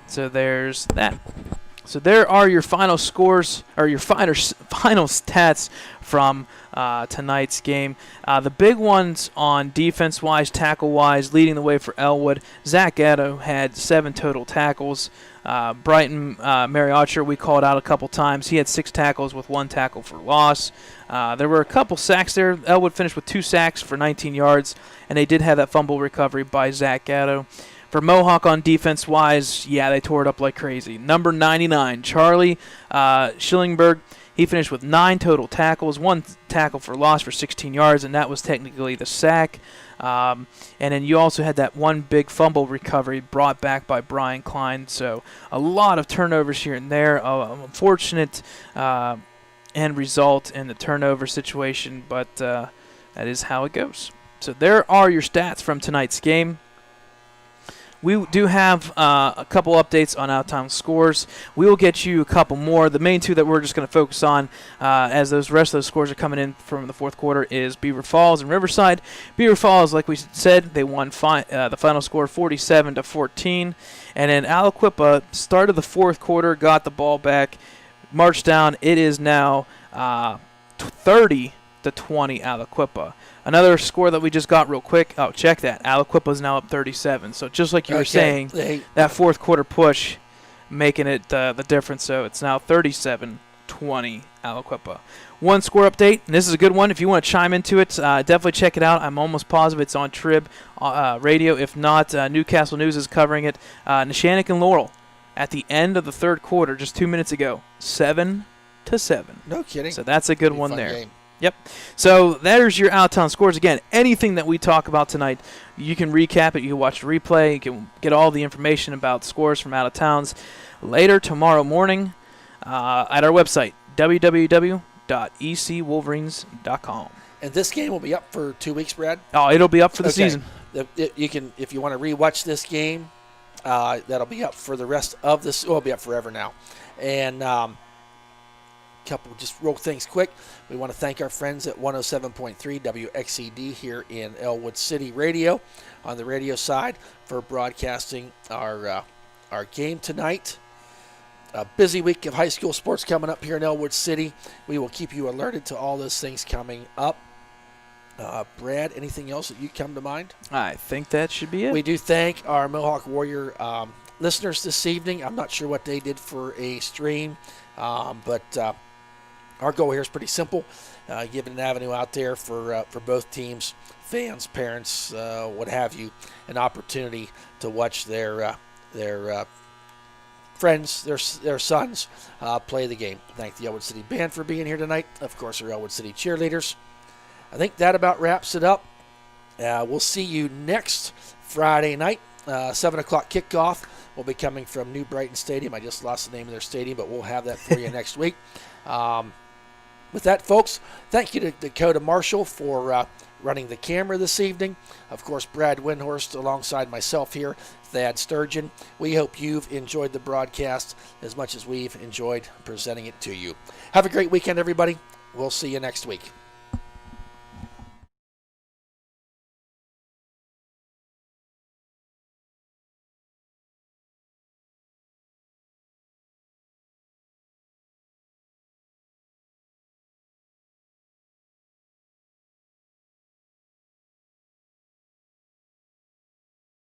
So there's that. So there are your final scores, or your final stats from tonight's game. The big ones on defense-wise, tackle-wise, leading the way for Ellwood. Zach Gatto had 7 total tackles. Brighton Mariacher, we called out a couple times. He had 6 tackles with 1 tackle for loss. There were a couple sacks there. Ellwood finished with 2 sacks for 19 yards, and they did have that fumble recovery by Zach Gatto. For Mohawk on defense-wise, yeah, they tore it up like crazy. Number 99, Charlie Schillingberg. He finished with 9 total tackles, 1 tackle for loss for 16 yards, and that was technically the sack. And then you also had that 1 big fumble recovery brought back by Brian Klein. So a lot of turnovers here and there. Unfortunate end result in the turnover situation, but that is how it goes. So there are your stats from tonight's game. We do have a couple updates on out-of-town scores. We will get you a couple more. The main 2 that we're just going to focus on as those rest of those scores are coming in from the fourth quarter is Beaver Falls and Riverside. Beaver Falls, like we said, they won the final score 47-14. And then Aliquippa started the fourth quarter, got the ball back, marched down. It is now 30-20 Aliquippa. Another score that we just got real quick. Oh, check that. Aliquippa is now up 37. So just like you were saying, that fourth quarter push making it the difference. So it's now 37-20 Aliquippa. One score update, and this is a good one. If you want to chime into it, definitely check it out. I'm almost positive it's on Trib Radio. If not, Newcastle News is covering it. Neshannock and Laurel at the end of the third quarter, just 2 minutes ago, 7-7. No kidding. So that's a good one there. Game. Yep. So there's your out-of-town scores. Again, anything that we talk about tonight, you can recap it. You can watch the replay. You can get all the information about scores from out-of-towns later tomorrow morning at our website, www.ecwolverines.com. And this game will be up for 2 weeks, Brad? Oh, it'll be up for the season. You can, if you want to rewatch this game, that'll be up for the rest of this. It'll be up forever now. And couple just real things quick. We want to thank our friends at 107.3 WXED here in Ellwood City Radio on the radio side for broadcasting our game tonight. A busy week of high school sports coming up here in Ellwood City. We will keep you alerted to all those things coming up. Brad, anything else that you come to mind? I think that should be it. We do thank our Mohawk Warrior listeners this evening. I'm not sure what they did for a stream, but our goal here is pretty simple, giving an avenue out there for both teams, fans, parents, what have you, an opportunity to watch their friends, their sons play the game. Thank the Ellwood City Band for being here tonight. Of course, our Ellwood City cheerleaders. I think that about wraps it up. We'll see you next Friday night, 7 o'clock kickoff. We'll be coming from New Brighton Stadium. I just lost the name of their stadium, but we'll have that for you next week. With that, folks, thank you to Dakota Marshall for running the camera this evening. Of course, Brad Windhorst alongside myself here, Thad Sturgeon. We hope you've enjoyed the broadcast as much as we've enjoyed presenting it to you. Have a great weekend, everybody. We'll see you next week.